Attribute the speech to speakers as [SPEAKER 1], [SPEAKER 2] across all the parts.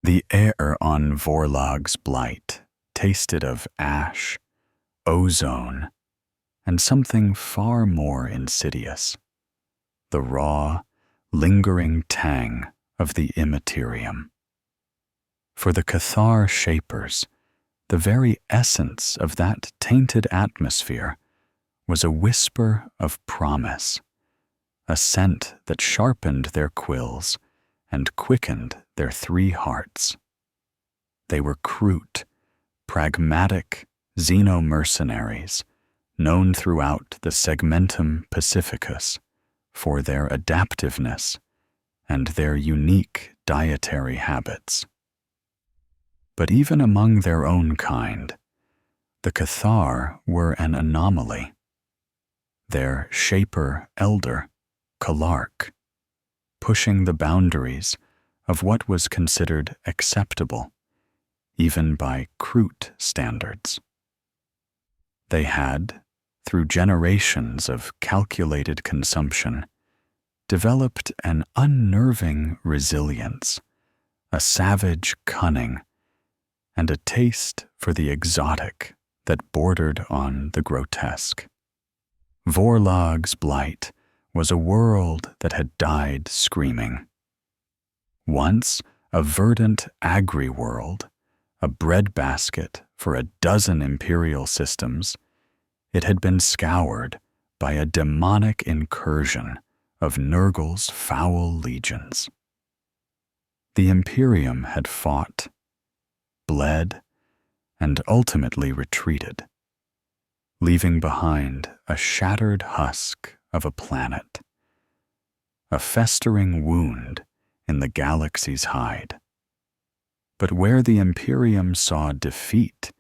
[SPEAKER 1] The air on Vorlag's blight tasted of ash, ozone, and something far more insidious, the raw, lingering tang of the Imperium. For the Cathar shapers, the very essence of that tainted atmosphere was a whisper of promise, a scent that sharpened their quills and quickened their 3 hearts. They were KROOT, pragmatic xeno-mercenaries, known throughout the Segmentum Pacificus for their adaptiveness and their unique dietary habits. But even among their own kind, the Cathar were an anomaly. Their shaper elder, KROOT, pushing the boundaries of what was considered acceptable, even by KROOT standards. They had, through generations of calculated consumption, developed an unnerving resilience, a savage cunning, and a taste for the exotic that bordered on the grotesque. Vorlag's blight was a world that had died screaming. Once a verdant agri-world, a breadbasket for a dozen imperial systems, it had been scoured by a demonic incursion of Nurgle's foul legions. The Imperium had fought, bled, and ultimately retreated, leaving behind a shattered husk of a planet, a festering wound in the galaxy's hide. But where the Imperium saw defeat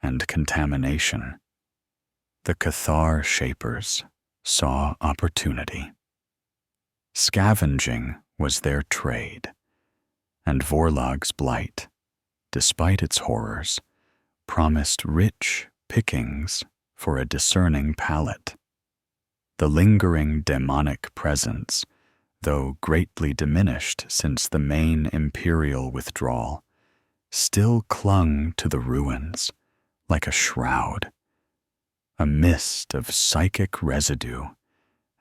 [SPEAKER 1] and contamination, the Cathar shapers saw opportunity. Scavenging was their trade, and Vorlag's blight, despite its horrors, promised rich pickings for a discerning palate. The lingering demonic presence, though greatly diminished since the main imperial withdrawal, still clung to the ruins like a shroud, a mist of psychic residue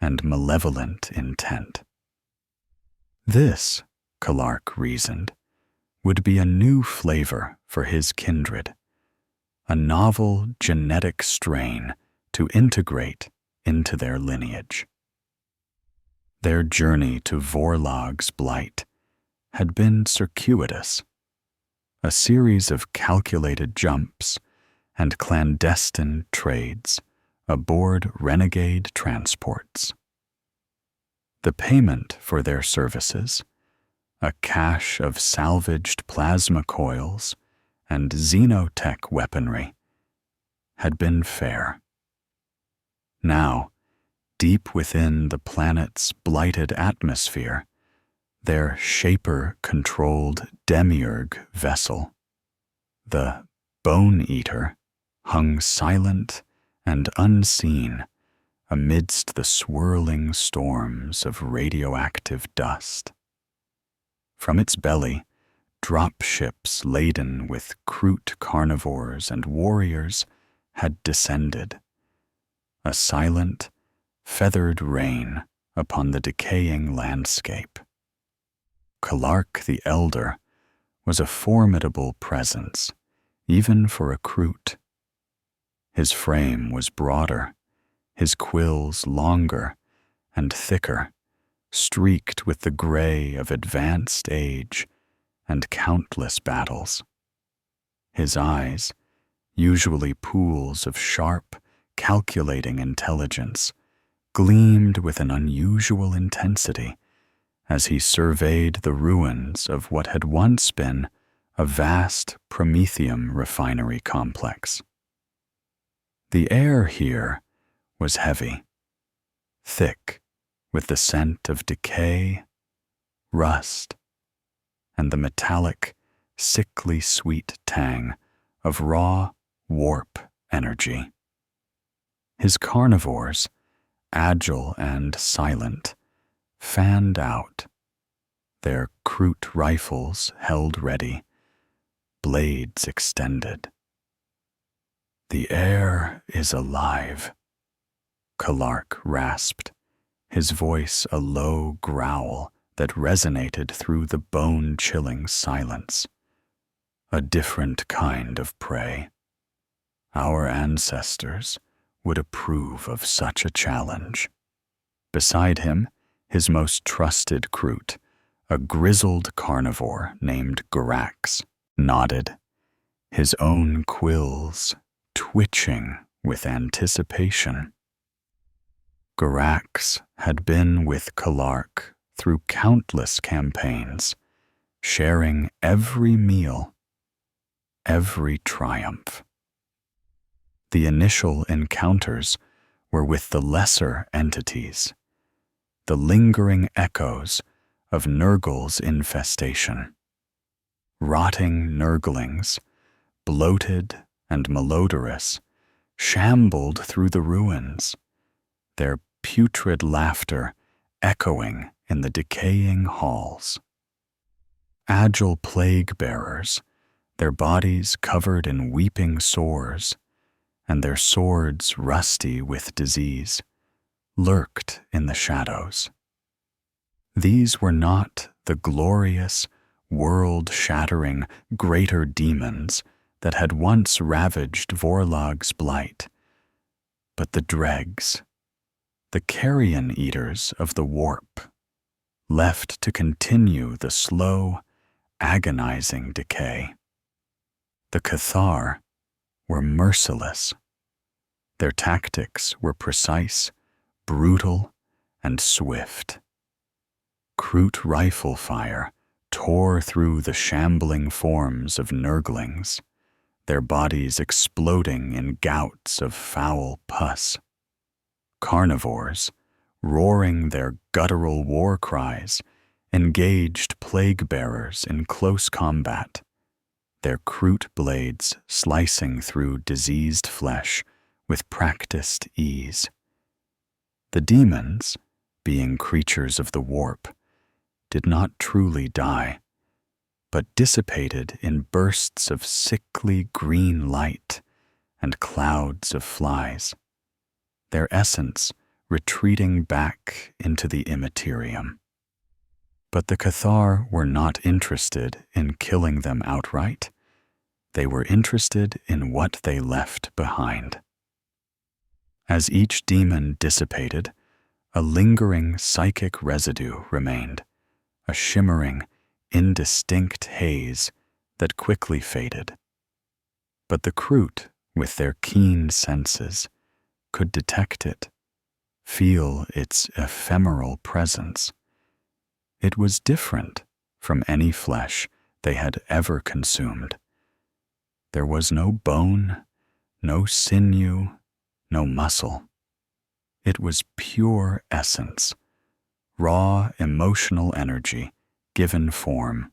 [SPEAKER 1] and malevolent intent. This, KROOT reasoned, would be a new flavor for his kindred, a novel genetic strain to integrate into their lineage. Their journey to Vorlag's blight had been circuitous, a series of calculated jumps and clandestine trades aboard renegade transports. The payment for their services, a cache of salvaged plasma coils and xenotech weaponry, had been fair. Now, deep within the planet's blighted atmosphere, their shaper-controlled demiurge vessel, the Bone Eater, hung silent and unseen amidst the swirling storms of radioactive dust. From its belly, drop ships laden with KROOT carnivores and warriors had descended, a silent, feathered rain upon the decaying landscape. KROOT the Elder was a formidable presence, even for a KROOT. His frame was broader, his quills longer and thicker, streaked with the gray of advanced age and countless battles. His eyes, usually pools of sharp, calculating intelligence, gleamed with an unusual intensity as he surveyed the ruins of what had once been a vast promethium refinery complex. The air here was heavy, thick with the scent of decay, rust, and the metallic, sickly sweet tang of raw warp energy. His carnivores, agile and silent, fanned out, their KROOT rifles held ready, blades extended. "The air is alive," Kalark rasped, his voice a low growl that resonated through the bone-chilling silence. "A different kind of prey. Our ancestors would approve of such a challenge." Beside him, his most trusted KROOT, a grizzled carnivore named Grax, nodded, his own quills twitching with anticipation. Grax had been with Kalark through countless campaigns, sharing every meal, every triumph. The initial encounters were with the lesser entities, the lingering echoes of Nurgle's infestation. Rotting Nurglings, bloated and malodorous, shambled through the ruins, their putrid laughter echoing in the decaying halls. Agile plague-bearers, their bodies covered in weeping sores, and their swords rusty with disease, lurked in the shadows. These were not the glorious, world-shattering greater demons that had once ravaged Vorlog's blight, but the dregs, the carrion eaters of the warp, left to continue the slow, agonizing decay. The Cathar were merciless. Their tactics were precise, brutal, and swift. KROOT rifle fire tore through the shambling forms of Nurglings, their bodies exploding in gouts of foul pus. Carnivores, roaring their guttural war cries, engaged plague-bearers in close combat, their KROOT blades slicing through diseased flesh with practiced ease. The demons, being creatures of the warp, did not truly die, but dissipated in bursts of sickly green light and clouds of flies, their essence retreating back into the Imperium. But the Cathar were not interested in killing them outright. They were interested in what they left behind. As each demon dissipated, a lingering psychic residue remained, a shimmering, indistinct haze that quickly faded. But the KROOT, with their keen senses, could detect it, feel its ephemeral presence. It was different from any flesh they had ever consumed. There was no bone, no sinew, no muscle. It was pure essence, raw emotional energy given form,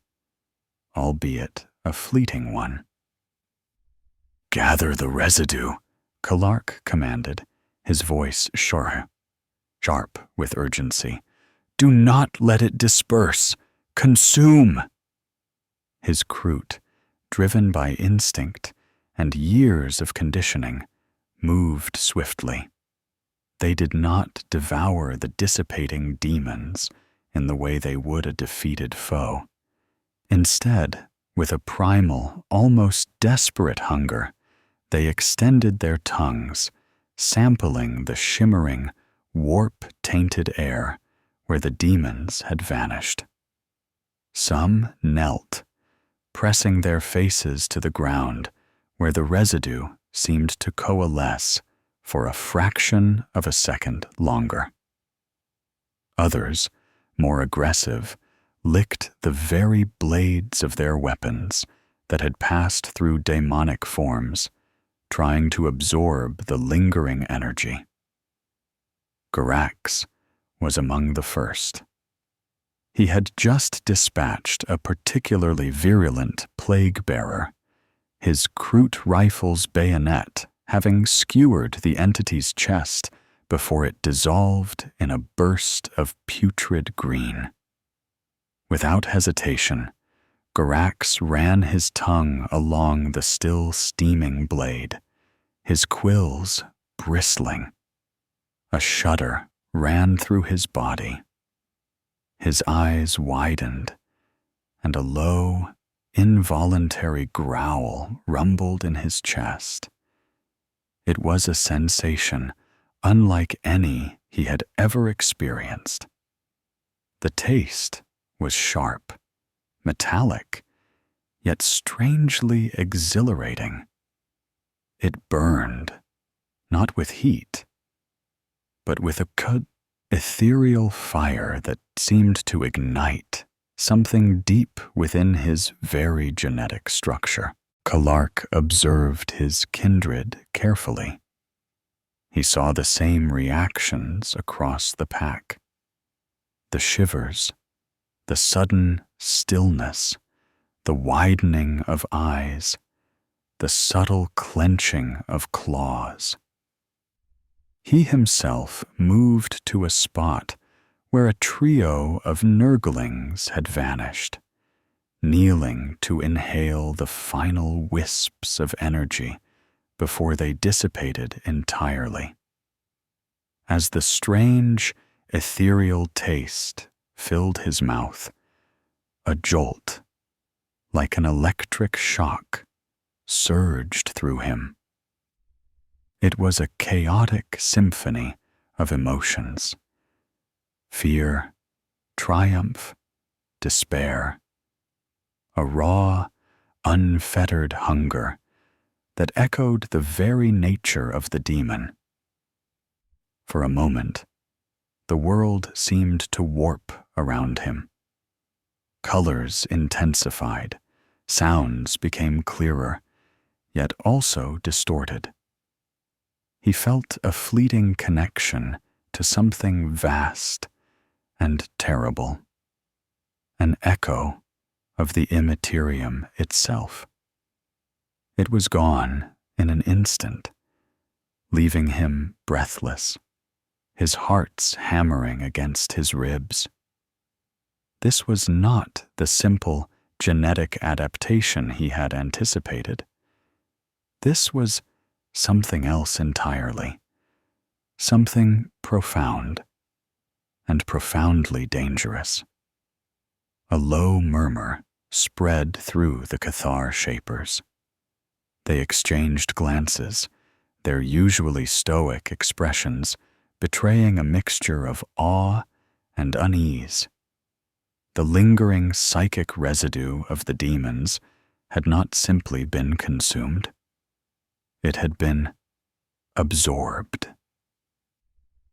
[SPEAKER 1] albeit a fleeting one. "Gather the residue," Kalark commanded, his voice sharp with urgency. "Do not let it disperse. Consume!" His KROOT, driven by instinct and years of conditioning, moved swiftly. They did not devour the dissipating demons in the way they would a defeated foe. Instead, with a primal, almost desperate hunger, they extended their tongues, sampling the shimmering, warp-tainted air where the demons had vanished. Some knelt, pressing their faces to the ground where the residue seemed to coalesce for a fraction of a second longer. Others, more aggressive, licked the very blades of their weapons that had passed through demonic forms, trying to absorb the lingering energy. Grax was among the first. He had just dispatched a particularly virulent plague-bearer, his KROOT rifle's bayonet having skewered the entity's chest before it dissolved in a burst of putrid green. Without hesitation, Garax ran his tongue along the still steaming blade, his quills bristling. A shudder ran through his body. His eyes widened, and a low, involuntary growl rumbled in his chest. It was a sensation unlike any he had ever experienced. The taste was sharp, metallic, yet strangely exhilarating. It burned, not with heat, but with a ethereal fire that seemed to ignite something deep within his very genetic structure. Kalark observed his kindred carefully. He saw the same reactions across the pack. The shivers, the sudden stillness, the widening of eyes, the subtle clenching of claws. He himself moved to a spot where a trio of Nurglings had vanished, kneeling to inhale the final wisps of energy before they dissipated entirely. As the strange, ethereal taste filled his mouth, a jolt, like an electric shock, surged through him. It was a chaotic symphony of emotions: fear, triumph, despair, a raw, unfettered hunger that echoed the very nature of the demon. For a moment, the world seemed to warp around him. Colors intensified, sounds became clearer, yet also distorted. He felt a fleeting connection to something vast and terrible, an echo of the Imperium itself. It was gone in an instant, leaving him breathless, his heart's hammering against his ribs. This was not the simple genetic adaptation he had anticipated. This was something else entirely, something profound and profoundly dangerous. A low murmur spread through the Cathar Shapers. They exchanged glances, their usually stoic expressions betraying a mixture of awe and unease. The lingering psychic residue of the demons had not simply been consumed. It had been absorbed.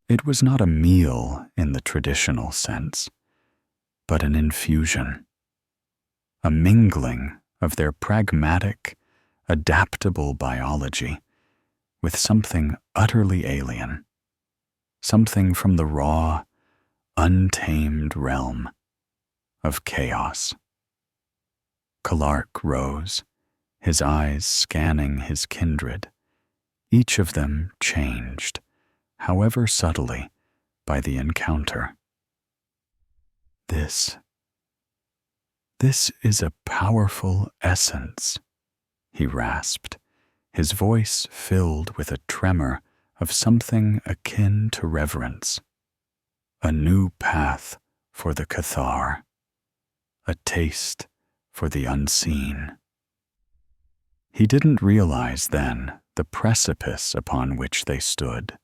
[SPEAKER 1] It was not a meal in the traditional sense, but an infusion, a mingling of their pragmatic, adaptable biology with something utterly alien, something from the raw, untamed realm of chaos. Kalark rose, his eyes scanning his kindred, each of them changed, however subtly, by the encounter. This is a powerful essence, he rasped, his voice filled with a tremor of something akin to reverence. A new path for the Cathar, a taste for the unseen. He didn't realize then the precipice upon which they stood,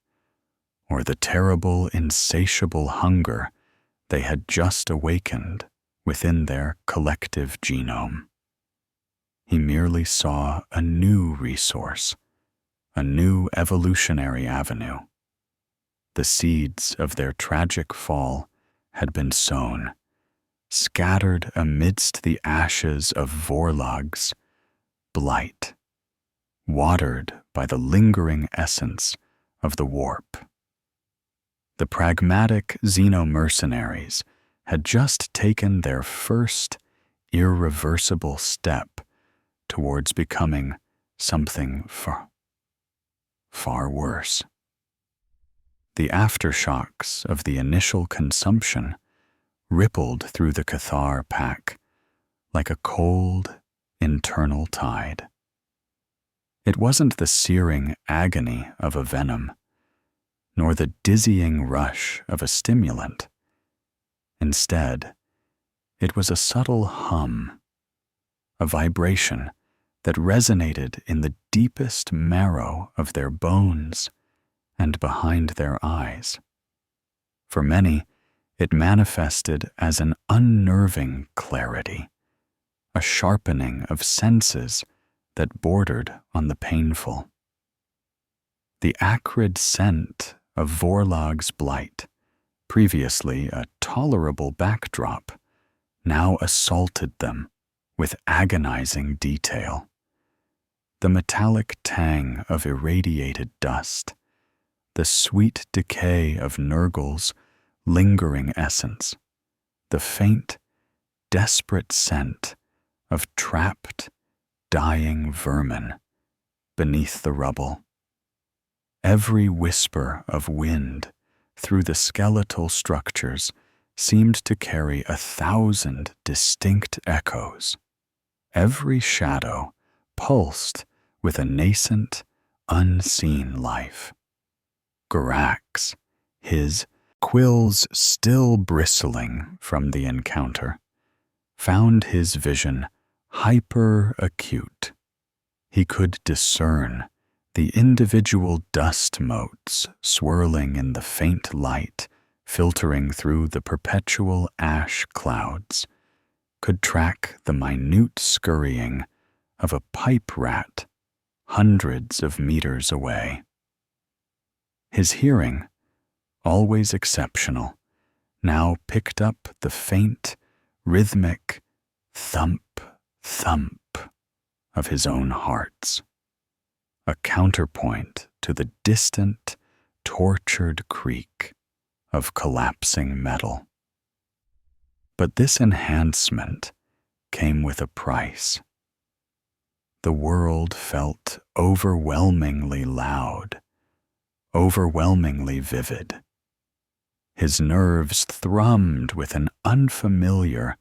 [SPEAKER 1] or the terrible, insatiable hunger they had just awakened within their collective genome. He merely saw a new resource, a new evolutionary avenue. The seeds of their tragic fall had been sown, scattered amidst the ashes of Vorlag's blight, watered by the lingering essence of the warp. The pragmatic xenomercenaries had just taken their first irreversible step towards becoming something far worse. The aftershocks of the initial consumption rippled through the Cathar pack like a cold, internal tide. It wasn't the searing agony of a venom, nor the dizzying rush of a stimulant. Instead, it was a subtle hum, a vibration that resonated in the deepest marrow of their bones and behind their eyes. For many, it manifested as an unnerving clarity, a sharpening of senses that bordered on the painful. The acrid scent of Vorlag's blight, previously a tolerable backdrop, now assaulted them with agonizing detail. The metallic tang of irradiated dust, the sweet decay of Nurgle's lingering essence, the faint, desperate scent of trapped, dying vermin beneath the rubble. Every whisper of wind through the skeletal structures seemed to carry 1,000 distinct echoes. Every shadow pulsed with a nascent, unseen life. Garax, his quills still bristling from the encounter, found his vision hyper-acute. He could discern the individual dust motes swirling in the faint light filtering through the perpetual ash clouds, could track the minute scurrying of a pipe rat hundreds of meters away. His hearing, always exceptional, now picked up the faint, rhythmic thump, thump of his own hearts, a counterpoint to the distant, tortured creak of collapsing metal. But this enhancement came with a price. The world felt overwhelmingly loud, overwhelmingly vivid. His nerves thrummed with an unfamiliar,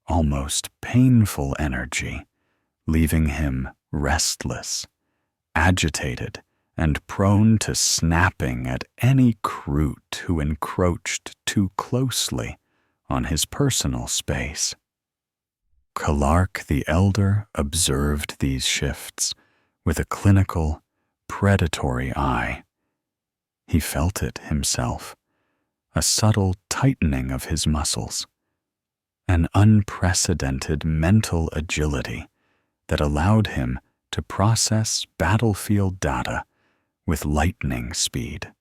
[SPEAKER 1] almost painful energy, leaving him restless, agitated, and prone to snapping at any KROOT who encroached too closely on his personal space. Kalark the Elder observed these shifts with a clinical, predatory eye. He felt it himself, a subtle tightening of his muscles, an unprecedented mental agility that allowed him to process battlefield data with lightning speed.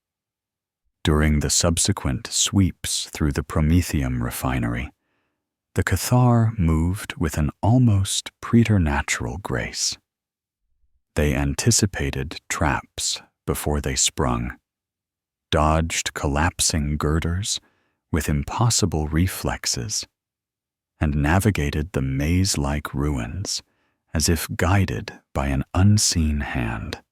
[SPEAKER 1] During the subsequent sweeps through the Promethium refinery, the Cathar moved with an almost preternatural grace. They anticipated traps before they sprung, dodged collapsing girders with impossible reflexes, and navigated the maze-like ruins as if guided by an unseen hand.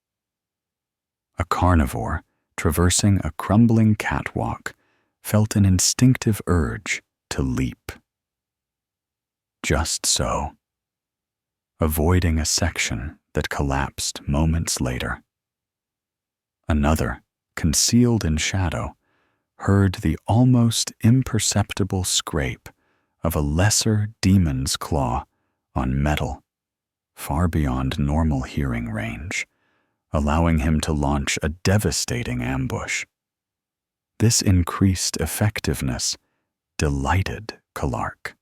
[SPEAKER 1] A carnivore traversing a crumbling catwalk felt an instinctive urge to leap. Just so, avoiding a section that collapsed moments later. Another, concealed in shadow, heard the almost imperceptible scrape of a lesser demon's claw on metal, far beyond normal hearing range, allowing him to launch a devastating ambush. This increased effectiveness delighted Kalark.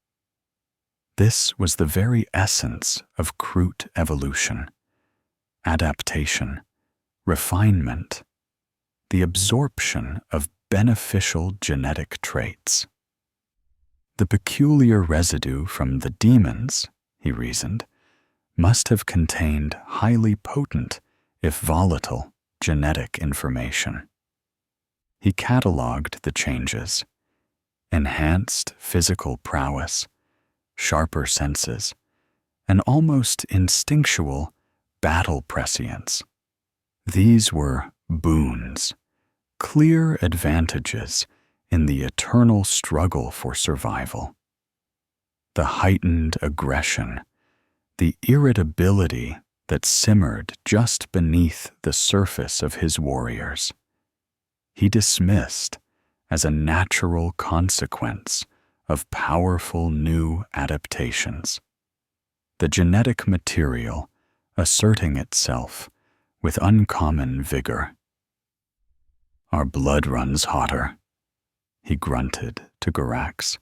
[SPEAKER 1] This was the very essence of KROOT evolution, adaptation, refinement, the absorption of beneficial genetic traits. The peculiar residue from the demons, he reasoned, must have contained highly potent, if volatile, genetic information. He cataloged the changes: enhanced physical prowess, sharper senses, an almost instinctual battle prescience. These were boons, clear advantages in the eternal struggle for survival. The heightened aggression, the irritability that simmered just beneath the surface of his warriors, he dismissed as a natural consequence of powerful new adaptations, the genetic material asserting itself with uncommon vigor. "Our blood runs hotter," he grunted to Garax,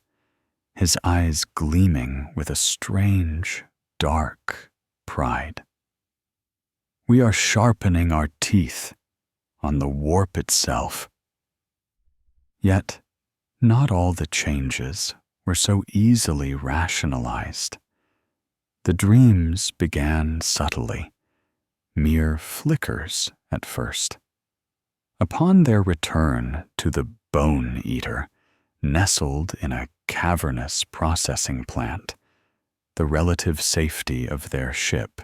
[SPEAKER 1] his eyes gleaming with a strange, dark pride. "We are sharpening our teeth on the warp itself." Yet, not all the changes were so easily rationalized. The dreams began subtly, mere flickers at first. Upon their return to the Bone Eater, nestled in a cavernous processing plant, the relative safety of their ship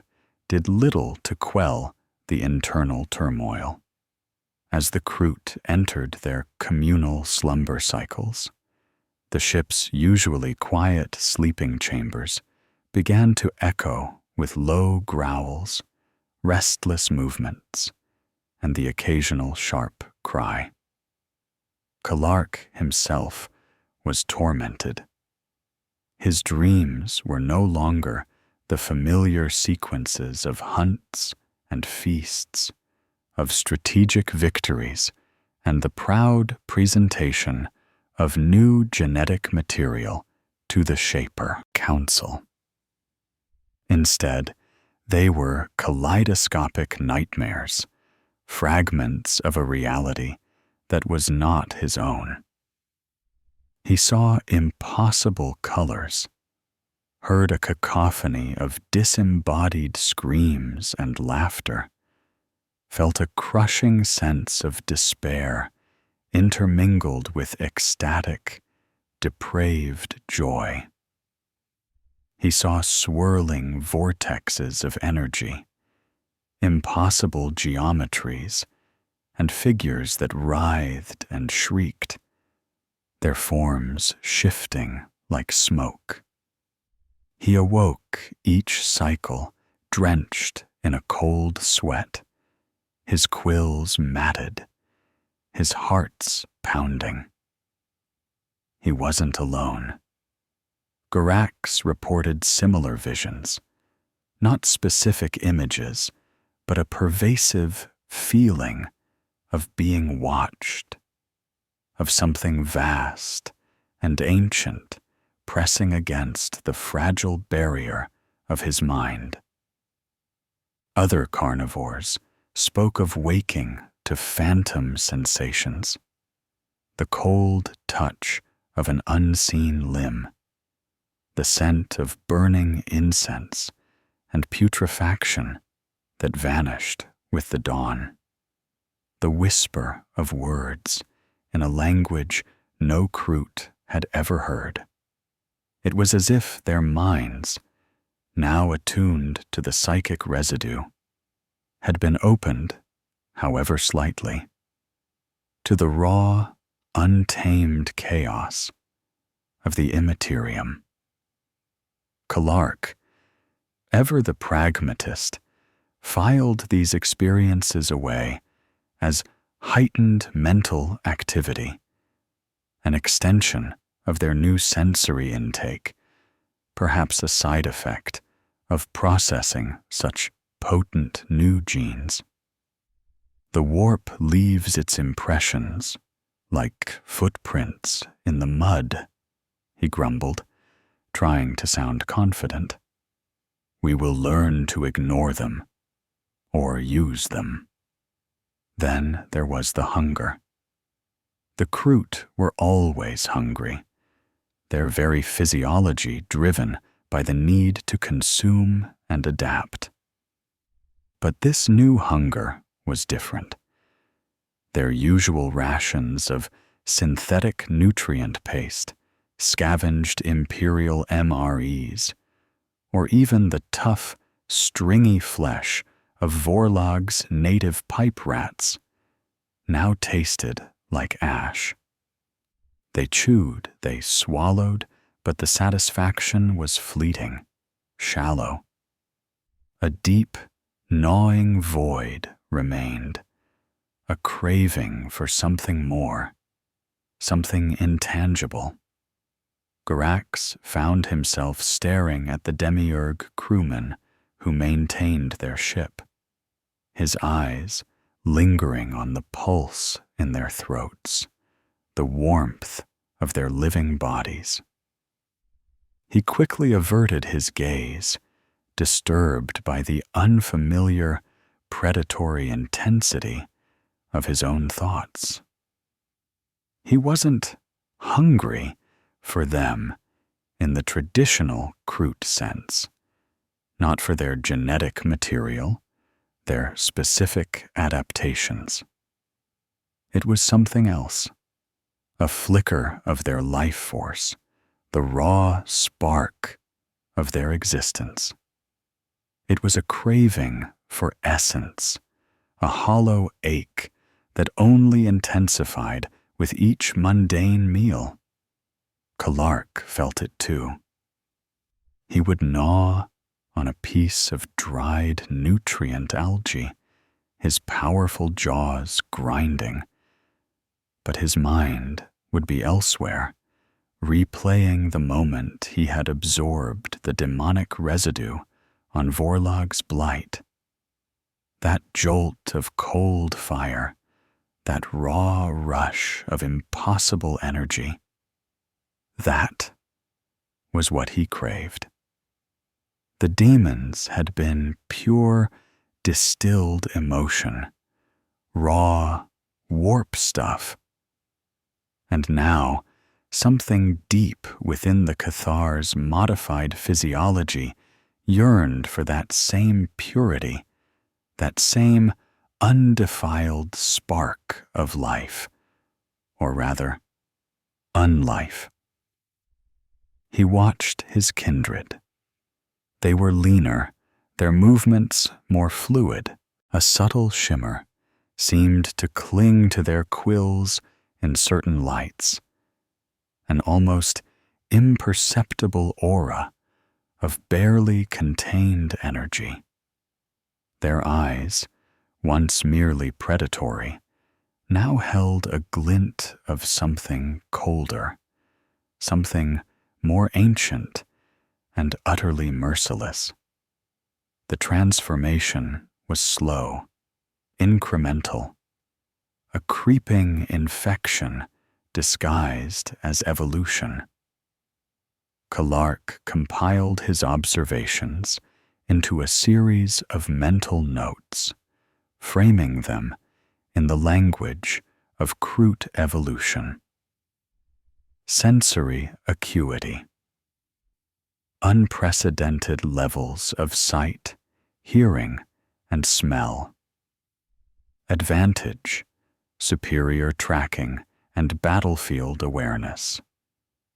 [SPEAKER 1] did little to quell the internal turmoil. As the KROOT entered their communal slumber cycles, the ship's usually quiet sleeping chambers began to echo with low growls, restless movements, and the occasional sharp cry. Kalark himself was tormented. His dreams were no longer the familiar sequences of hunts and feasts, of strategic victories, and the proud presentation of new genetic material to the Shaper Council. Instead, they were kaleidoscopic nightmares, fragments of a reality that was not his own. He saw impossible colors, heard a cacophony of disembodied screams and laughter, felt a crushing sense of despair intermingled with ecstatic, depraved joy. He saw swirling vortexes of energy, impossible geometries, and figures that writhed and shrieked, their forms shifting like smoke. He awoke each cycle drenched in a cold sweat, his quills matted, his heart's pounding. He wasn't alone. Garax reported similar visions, not specific images, but a pervasive feeling of being watched, of something vast and ancient pressing against the fragile barrier of his mind. Other carnivores spoke of waking to phantom sensations, the cold touch of an unseen limb, the scent of burning incense and putrefaction that vanished with the dawn, the whisper of words in a language no KROOT had ever heard. It was as if their minds, now attuned to the psychic residue, had been opened, however slightly, to the raw, untamed chaos of the Imperium. Kalark, ever the pragmatist, filed these experiences away as heightened mental activity, an extension of their new sensory intake, perhaps a side effect of processing such potent new genes. The warp leaves its impressions like footprints in the mud, he grumbled, trying to sound confident. We will learn to ignore them, or use them. Then there was the hunger. The KROOT were always hungry, their very physiology driven by the need to consume and adapt. But this new hunger was different. Their usual rations of synthetic nutrient paste, scavenged Imperial MREs, or even the tough, stringy flesh of Vorlog's native pipe rats, now tasted like ash. They chewed, they swallowed, but the satisfaction was fleeting, shallow. A deep, gnawing void remained, a craving for something more, something intangible. Garax found himself staring at the demiurge crewmen who maintained their ship, his eyes lingering on the pulse in their throats, the warmth of their living bodies. He quickly averted his gaze, disturbed by the unfamiliar, predatory intensity of his own thoughts. He wasn't hungry for them in the traditional KROOT sense, not for their genetic material, their specific adaptations. It was something else, a flicker of their life force, the raw spark of their existence. It was a craving for essence, a hollow ache that only intensified with each mundane meal. Kalark felt it too. He would gnaw on a piece of dried nutrient algae, his powerful jaws grinding, but his mind would be elsewhere, replaying the moment he had absorbed the demonic residue on Vorlog's blight. That jolt of cold fire, that raw rush of impossible energy, that was what he craved. The demons had been pure, distilled emotion, raw, warp stuff. And now, something deep within the Cathar's modified physiology yearned for that same purity, that same undefiled spark of life, or rather, unlife. He watched his kindred. They were leaner, their movements more fluid. A subtle shimmer seemed to cling to their quills in certain lights, an almost imperceptible aura of barely contained energy. Their eyes, once merely predatory, now held a glint of something colder, something more ancient and utterly merciless. The transformation was slow, incremental, a creeping infection disguised as evolution. Kalark compiled his observations into a series of mental notes, framing them in the language of KROOT evolution. Sensory acuity. Unprecedented levels of sight, hearing, and smell. Advantage, superior tracking, and battlefield awareness.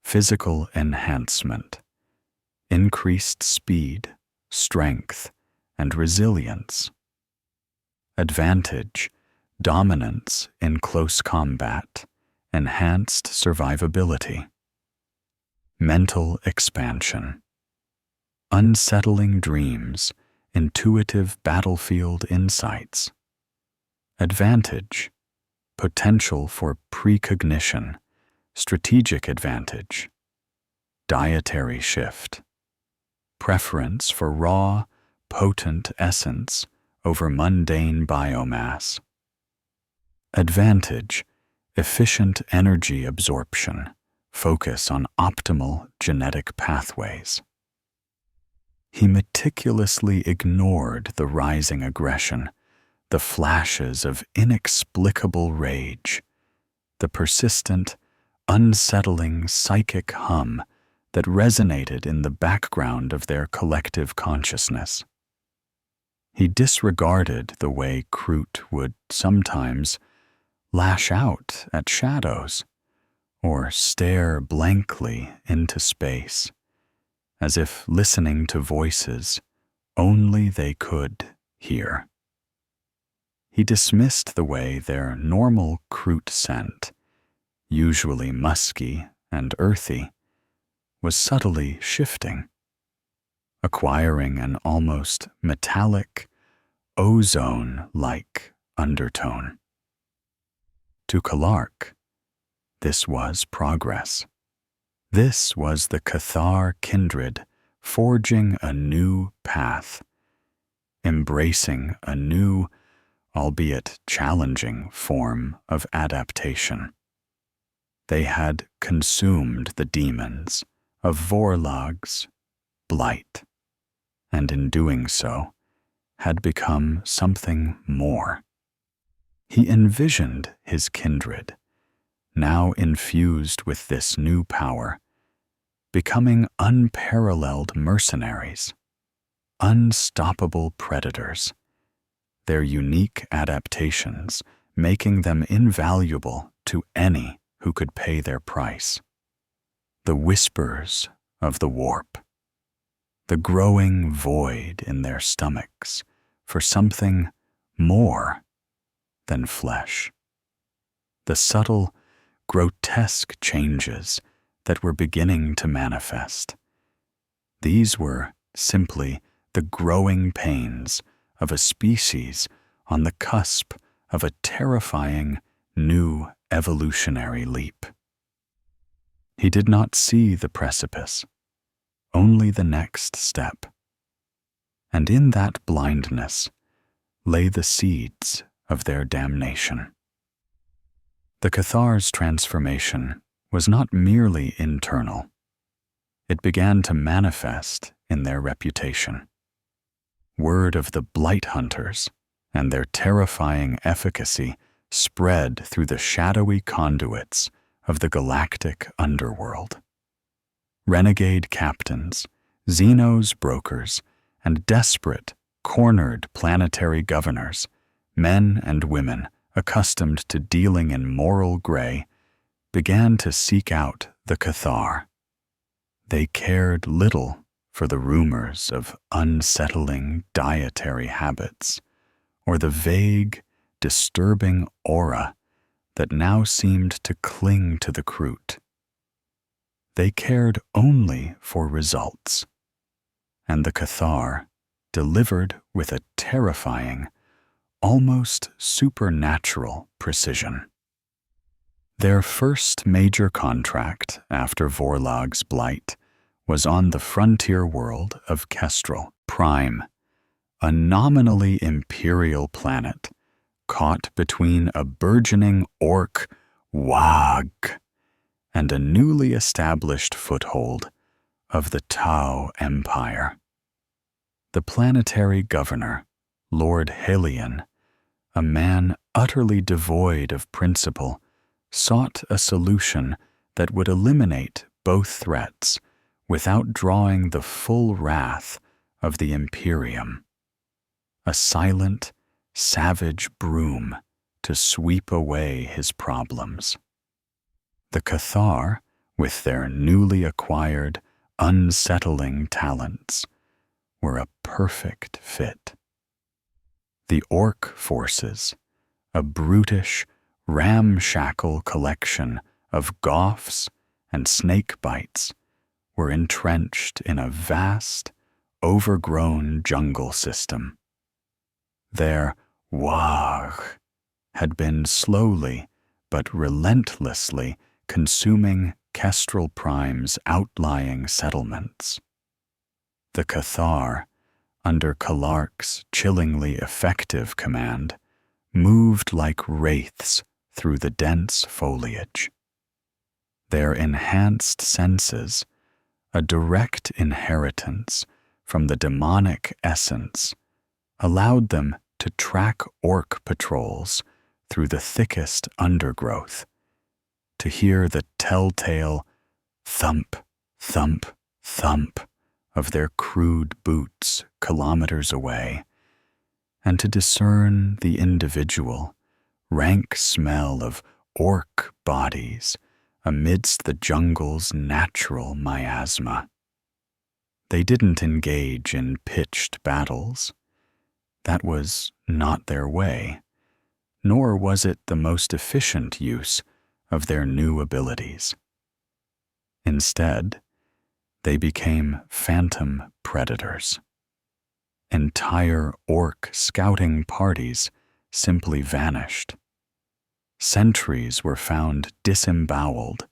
[SPEAKER 1] Physical enhancement. Increased speed, strength, and resilience. Advantage, dominance in close combat, enhanced survivability. Mental expansion. Unsettling dreams, intuitive battlefield insights. Advantage, potential for precognition, strategic advantage. Dietary shift. Preference for raw, potent essence over mundane biomass. Advantage, efficient energy absorption, focus on optimal genetic pathways. He meticulously ignored the rising aggression, the flashes of inexplicable rage, the persistent, unsettling psychic hum that resonated in the background of their collective consciousness. He disregarded the way KROOT would sometimes lash out at shadows or stare blankly into space, as if listening to voices only they could hear. He dismissed the way their normal KROOT scent, usually musky and earthy, was subtly shifting, acquiring an almost metallic, ozone-like undertone. To Kalark, this was progress. This was the Cathar kindred forging a new path, embracing a new, albeit challenging, form of adaptation. They had consumed the demons of Vorlag's blight, and in doing so, had become something more. He envisioned his kindred, now infused with this new power, becoming unparalleled mercenaries, unstoppable predators, their unique adaptations making them invaluable to any who could pay their price. The whispers of the warp, the growing void in their stomachs for something more than flesh, the subtle, grotesque changes that were beginning to manifest. These were simply the growing pains of a species on the cusp of a terrifying new evolutionary leap. He did not see the precipice, only the next step. And in that blindness lay the seeds of their damnation. The Cathar's transformation was not merely internal. It began to manifest in their reputation. Word of the Blight Hunters and their terrifying efficacy spread through the shadowy conduits of the galactic underworld. Renegade captains, Xenos brokers, and desperate, cornered planetary governors, men and women accustomed to dealing in moral gray, began to seek out the Cathar. They cared little for the rumors of unsettling dietary habits or the vague, disturbing aura that now seemed to cling to the KROOT. They cared only for results, and the Cathar delivered with a terrifying, almost supernatural precision. Their first major contract after Vorlag's blight was on the frontier world of Kestrel Prime, a nominally imperial planet caught between a burgeoning orc Wag and a newly established foothold of the Tau Empire. The planetary governor, Lord Helion, a man utterly devoid of principle, sought a solution that would eliminate both threats without drawing the full wrath of the Imperium. A silent, savage broom to sweep away his problems. The Cathar, with their newly acquired, unsettling talents, were a perfect fit. The orc forces, a brutish, ramshackle collection of goths and snakebites, were entrenched in a vast, overgrown jungle system. Their Wag had been slowly but relentlessly consuming Kestrel Prime's outlying settlements. The Cathar, under Kalark's chillingly effective command, moved like wraiths through the dense foliage. Their enhanced senses, a direct inheritance from the demonic essence, allowed them to track orc patrols through the thickest undergrowth, to hear the telltale thump, thump, thump of their crude boots kilometers away, and to discern the individual, rank smell of orc bodies amidst the jungle's natural miasma. They didn't engage in pitched battles. That was not their way, nor was it the most efficient use of their new abilities. Instead, they became phantom predators. Entire orc scouting parties simply vanished. Sentries were found disemboweled,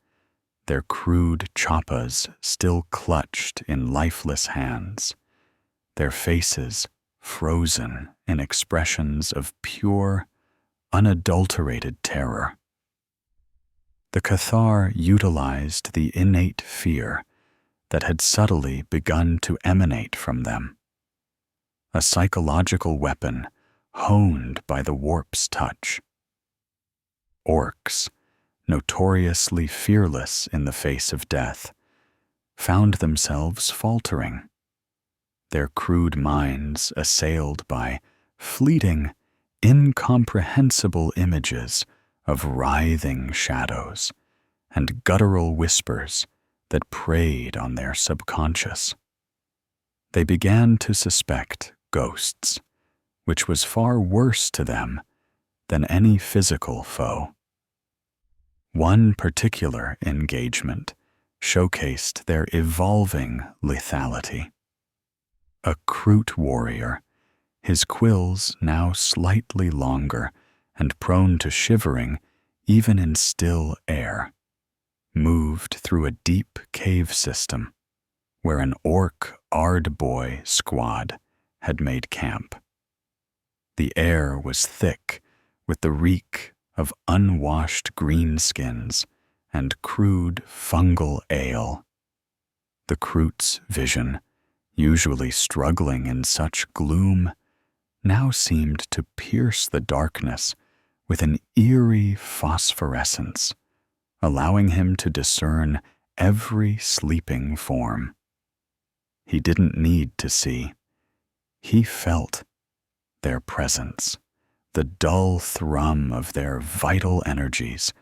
[SPEAKER 1] their crude choppas still clutched in lifeless hands, their faces frozen in expressions of pure, unadulterated terror. The Cathar utilized the innate fear that had subtly begun to emanate from them, a psychological weapon honed by the warp's touch. Orcs, notoriously fearless in the face of death, found themselves faltering, their crude minds assailed by fleeting, incomprehensible images of writhing shadows and guttural whispers that preyed on their subconscious. They began to suspect ghosts, which was far worse to them than any physical foe. One particular engagement showcased their evolving lethality. A KROOT warrior, his quills now slightly longer and prone to shivering even in still air, moved through a deep cave system where an orc Ardboy squad had made camp. The air was thick with the reek of unwashed greenskins and crude fungal ale. The KROOT's vision, usually struggling in such gloom, now seemed to pierce the darkness with an eerie phosphorescence, allowing him to discern every sleeping form. He didn't need to see. He felt their presence, the dull thrum of their vital energies,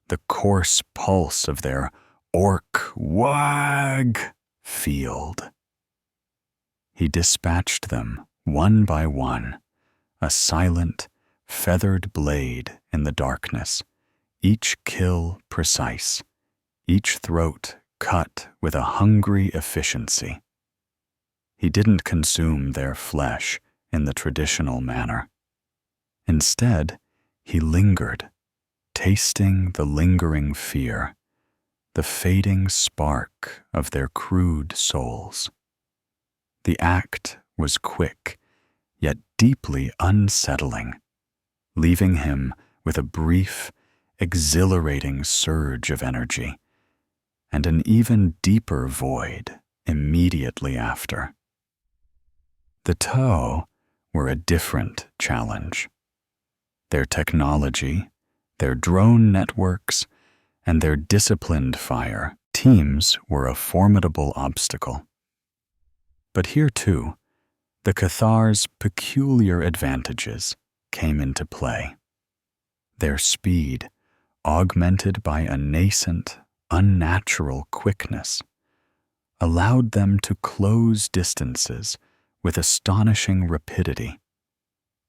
[SPEAKER 1] the coarse pulse of their orc wag field. He dispatched them one by one, a silent, feathered blade in the darkness, each kill precise, each throat cut with a hungry efficiency. He didn't consume their flesh in the traditional manner. Instead, he lingered, tasting the lingering fear, the fading spark of their crude souls. The act was quick, yet deeply unsettling, leaving him with a brief, exhilarating surge of energy, and an even deeper void immediately after. The Tau were a different challenge. Their technology, their drone networks, and their disciplined fire teams were a formidable obstacle. But here, too, the Cathar's peculiar advantages came into play. Their speed, augmented by a nascent, unnatural quickness, allowed them to close distances with astonishing rapidity,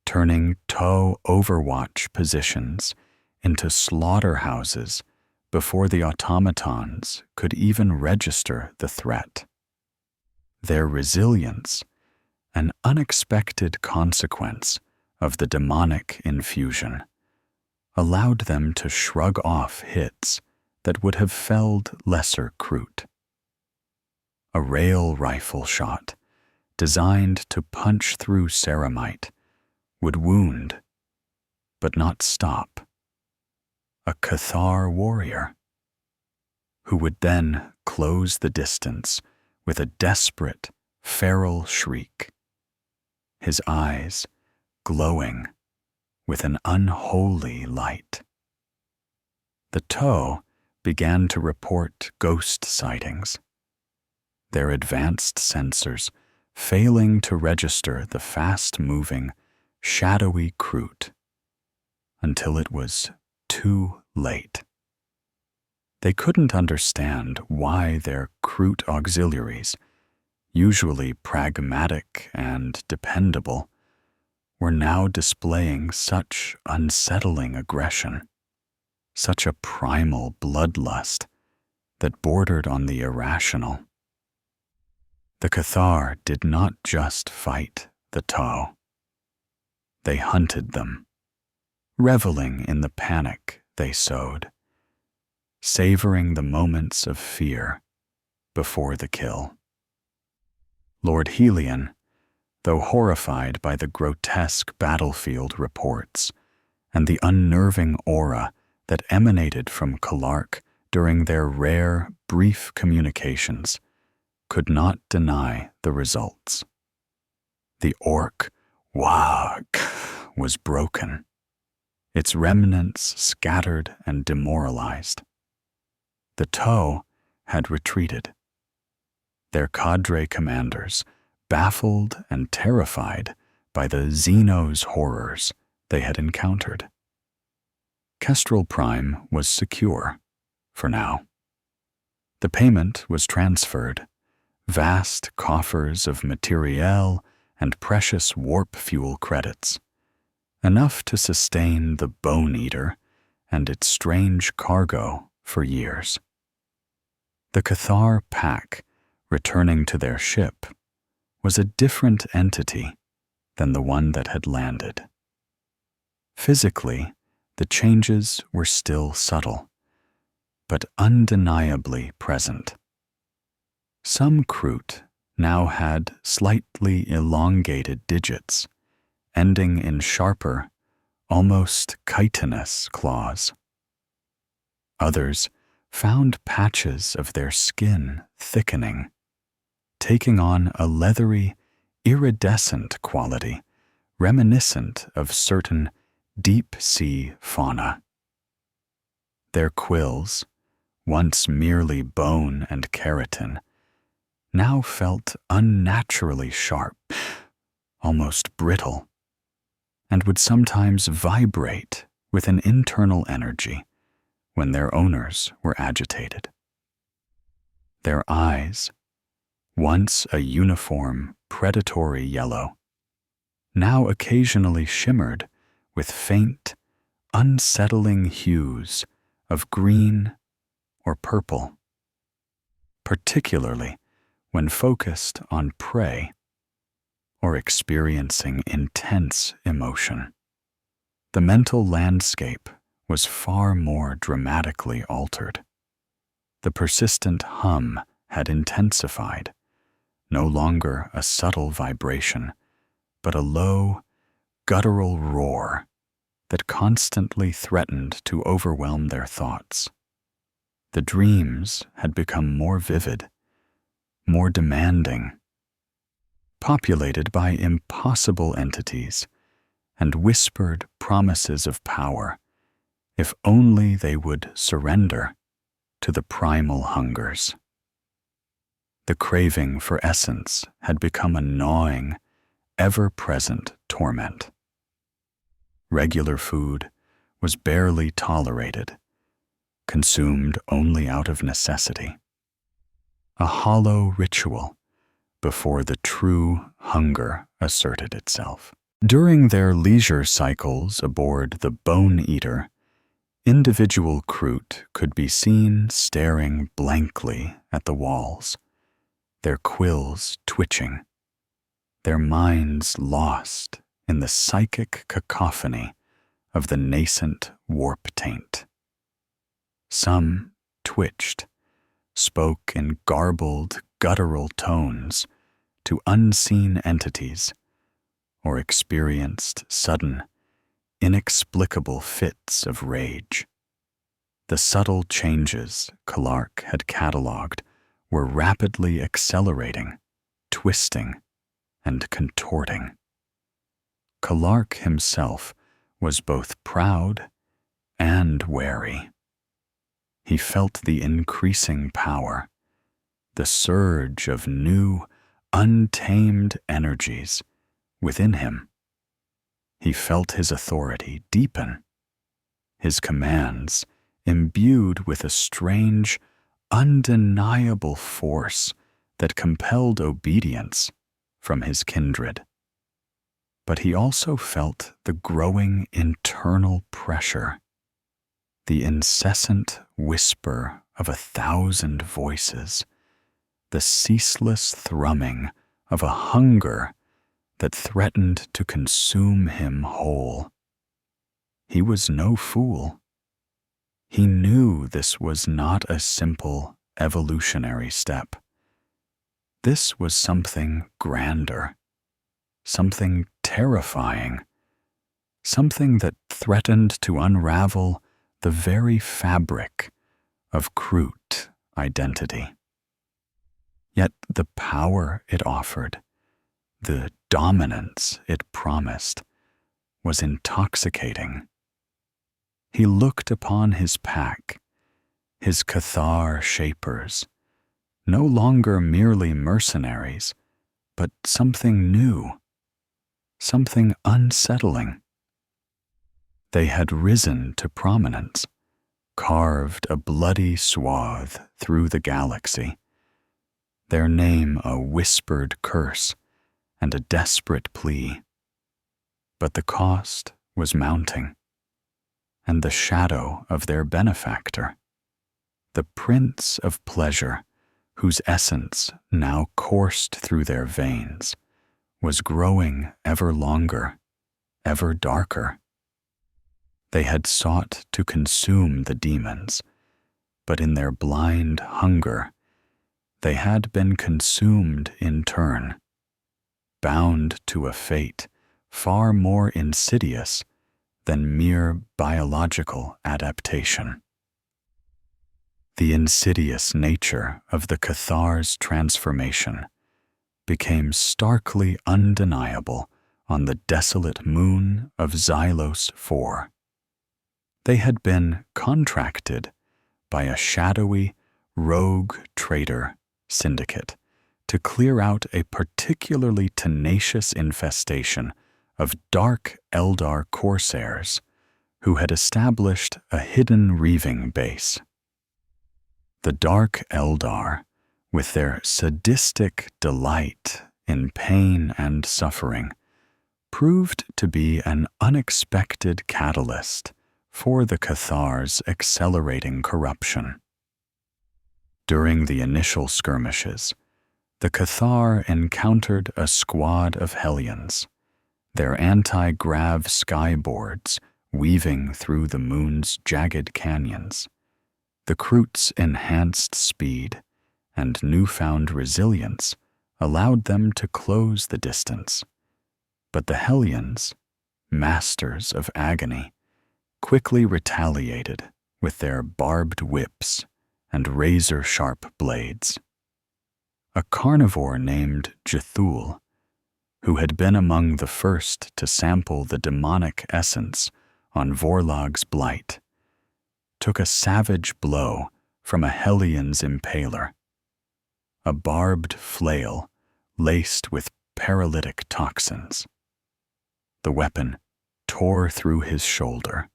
[SPEAKER 1] turning Tau overwatch positions into slaughterhouses before the automatons could even register the threat. Their resilience, an unexpected consequence of the demonic infusion, allowed them to shrug off hits that would have felled lesser KROOT. A rail rifle shot, designed to punch through ceramite, would wound, but not stop, a Cathar warrior, who would then close the distance with a desperate, feral shriek, his eyes glowing with an unholy light. The Tau began to report ghost sightings, their advanced sensors failing to register the fast-moving, shadowy KROOT until it was too late. They couldn't understand why their KROOT auxiliaries, usually pragmatic and dependable, were now displaying such unsettling aggression. such a primal bloodlust that bordered on the irrational. The Cathar did not just fight the Tau. They hunted them, reveling in the panic they sowed, savoring the moments of fear before the kill. Lord Helion, though horrified by the grotesque battlefield reports and the unnerving aura that emanated from Kalark during their rare, brief communications, could not deny the results. The orc Wag was broken, its remnants scattered and demoralized. The Tau had retreated, their cadre commanders baffled and terrified by the Xenos horrors they had encountered. Kestrel Prime was secure, for now. The payment was transferred, vast coffers of materiel and precious warp fuel credits, enough to sustain the Bone Eater and its strange cargo for years. The Cathar pack, returning to their ship, was a different entity than the one that had landed. Physically, the changes were still subtle, but undeniably present. Some KROOT now had slightly elongated digits, ending in sharper, almost chitinous claws. Others found patches of their skin thickening, taking on a leathery, iridescent quality reminiscent of certain deep-sea fauna. Their quills, once merely bone and keratin, now felt unnaturally sharp, almost brittle, and would sometimes vibrate with an internal energy when their owners were agitated. Their eyes, once a uniform, predatory yellow, now occasionally shimmered with faint, unsettling hues of green or purple, particularly when focused on prey or experiencing intense emotion. The mental landscape was far more dramatically altered. The persistent hum had intensified, no longer a subtle vibration, but a low, guttural roar that constantly threatened to overwhelm their thoughts. The dreams had become more vivid, more demanding, populated by impossible entities and whispered promises of power, if only they would surrender to the primal hungers. The craving for essence had become a gnawing, ever-present torment. Regular food was barely tolerated, consumed only out of necessity. A hollow ritual before the true hunger asserted itself. During their leisure cycles aboard the Bone Eater, individual KROOT could be seen staring blankly at the walls, their quills twitching, their minds lost in the psychic cacophony of the nascent warp taint. Some twitched, spoke in garbled, guttural tones to unseen entities, or experienced sudden, inexplicable fits of rage. The subtle changes Kalark had catalogued were rapidly accelerating, twisting, and contorting. Kalark himself was both proud and wary. He felt the increasing power, the surge of new, untamed energies within him. He felt his authority deepen, his commands imbued with a strange, undeniable force that compelled obedience from his kindred. But he also felt the growing internal pressure. the incessant whisper of 1,000 voices, the ceaseless thrumming of a hunger that threatened to consume him whole. He was no fool. He knew this was not a simple evolutionary step. This was something grander, something terrifying, something that threatened to unravel the very fabric of KROOT identity. Yet the power it offered, the dominance it promised, was intoxicating. He looked upon his pack, his Cathar shapers, no longer merely mercenaries, but something new, something unsettling. They had risen to prominence, carved a bloody swath through the galaxy, their name a whispered curse and a desperate plea. But the cost was mounting, and the shadow of their benefactor, the Prince of Pleasure, whose essence now coursed through their veins, was growing ever longer, ever darker. They had sought to consume the demons, but in their blind hunger, they had been consumed in turn, bound to a fate far more insidious than mere biological adaptation. The insidious nature of the Cathar's transformation became starkly undeniable on the desolate moon of Xylos IV. They had been contracted by a shadowy, rogue trader syndicate to clear out a particularly tenacious infestation of dark Eldar corsairs who had established a hidden reaving base. The dark Eldar, with their sadistic delight in pain and suffering, proved to be an unexpected catalyst for the Cathar's accelerating corruption. During the initial skirmishes, the Cathar encountered a squad of Hellions, their anti-grav skyboards weaving through the moon's jagged canyons. The KROOT's enhanced speed and newfound resilience allowed them to close the distance, but the Hellions, masters of agony, quickly retaliated with their barbed whips and razor-sharp blades. A carnivore named Jethul, who had been among the first to sample the demonic essence on Vorlog's blight, took a savage blow from a Hellion's impaler, a barbed flail laced with paralytic toxins. The weapon tore through his shoulder,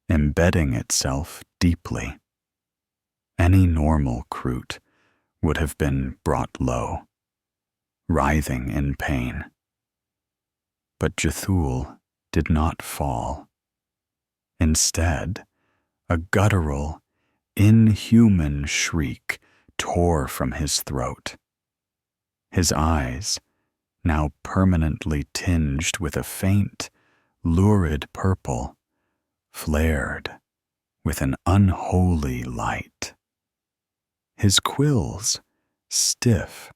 [SPEAKER 1] embedding itself deeply. Any normal KROOT would have been brought low, writhing in pain. But Jethul did not fall. Instead, a guttural, inhuman shriek tore from his throat. His eyes, now permanently tinged with a faint, lurid purple, flared with an unholy light. His quills, stiff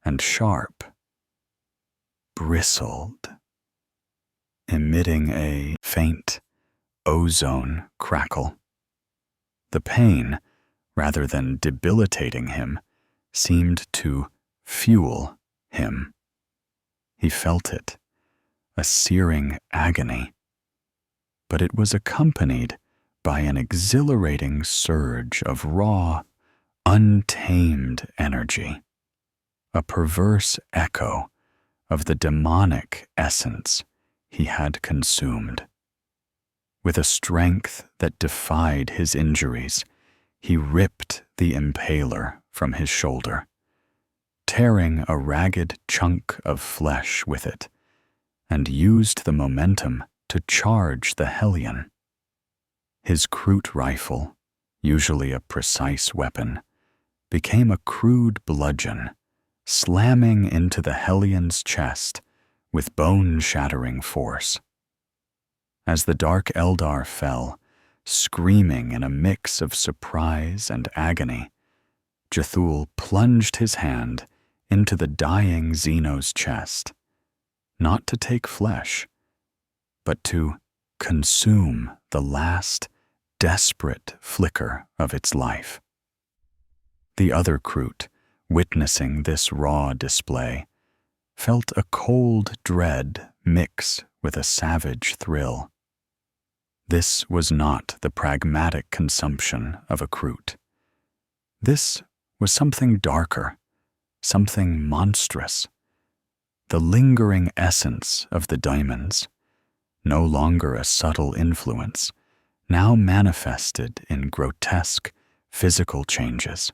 [SPEAKER 1] and sharp, bristled, emitting a faint ozone crackle. The pain, rather than debilitating him, seemed to fuel him. He felt it, a searing agony, but it was accompanied by an exhilarating surge of raw, untamed energy, a perverse echo of the demonic essence he had consumed. With a strength that defied his injuries, he ripped the impaler from his shoulder, tearing a ragged chunk of flesh with it, and used the momentum to charge the Hellion. His KROOT rifle, usually a precise weapon, became a crude bludgeon, slamming into the Hellion's chest with bone-shattering force. As the Dark Eldar fell, screaming in a mix of surprise and agony, Jethul plunged his hand into the dying Xeno's chest, not to take flesh, but to consume the last desperate flicker of its life. The other KROOT, witnessing this raw display, felt a cold dread mix with a savage thrill. This was not the pragmatic consumption of a KROOT. This was something darker, something monstrous. The lingering essence of the DAEMONS, no longer a subtle influence, now manifested in grotesque physical changes.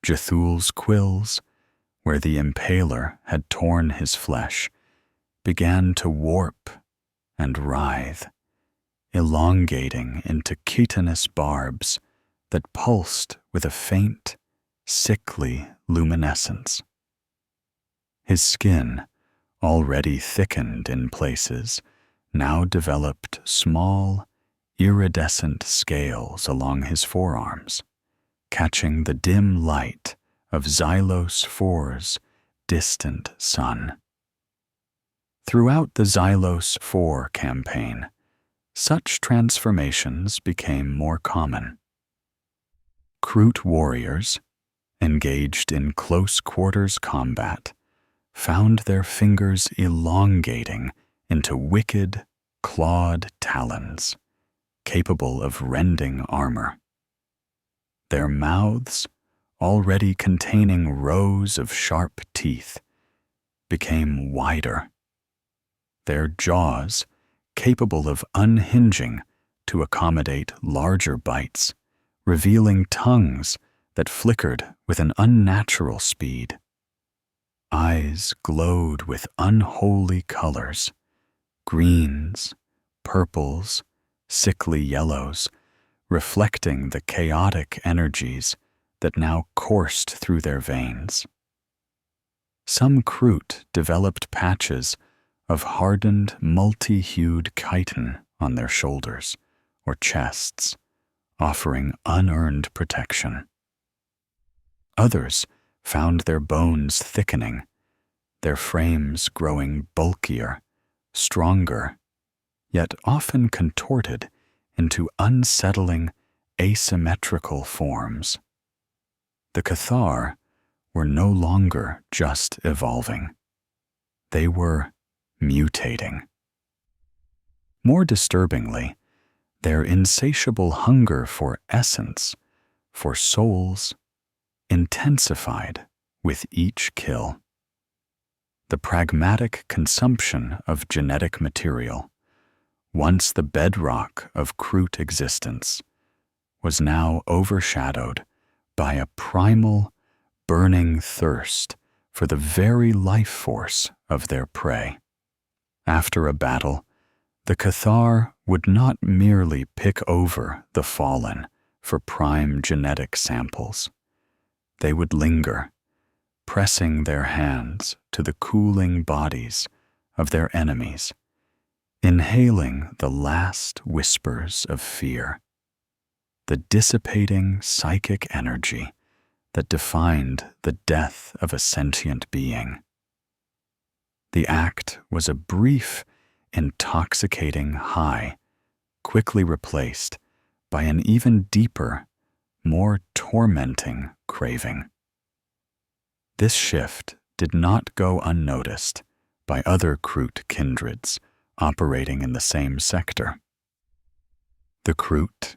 [SPEAKER 1] Jethul's quills, where the impaler had torn his flesh, began to warp and writhe, elongating into chitinous barbs that pulsed with a faint, sickly luminescence. His skin, already thickened in places, now developed small, iridescent scales along his forearms, catching the dim light of Xylos IV's distant sun. Throughout the Xylos IV campaign, such transformations became more common. KROOT warriors, engaged in close-quarters combat, found their fingers elongating into wicked, clawed talons, capable of rending armor. Their mouths, already containing rows of sharp teeth, became wider. Their jaws, capable of unhinging to accommodate larger bites, revealing tongues that flickered with an unnatural speed. Eyes glowed with unholy colors, greens, purples, sickly yellows, reflecting the chaotic energies that now coursed through their veins. Some KROOT developed patches of hardened, multi-hued chitin on their shoulders or chests, offering unearned protection. Others found their bones thickening, their frames growing bulkier, stronger, yet often contorted into unsettling, asymmetrical forms. The Cathar were no longer just evolving. They were mutating. More disturbingly, their insatiable hunger for essence, for souls, intensified with each kill. The pragmatic consumption of genetic material, once the bedrock of KROOT existence, was now overshadowed by a primal, burning thirst for the very life force of their prey. After a battle, the Cathar would not merely pick over the fallen for prime genetic samples. They would linger, pressing their hands to the cooling bodies of their enemies, inhaling the last whispers of fear, the dissipating psychic energy that defined the death of a sentient being. The act was a brief, intoxicating high, quickly replaced by an even deeper, more tormenting craving. This shift did not go unnoticed by other KROOT kindreds operating in the same sector. The KROOT,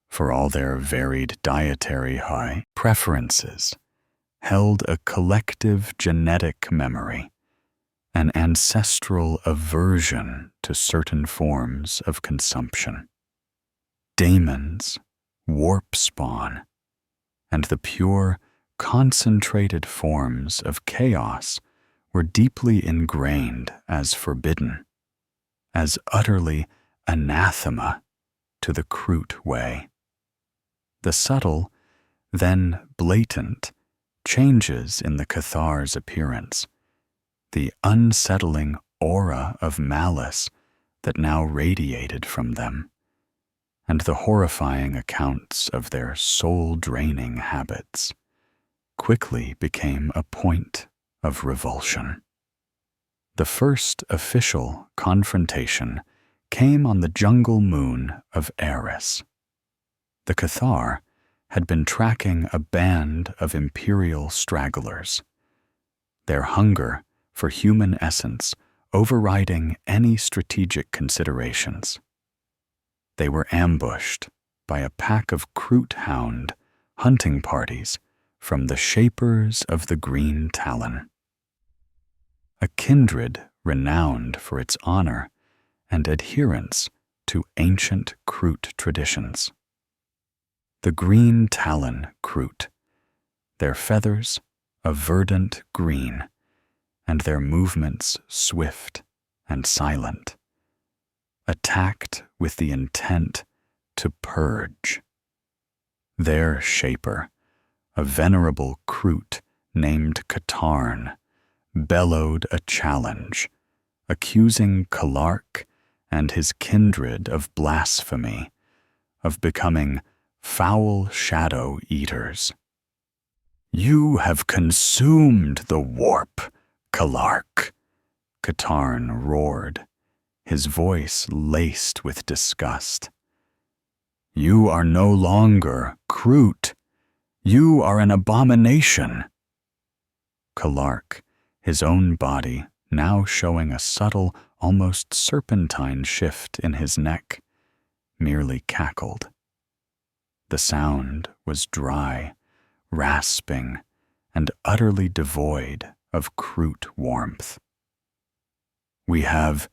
[SPEAKER 1] for all their varied dietary preferences, held a collective genetic memory, an ancestral aversion to certain forms of consumption. Daemons, warp spawn, and the pure, concentrated forms of chaos were deeply ingrained as forbidden, as utterly anathema to the KROOT way. The subtle, then blatant, changes in the Cathar's appearance, the unsettling aura of malice that now radiated from them, and the horrifying accounts of their soul-draining habits, quickly became a point of revulsion. The first official confrontation came on the jungle moon of Eris. The Cathar had been tracking a band of imperial stragglers, their hunger for human essence overriding any strategic considerations. They were ambushed by a pack of KROOT hound hunting parties from the Shapers of the Green Talon, a kindred renowned for its honor and adherence to ancient KROOT traditions. The Green Talon KROOT, their feathers a verdant green, and their movements swift and silent, attacked with the intent to purge. Their shaper, a venerable KROOT named Katarn, bellowed a challenge, accusing Kalark and his kindred of blasphemy, of becoming foul shadow eaters. "You have consumed the warp, Kalark," Katarn roared, his voice laced with disgust. "You are no longer KROOT. You are an abomination." Kalark, his own body now showing a subtle, almost serpentine shift in his neck, merely cackled. The sound was dry, rasping, and utterly devoid of KROOT warmth. "We have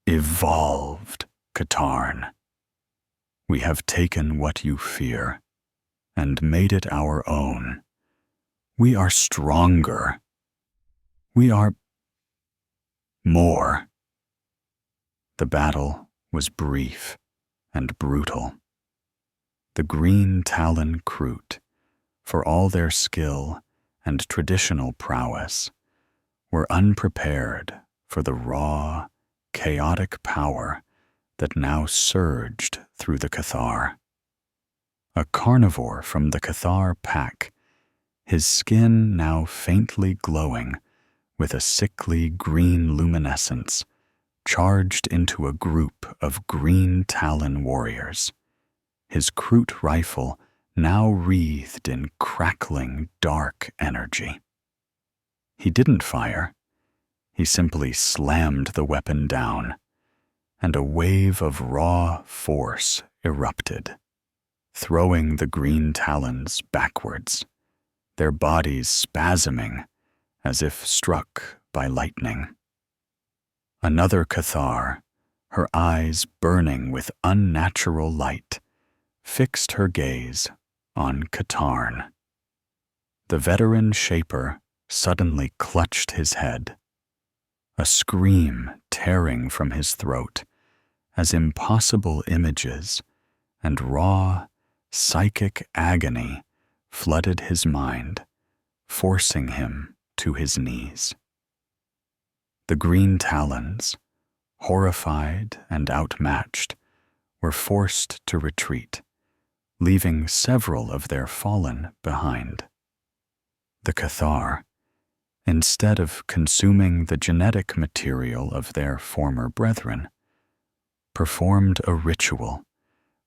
[SPEAKER 1] evolved, Katarn. We have taken what you fear and made it our own. We are stronger. We are more." The battle was brief and brutal. The Green Talon KROOT, for all their skill and traditional prowess, were unprepared for the raw, chaotic power that now surged through the Cathar. A carnivore from the Cathar pack, his skin now faintly glowing with a sickly green luminescence, charged into a group of Green Talon warriors, his KROOT rifle now wreathed in crackling dark energy. He didn't fire. He simply slammed the weapon down, and a wave of raw force erupted, throwing the Green Talons backwards, their bodies spasming as if struck by lightning. Another Cathar, her eyes burning with unnatural light, fixed her gaze on Katarn. The veteran shaper suddenly clutched his head, a scream tearing from his throat as impossible images and raw, psychic agony flooded his mind, forcing him to his knees. The Green Talons, horrified and outmatched, were forced to retreat, leaving several of their fallen behind. The Cathar, instead of consuming the genetic material of their former brethren, performed a ritual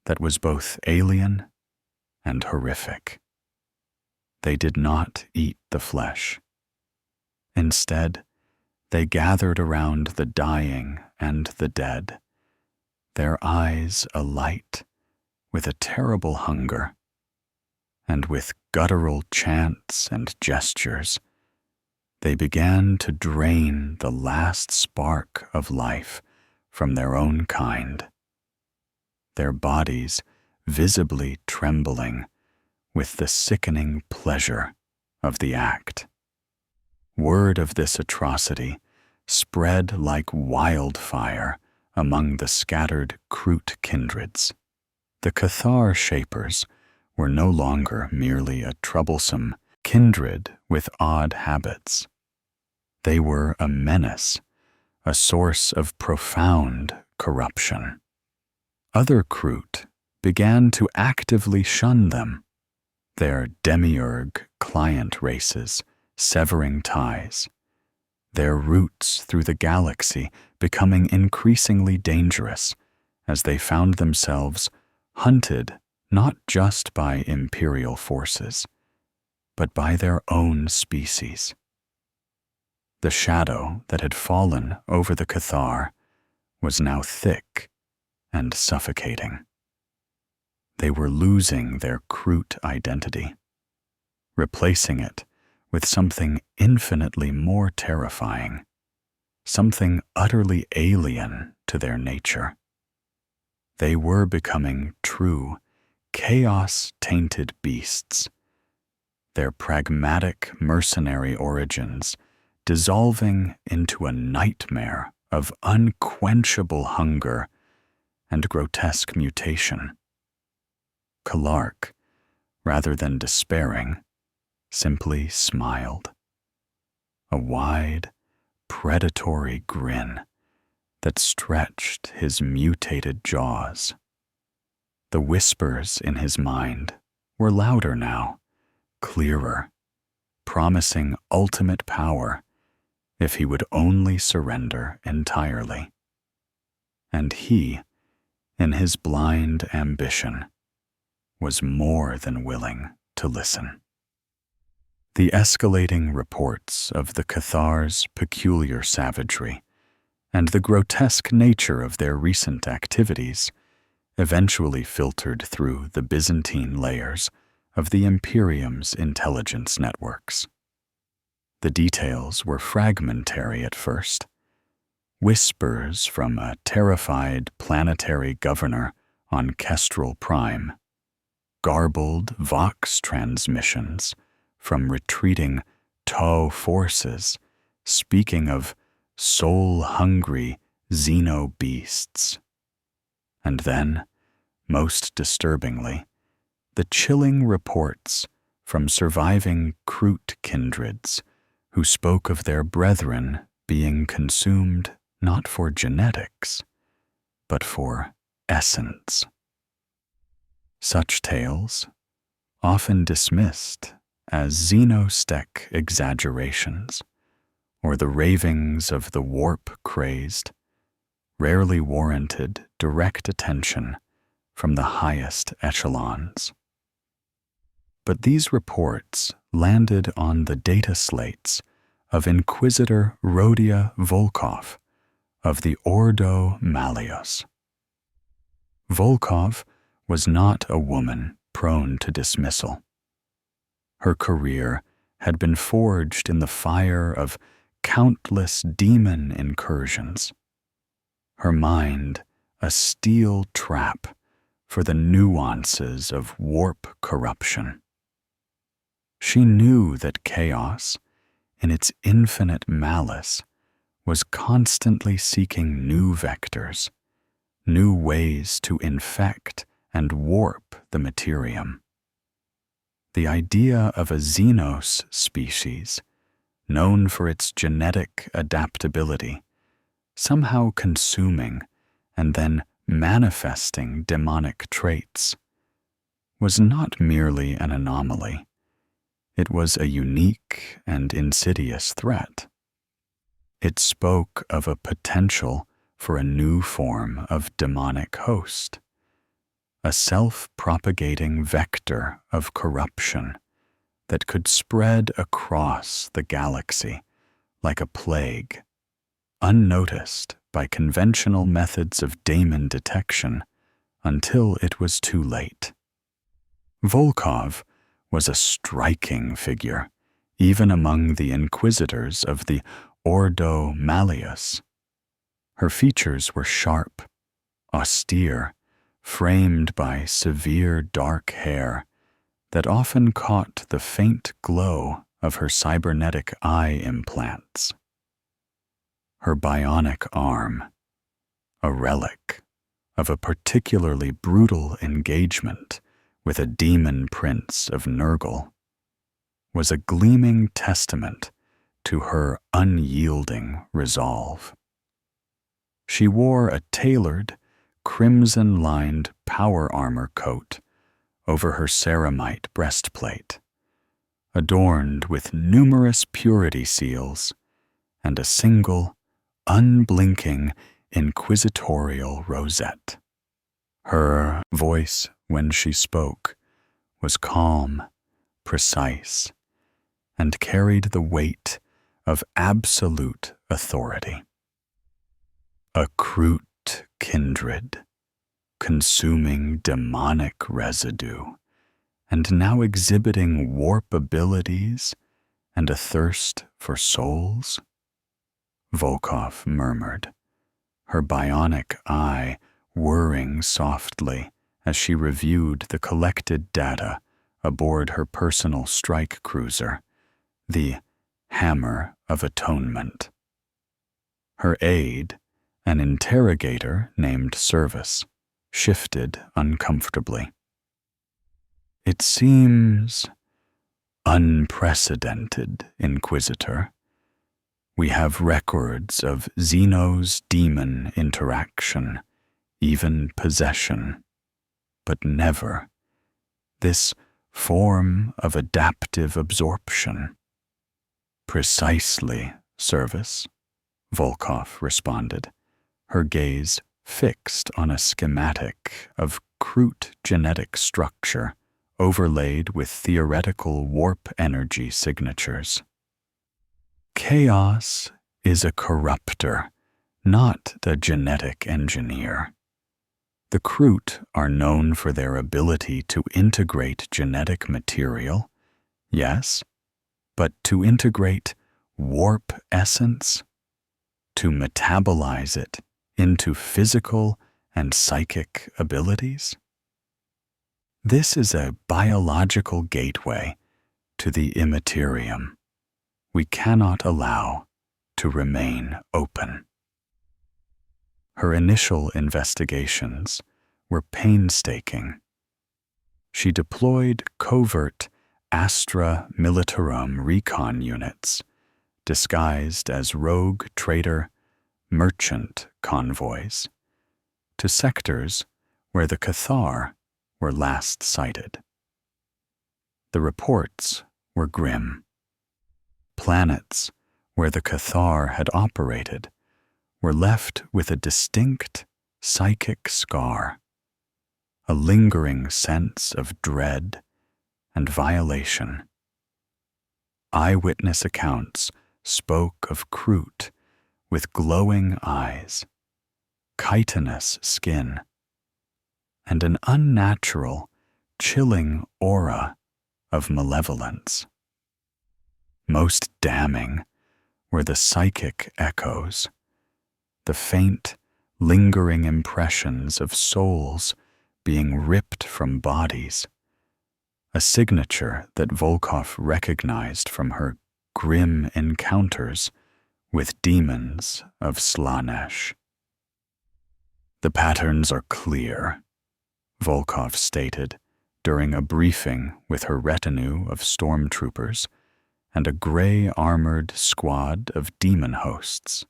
[SPEAKER 1] that was both alien and horrific. They did not eat the flesh. Instead, they gathered around the dying and the dead, their eyes alight with a terrible hunger, and with guttural chants and gestures, they began to drain the last spark of life from their own kind, their bodies visibly trembling with the sickening pleasure of the act. Word of this atrocity spread like wildfire among the scattered KROOT kindreds. The Cathar Shapers were no longer merely a troublesome kindred with odd habits. They were a menace, a source of profound corruption. Other KROOT began to actively shun them, their demiurge client races severing ties, their routes through the galaxy becoming increasingly dangerous as they found themselves hunted not just by Imperial forces, but by their own species. The shadow that had fallen over the Cathar was now thick and suffocating. They were losing their KROOT identity, replacing it with something infinitely more terrifying, something utterly alien to their nature. They were becoming true, chaos-tainted beasts, their pragmatic mercenary origins dissolving into a nightmare of unquenchable hunger and grotesque mutation. KROOT, rather than despairing, simply smiled. A wide, predatory grin that stretched his mutated jaws. The whispers in his mind were louder now, clearer, promising ultimate power if he would only surrender entirely. And he, in his blind ambition, was more than willing to listen. The escalating reports of the Cathar's peculiar savagery and the grotesque nature of their recent activities eventually filtered through the Byzantine layers of the Imperium's intelligence networks. The details were fragmentary at first. Whispers from a terrified planetary governor on Kestrel Prime, garbled Vox transmissions from retreating Tau forces speaking of soul-hungry xeno-beasts. And then, most disturbingly, the chilling reports from surviving KROOT kindreds who spoke of their brethren being consumed not for genetics, but for essence. Such tales, often dismissed as xenostech exaggerations or the ravings of the warp-crazed, rarely warranted direct attention from the highest echelons. But these reports landed on the data slates of Inquisitor Rhodia Volkov of the Ordo Malleus. Volkov was not a woman prone to dismissal. Her career had been forged in the fire of countless demon incursions. Her mind a steel trap for the nuances of warp corruption. She knew that chaos, in its infinite malice, was constantly seeking new vectors, new ways to infect and warp the materium. The idea of a xenos species, known for its genetic adaptability, somehow consuming and then manifesting demonic traits, was not merely an anomaly. It was a unique and insidious threat. It spoke of a potential for a new form of demonic host, a self-propagating vector of corruption that could spread across the galaxy like a plague, unnoticed by conventional methods of daemon detection until it was too late. Volkov was a striking figure, even among the inquisitors of the Ordo Malleus. Her features were sharp, austere, framed by severe dark hair that often caught the faint glow of her cybernetic eye implants. Her bionic arm, a relic of a particularly brutal engagement with a demon prince of Nurgle, was a gleaming testament to her unyielding resolve. She wore a tailored, crimson-lined power armor coat over her ceramite breastplate, adorned with numerous purity seals and a single, unblinking, inquisitorial rosette. Her voice, when she spoke, was calm, precise, and carried the weight of absolute authority. A KROOT kindred, consuming demonic residue, and now exhibiting warp abilities and a thirst for souls? Volkov murmured, her bionic eye whirring softly as she reviewed the collected data aboard her personal strike cruiser, the Hammer of Atonement. Her aide, an interrogator named Service, shifted uncomfortably. It seems unprecedented, Inquisitor. We have records of Xeno's demon interaction, even possession, but never this form of adaptive absorption. Precisely, Service, Volkov responded, her gaze fixed on a schematic of KROOT genetic structure overlaid with theoretical warp energy signatures. Chaos is a corruptor, not the genetic engineer. The KROOT are known for their ability to integrate genetic material, yes, but to integrate warp essence, to metabolize it into physical and psychic abilities? This is a biological gateway to the Imperium we cannot allow to remain open. Her initial investigations were painstaking. She deployed covert Astra Militarum recon units, disguised as rogue trader, merchant convoys, to sectors where the Cathar were last sighted. The reports were grim. Planets where the Cathar had operated were left with a distinct psychic scar, a lingering sense of dread and violation. Eyewitness accounts spoke of KROOT with glowing eyes, chitinous skin, and an unnatural, chilling aura of malevolence. Most damning were the psychic echoes, the faint, lingering impressions of souls being ripped from bodies, a signature that Volkov recognized from her grim encounters with demons of Slaanesh. The patterns are clear, Volkov stated during a briefing with her retinue of stormtroopers and a gray-armored squad of demon hosts,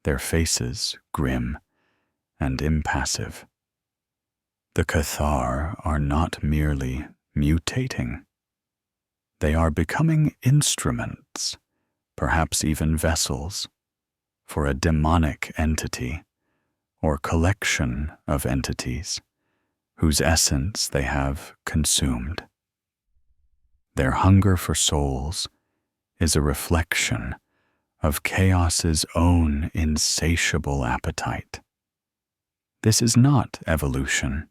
[SPEAKER 1] their faces grim and impassive. The Cathar are not merely mutating. They are becoming instruments, perhaps even vessels, for a demonic entity or collection of entities whose essence they have consumed. Their hunger for souls is a reflection of Chaos's own insatiable appetite. This is not evolution.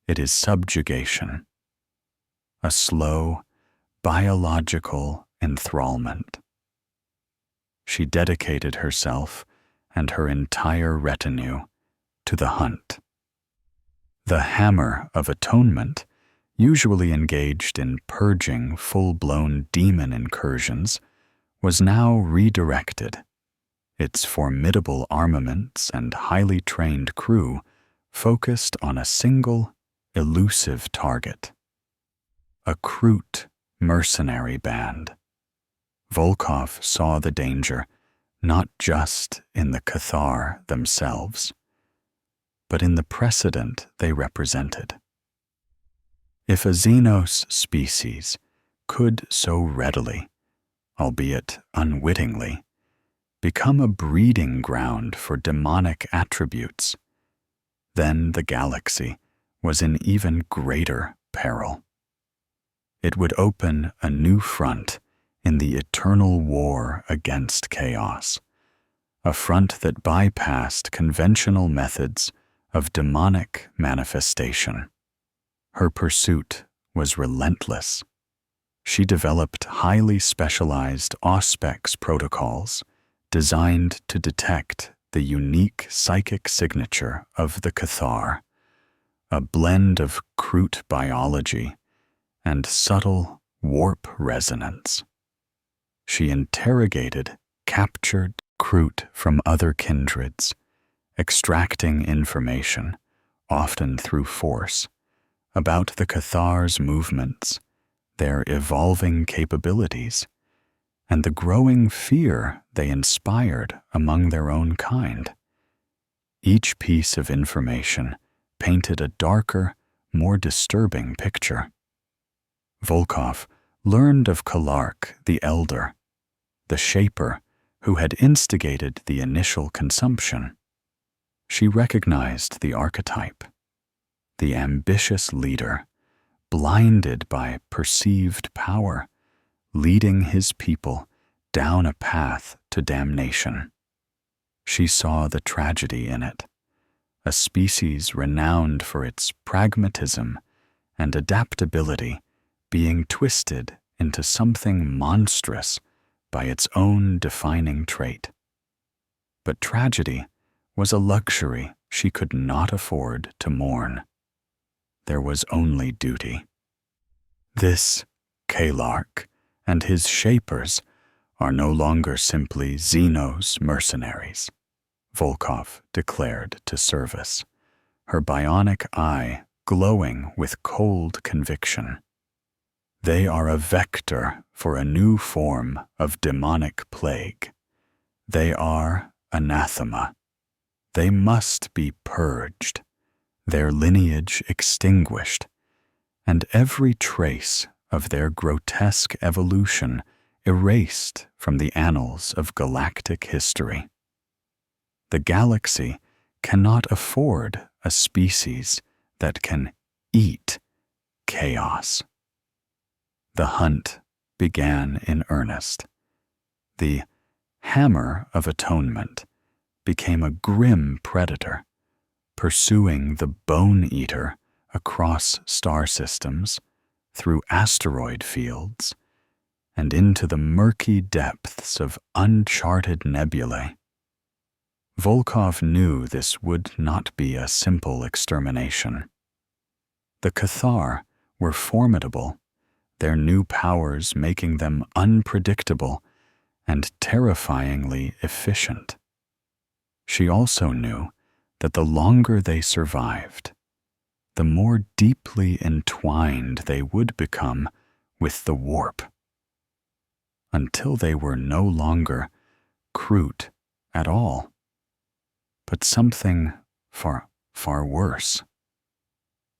[SPEAKER 1] It is subjugation, a slow, biological enthrallment. She dedicated herself and her entire retinue to the hunt. The Hammer of Atonement, usually engaged in purging full-blown demon incursions, was now redirected, its formidable armaments and highly trained crew focused on a single, elusive target. A KROOT mercenary band. Volkov saw the danger not just in the Cathar themselves, but in the precedent they represented. If a Xenos species could so readily, albeit unwittingly, become a breeding ground for demonic attributes, then the galaxy was in even greater peril. It would open a new front in the eternal war against chaos, a front that bypassed conventional methods of demonic manifestation. Her pursuit was relentless. She developed highly specialized Auspex protocols designed to detect the unique psychic signature of the Cathar, a blend of KROOT biology and subtle warp resonance. She interrogated captured KROOT from other kindreds, extracting information, often through force, about the Cathar's movements, their evolving capabilities, and the growing fear they inspired among their own kind. Each piece of information painted a darker, more disturbing picture. Volkov learned of Kalark the Elder, the Shaper who had instigated the initial consumption. She recognized the archetype, the ambitious leader, blinded by perceived power, leading his people down a path to damnation. She saw the tragedy in it, a species renowned for its pragmatism and adaptability being twisted into something monstrous by its own defining trait. But tragedy was a luxury she could not afford to mourn. There was only duty. This Kalark and his Shapers are no longer simply Xenos mercenaries, Volkov declared to Service, her bionic eye glowing with cold conviction. They are a vector for a new form of demonic plague. They are anathema. They must be purged, their lineage extinguished, and every trace of their grotesque evolution erased from the annals of galactic history. The galaxy cannot afford a species that can eat chaos. The hunt began in earnest. The Hammer of Atonement became a grim predator, pursuing the Bone Eater across star systems, through asteroid fields, and into the murky depths of uncharted nebulae. Volkov knew this would not be a simple extermination. The Cathar were formidable, their new powers making them unpredictable and terrifyingly efficient. She also knew that the longer they survived, the more deeply entwined they would become with the warp, until they were no longer KROOT at all, but something far, far worse.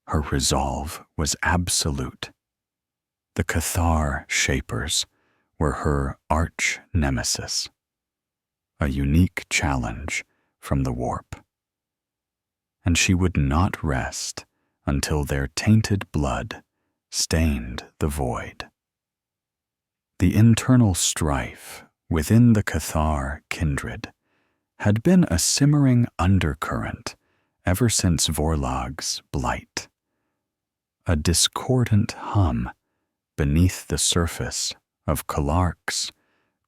[SPEAKER 1] Her resolve was absolute. The Cathar Shapers were her arch nemesis, a unique challenge from the warp. And she would not rest until their tainted blood stained the void. The internal strife within the Cathar kindred had been a simmering undercurrent ever since Vorlag's blight, a discordant hum beneath the surface of Kalark's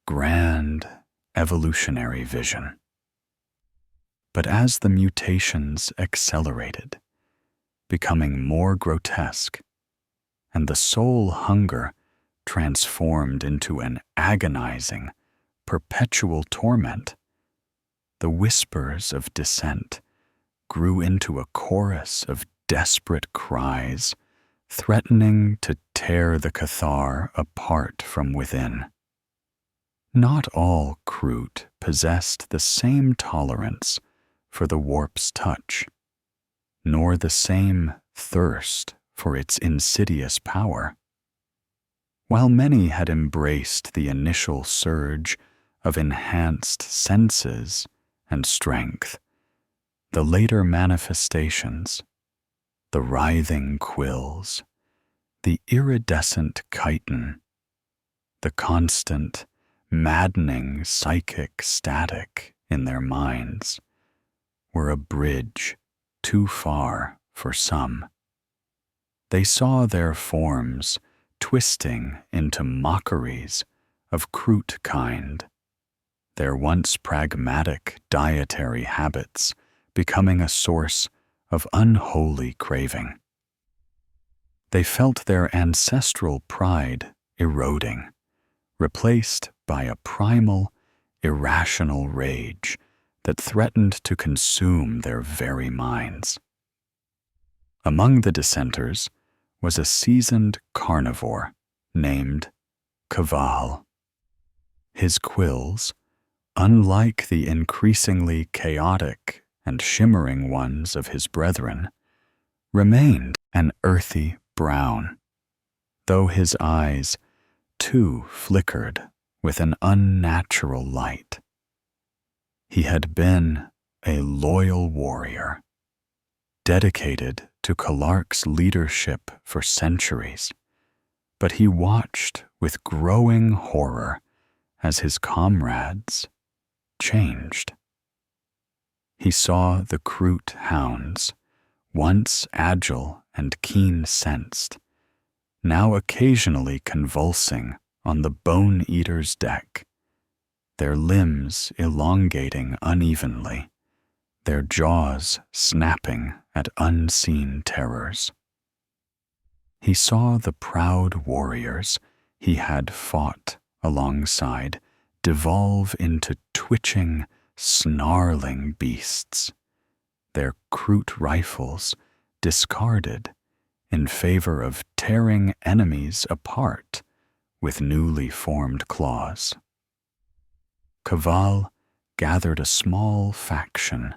[SPEAKER 1] grand evolutionary vision. But as the mutations accelerated, becoming more grotesque, and the soul hunger transformed into an agonizing, perpetual torment, the whispers of dissent grew into a chorus of desperate cries, threatening to tear the Cathar apart from within. Not all KROOT possessed the same tolerance for the warp's touch, nor the same thirst for its insidious power. While many had embraced the initial surge of enhanced senses and strength, the later manifestations, the writhing quills, the iridescent chitin, the constant, maddening psychic static in their minds, were a bridge too far for some. They saw their forms twisting into mockeries of KROOT kind, their once pragmatic dietary habits becoming a source of unholy craving. They felt their ancestral pride eroding, replaced by a primal, irrational rage that threatened to consume their very minds. Among the dissenters was a seasoned carnivore named Kaval. His quills, unlike the increasingly chaotic and shimmering ones of his brethren, remained an earthy brown, though his eyes too flickered with an unnatural light. He had been a loyal warrior, dedicated to Kalark's leadership for centuries, but he watched with growing horror as his comrades changed. He saw the KROOT hounds, once agile and keen-sensed, now occasionally convulsing on the Bone Eater's deck, their limbs elongating unevenly, their jaws snapping at unseen terrors. He saw the proud warriors he had fought alongside devolve into twitching, snarling beasts, their KROOT rifles discarded in favor of tearing enemies apart with newly formed claws. Kaval gathered a small faction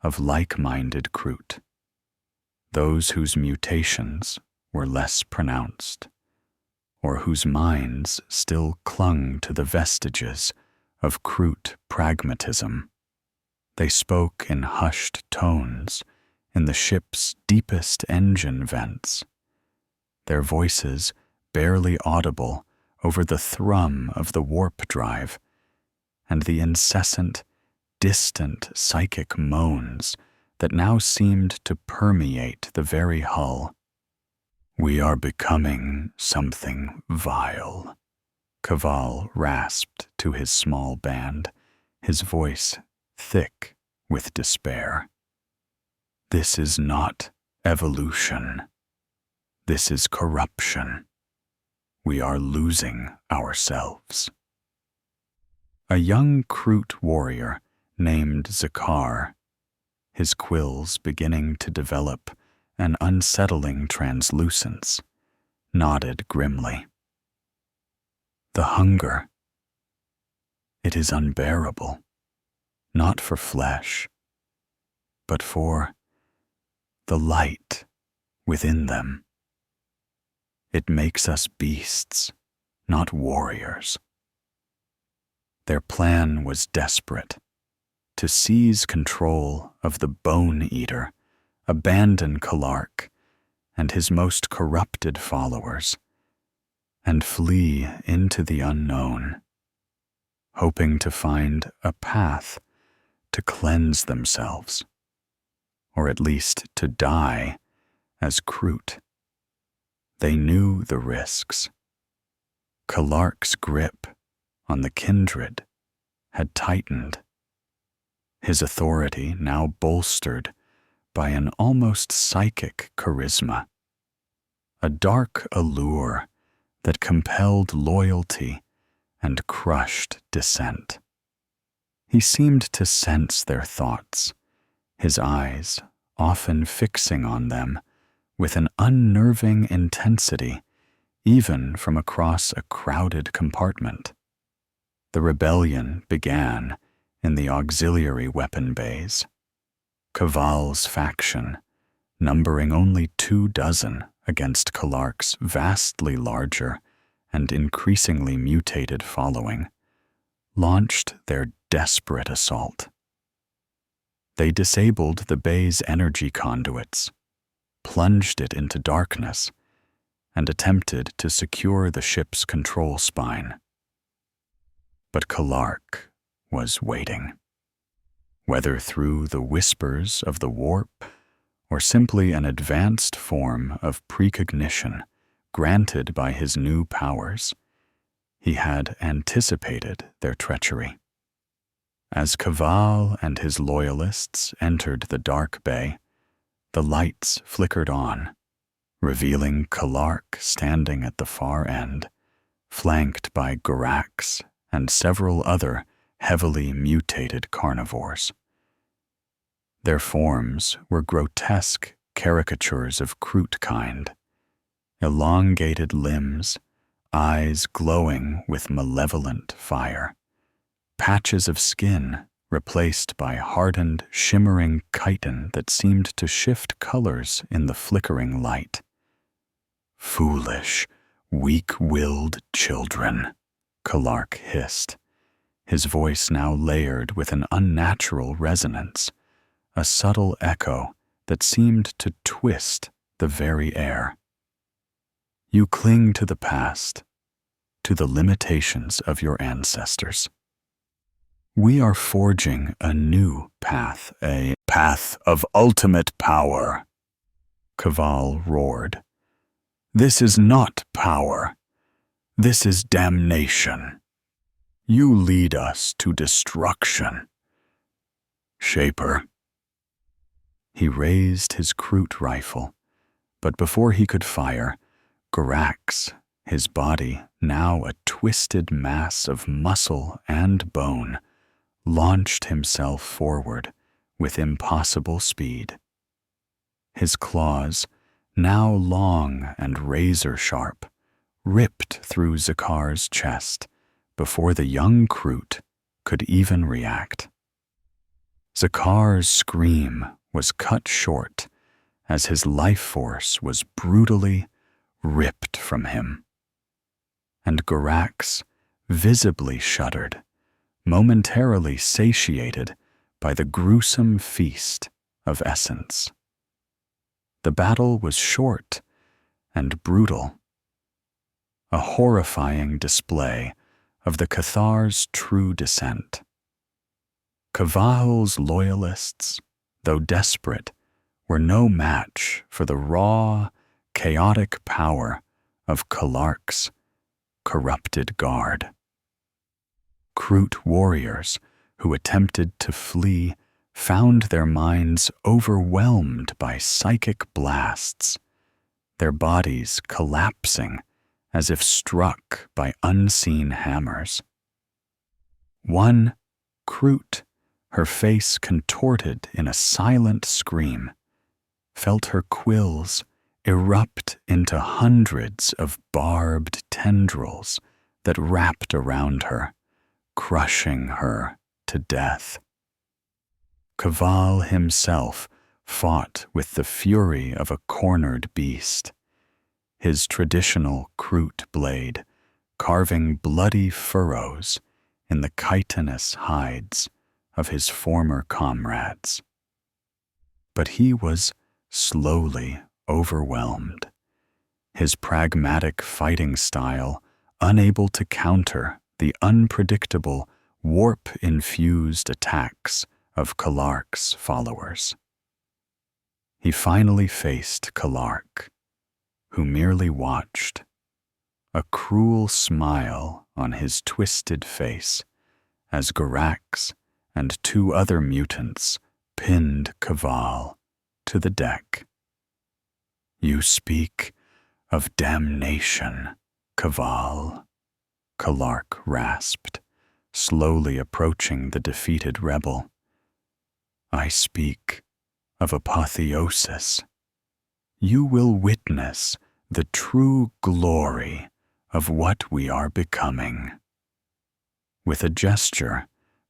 [SPEAKER 1] of like-minded KROOT, those whose mutations were less pronounced, or whose minds still clung to the vestiges of KROOT pragmatism. They spoke in hushed tones in the ship's deepest engine vents, their voices barely audible over the thrum of the warp drive and the incessant, distant psychic moans that now seemed to permeate the very hull. "We are becoming something vile," Kaval rasped to his small band, his voice thick with despair. "This is not evolution. This is corruption. We are losing ourselves." A young KROOT warrior named Zakar, his quills beginning to develop an unsettling translucence, nodded grimly. "The hunger. It is unbearable, not for flesh, but for the light within them. It makes us beasts, not warriors." Their plan was desperate: to seize control of the Bone Eater, abandon Kalark and his most corrupted followers, and flee into the unknown, hoping to find a path to cleanse themselves, or at least to die as KROOT. They knew the risks. Kalark's grip on the kindred had tightened, his authority now bolstered by an almost psychic charisma, a dark allure that compelled loyalty and crushed dissent. He seemed to sense their thoughts, his eyes often fixing on them with an unnerving intensity, even from across a crowded compartment. The rebellion began in the auxiliary weapon bays. Kaval's faction, numbering only 24 against Kalark's vastly larger and increasingly mutated following, launched their desperate assault. They disabled the bay's energy conduits, plunged it into darkness, and attempted to secure the ship's control spine. But Kalark was waiting. Whether through the whispers of the warp or simply an advanced form of precognition granted by his new powers, he had anticipated their treachery. As Kaval and his loyalists entered the dark bay, the lights flickered on, revealing Kalark standing at the far end, flanked by Garax and several other heavily mutated carnivores. Their forms were grotesque caricatures of KROOT kind, elongated limbs, eyes glowing with malevolent fire, patches of skin replaced by hardened, shimmering chitin that seemed to shift colors in the flickering light. Foolish, weak-willed children, Kalark hissed, his voice now layered with an unnatural resonance, a subtle echo that seemed to twist the very air. You cling to the past, to the limitations of your ancestors. We are forging a new path, a path of ultimate power, Kaval roared. This is not power. This is damnation. You lead us to destruction. Shaper. He raised his KROOT rifle, but before he could fire, Garax, his body now a twisted mass of muscle and bone, launched himself forward with impossible speed. His claws, now long and razor-sharp, ripped through Zakar's chest before the young KROOT could even react. Zakar's scream was cut short as his life force was brutally ripped from him. And Garax visibly shuddered, momentarily satiated by the gruesome feast of essence. The battle was short and brutal, a horrifying display of the Cathar's true descent. Kaval's loyalists, though desperate, were no match for the raw, chaotic power of Kalark's corrupted guard. KROOT warriors who attempted to flee found their minds overwhelmed by psychic blasts, their bodies collapsing as if struck by unseen hammers. One KROOT, her face contorted in a silent scream, felt her quills erupt into hundreds of barbed tendrils that wrapped around her, crushing her to death. Kaval himself fought with the fury of a cornered beast, his traditional KROOT blade carving bloody furrows in the chitinous hides of his former comrades. But he was slowly overwhelmed, his pragmatic fighting style unable to counter the unpredictable, warp-infused attacks of Kalark's followers. He finally faced Kalark, who merely watched, a cruel smile on his twisted face as Garax and 2 other mutants pinned Kaval to the deck. You speak of damnation, Kaval, Kalark rasped, slowly approaching the defeated rebel. I speak of apotheosis. You will witness the true glory of what we are becoming." With a gesture,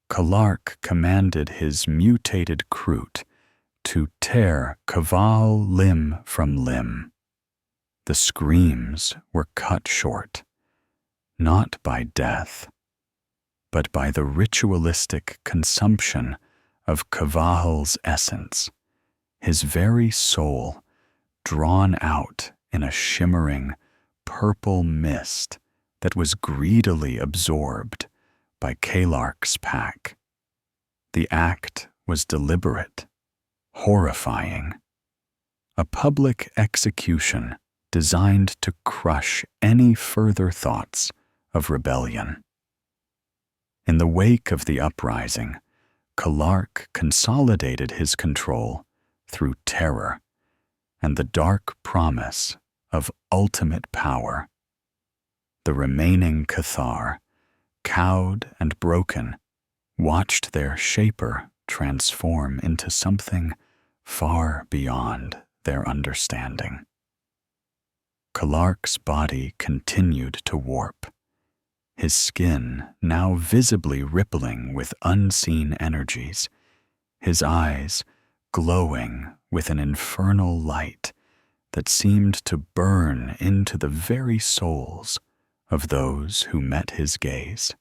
[SPEAKER 1] KROOT commanded his mutated KROOT to tear Kaval limb from limb. The screams were cut short, not by death, but by the ritualistic consumption of Kaval's essence, his very soul drawn out in a shimmering purple mist that was greedily absorbed by KROOT's pack. The act was deliberate, horrifying, a public execution designed to crush any further thoughts of rebellion. In the wake of the uprising, KROOT consolidated his control through terror and the dark promise of ultimate power. The remaining Cathar, cowed and broken, watched their shaper transform into something far beyond their understanding. KROOT's body continued to warp, his skin now visibly rippling with unseen energies, his eyes glowing with an infernal light that seemed to burn into the very souls of those who met his gaze.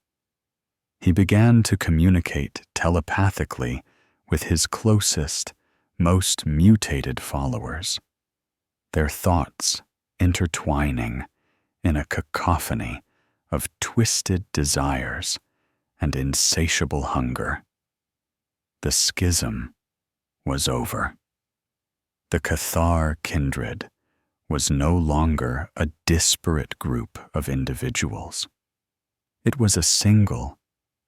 [SPEAKER 1] He began to communicate telepathically with his closest, most mutated followers, their thoughts intertwining in a cacophony of twisted desires and insatiable hunger. The schism was over. The Cathar kindred was no longer a disparate group of individuals. It was a single,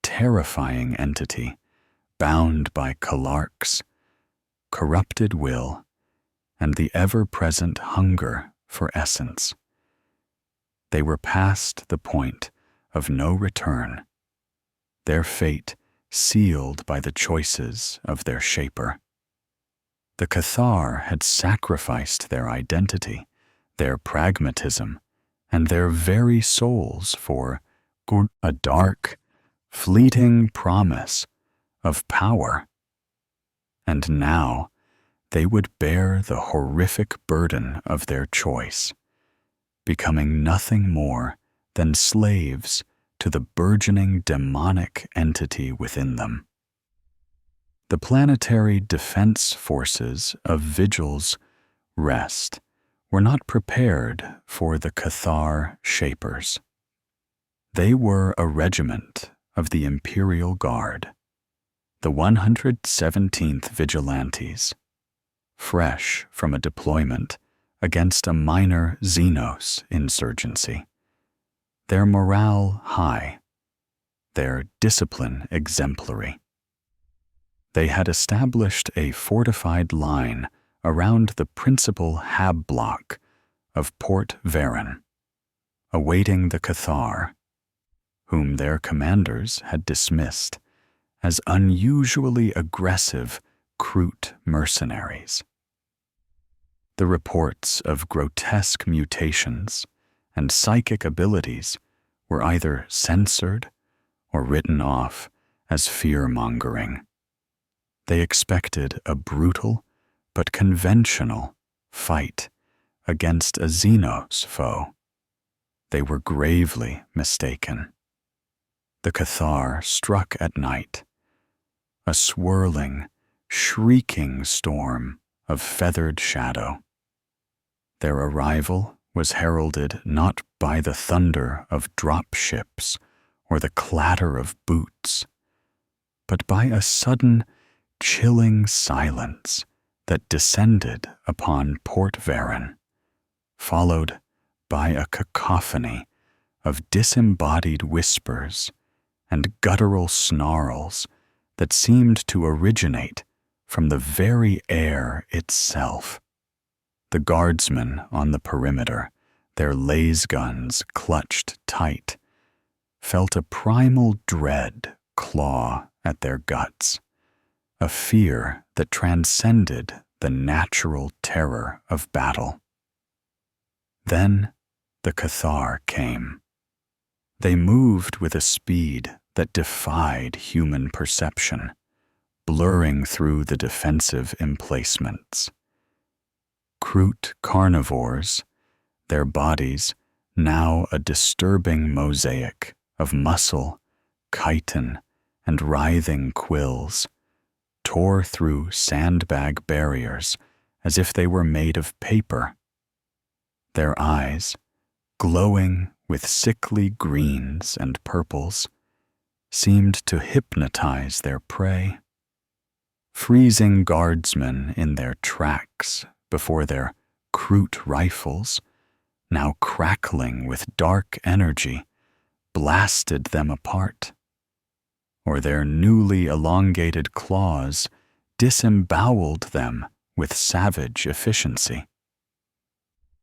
[SPEAKER 1] terrifying entity bound by KROOT's corrupted will and the ever-present hunger for essence. They were past the point of no return, their fate sealed by the choices of their shaper. The Cathar had sacrificed their identity, their pragmatism, and their very souls for a dark, fleeting promise of power. And now they would bear the horrific burden of their choice, becoming nothing more than slaves to the burgeoning demonic entity within them. The planetary defense forces of Vigil's rest were not prepared for the Cathar shapers. They were a regiment of the Imperial Guard, the 117th Vigilantes, fresh from a deployment against a minor Xenos insurgency, their morale high, their discipline exemplary. They had established a fortified line around the principal hab block of Port Varen, awaiting the Cathar, whom their commanders had dismissed as unusually aggressive KROOT mercenaries. The reports of grotesque mutations and psychic abilities were either censored or written off as fear-mongering. They expected a brutal but conventional fight against a Xenos foe. They were gravely mistaken. The Cathar struck at night, a swirling, shrieking storm of feathered shadow. Their arrival was heralded not by the thunder of drop ships or the clatter of boots, but by a sudden, chilling silence that descended upon Port Varen, followed by a cacophony of disembodied whispers and guttural snarls that seemed to originate from the very air itself. The guardsmen on the perimeter, their laser guns clutched tight, felt a primal dread claw at their guts, a fear that transcended the natural terror of battle. Then the Cathar came. They moved with a speed that defied human perception, blurring through the defensive emplacements. KROOT carnivores, their bodies now a disturbing mosaic of muscle, chitin, and writhing quills, tore through sandbag barriers as if they were made of paper. Their eyes, glowing with sickly greens and purples, seemed to hypnotize their prey. Freezing guardsmen in their tracks before their KROOT rifles, now crackling with dark energy, blasted them apart, or their newly elongated claws disemboweled them with savage efficiency.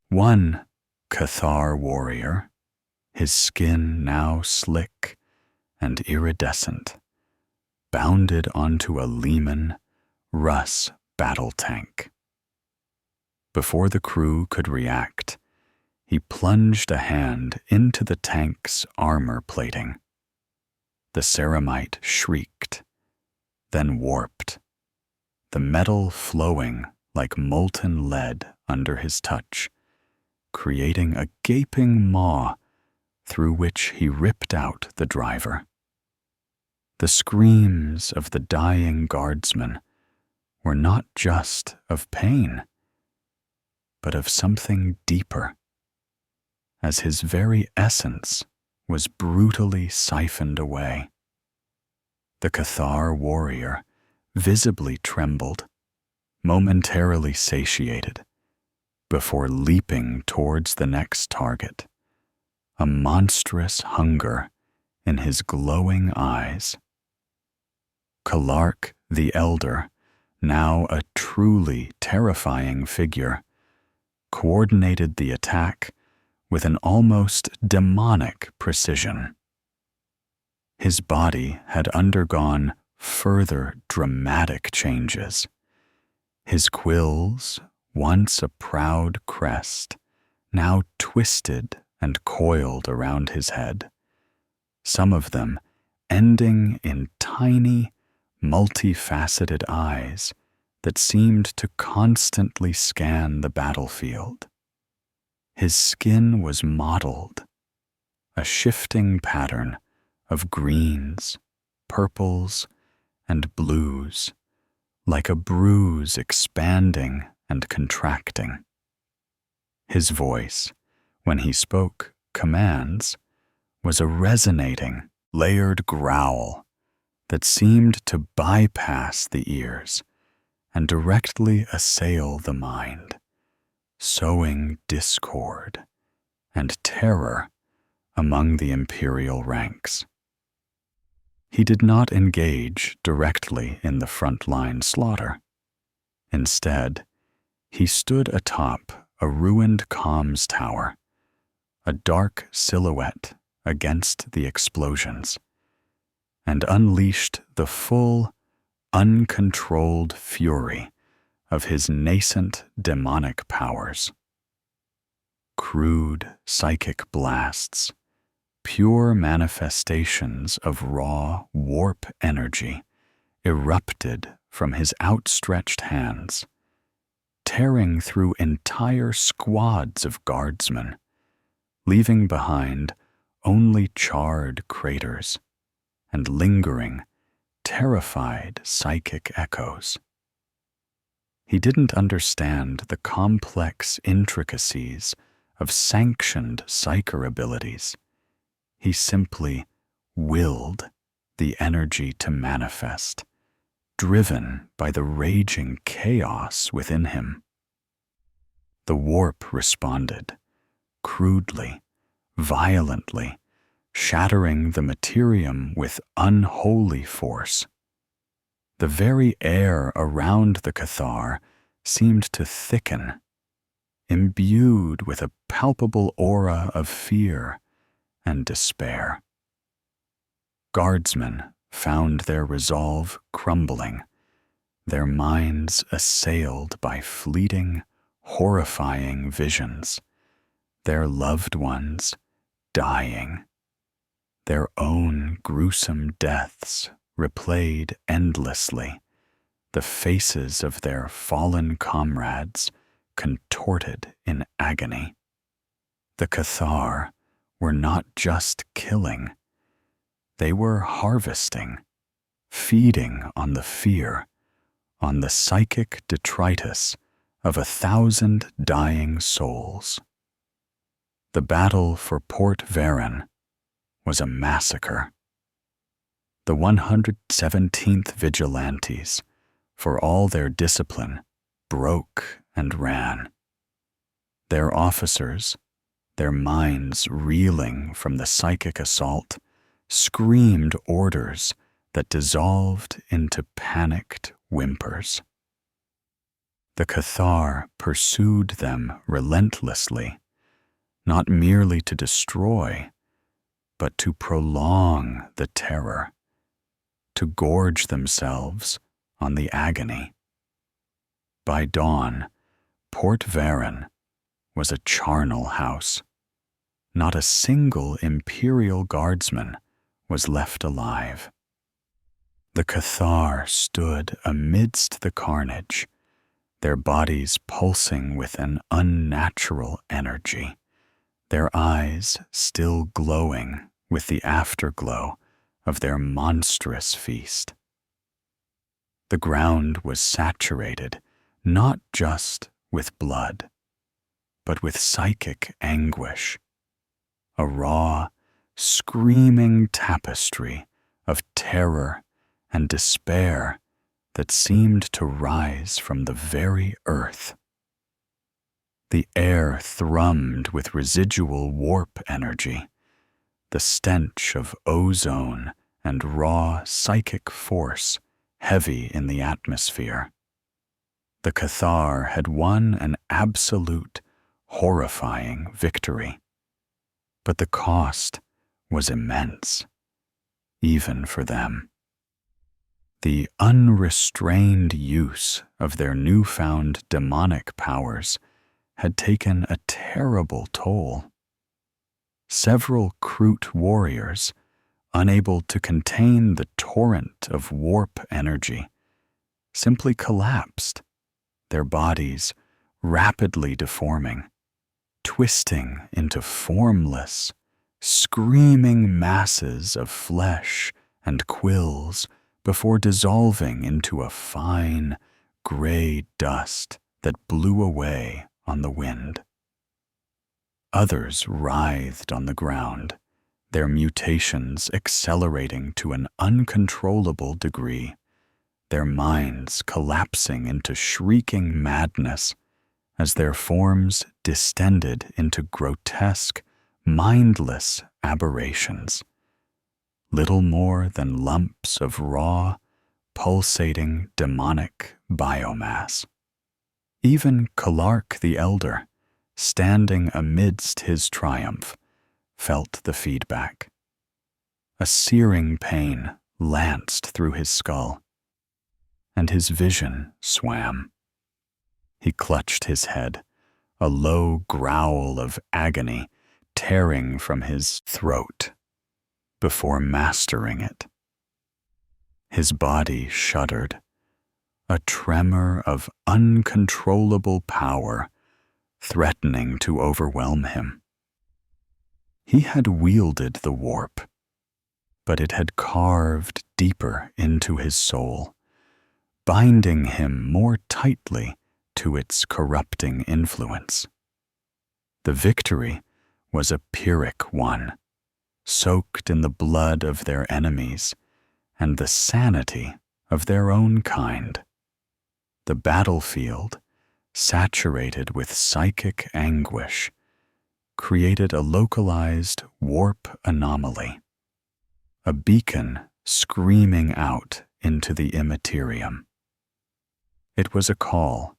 [SPEAKER 1] One Cathar warrior, his skin now slick and iridescent, bounded onto a Lehman Russ battle tank. Before the crew could react, he plunged a hand into the tank's armor plating. The ceramite shrieked, then warped, the metal flowing like molten lead under his touch, creating a gaping maw through which he ripped out the driver. The screams of the dying guardsmen were not just of pain, but of something deeper, as his very essence was brutally siphoned away. The Cathar warrior visibly trembled, momentarily satiated, before leaping towards the next target, a monstrous hunger in his glowing eyes. KROOT the Elder, now a truly terrifying figure, coordinated the attack with an almost demonic precision. His body had undergone further dramatic changes. His quills, once a proud crest, now twisted and coiled around his head, some of them ending in tiny, multifaceted eyes that seemed to constantly scan the battlefield. His skin was mottled, a shifting pattern of greens, purples, and blues, like a bruise expanding and contracting. His voice, when he spoke commands, was a resonating, layered growl that seemed to bypass the ears and directly assail the mind, sowing discord and terror among the Imperial ranks. He did not engage directly in the front-line slaughter. Instead, he stood atop a ruined comms tower, a dark silhouette against the explosions, and unleashed the full, uncontrolled fury of his nascent demonic powers. Crude psychic blasts, pure manifestations of raw warp energy, erupted from his outstretched hands, tearing through entire squads of guardsmen, leaving behind only charred craters and lingering, terrified psychic echoes. He didn't understand the complex intricacies of sanctioned psyker abilities. He simply willed the energy to manifest, driven by the raging chaos within him. The warp responded, crudely, violently, shattering the Imperium with unholy force. The very air around the Cathar seemed to thicken, imbued with a palpable aura of fear and despair. Guardsmen found their resolve crumbling, their minds assailed by fleeting, horrifying visions, their loved ones dying, their own gruesome deaths replayed endlessly, the faces of their fallen comrades contorted in agony. The Cathar were not just killing, they were harvesting, feeding on the fear, on the psychic detritus of 1,000 dying souls. The battle for Port Varen was a massacre. The 117th Vigilantes, for all their discipline, broke and ran. Their officers, their minds reeling from the psychic assault, screamed orders that dissolved into panicked whimpers. The Cathar pursued them relentlessly, not merely to destroy, but to prolong the terror, to gorge themselves on the agony. By dawn, Port Varen was a charnel house. Not a single Imperial guardsman was left alive. The Cathar stood amidst the carnage, their bodies pulsing with an unnatural energy, their eyes still glowing with the afterglow of their monstrous feast. The ground was saturated not just with blood, but with psychic anguish, a raw, screaming tapestry of terror and despair that seemed to rise from the very earth. The air thrummed with residual warp energy, the stench of ozone and raw psychic force heavy in the atmosphere. The Cathar had won an absolute, horrifying victory, but the cost was immense, even for them. The unrestrained use of their newfound demonic powers had taken a terrible toll. Several KROOT warriors, unable to contain the torrent of warp energy, simply collapsed, their bodies rapidly deforming, twisting into formless, screaming masses of flesh and quills before dissolving into a fine, gray dust that blew away on the wind. Others writhed on the ground, their mutations accelerating to an uncontrollable degree, their minds collapsing into shrieking madness as their forms distended into grotesque, mindless aberrations, little more than lumps of raw, pulsating demonic biomass. Even Kalark the Elder, standing amidst his triumph, felt the feedback. A searing pain lanced through his skull, and his vision swam. He clutched his head, a low growl of agony tearing from his throat, before mastering it. His body shuddered, a tremor of uncontrollable power threatening to overwhelm him. He had wielded the warp, but it had carved deeper into his soul, binding him more tightly to its corrupting influence. The victory was a Pyrrhic one, soaked in the blood of their enemies and the sanity of their own kind. The battlefield, saturated with psychic anguish, created a localized warp anomaly, a beacon screaming out into the immaterium. It was a call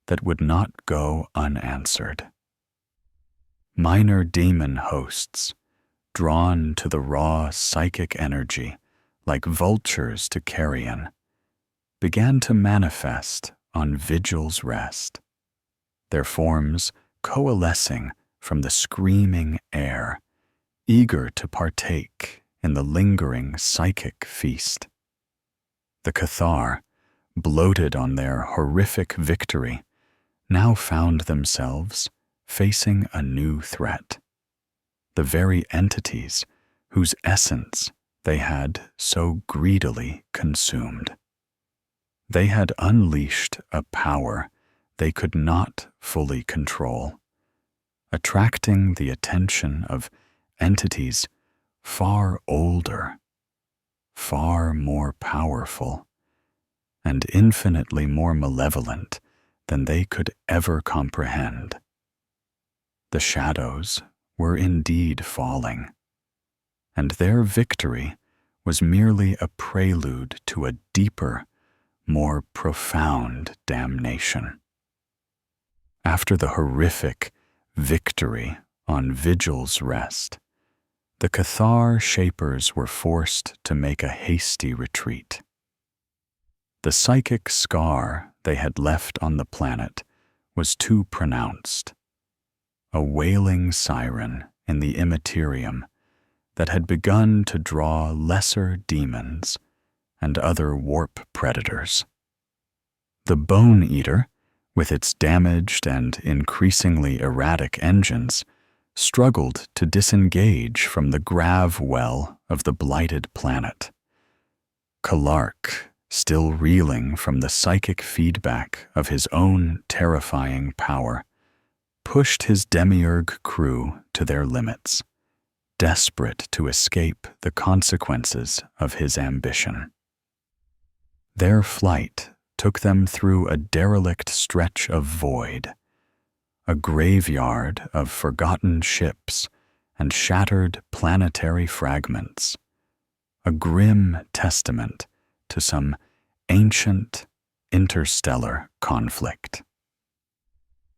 [SPEAKER 1] that would not go unanswered. Minor demon hosts, drawn to the raw psychic energy like vultures to carrion, began to manifest on Vigil's rest, their forms coalescing from the screaming air, eager to partake in the lingering psychic feast. The Cathar, bloated on their horrific victory, now found themselves facing a new threat. The very entities whose essence they had so greedily consumed. They had unleashed a power they could not fully control, attracting the attention of entities far older, far more powerful, and infinitely more malevolent than they could ever comprehend. The shadows were indeed falling, and their victory was merely a prelude to a deeper, more profound damnation. After the horrific victory on Vigil's rest, the Cathar Shapers were forced to make a hasty retreat. The psychic scar they had left on the planet was too pronounced, a wailing siren in the Imperium that had begun to draw lesser demons and other warp predators. The Bone Eater, with its damaged and increasingly erratic engines, struggled to disengage from the grav well of the blighted planet. KROOT, still reeling from the psychic feedback of his own terrifying power, pushed his demiurge crew to their limits, desperate to escape the consequences of his ambition. Their flight took them through a derelict stretch of void, a graveyard of forgotten ships and shattered planetary fragments, a grim testament to some ancient interstellar conflict.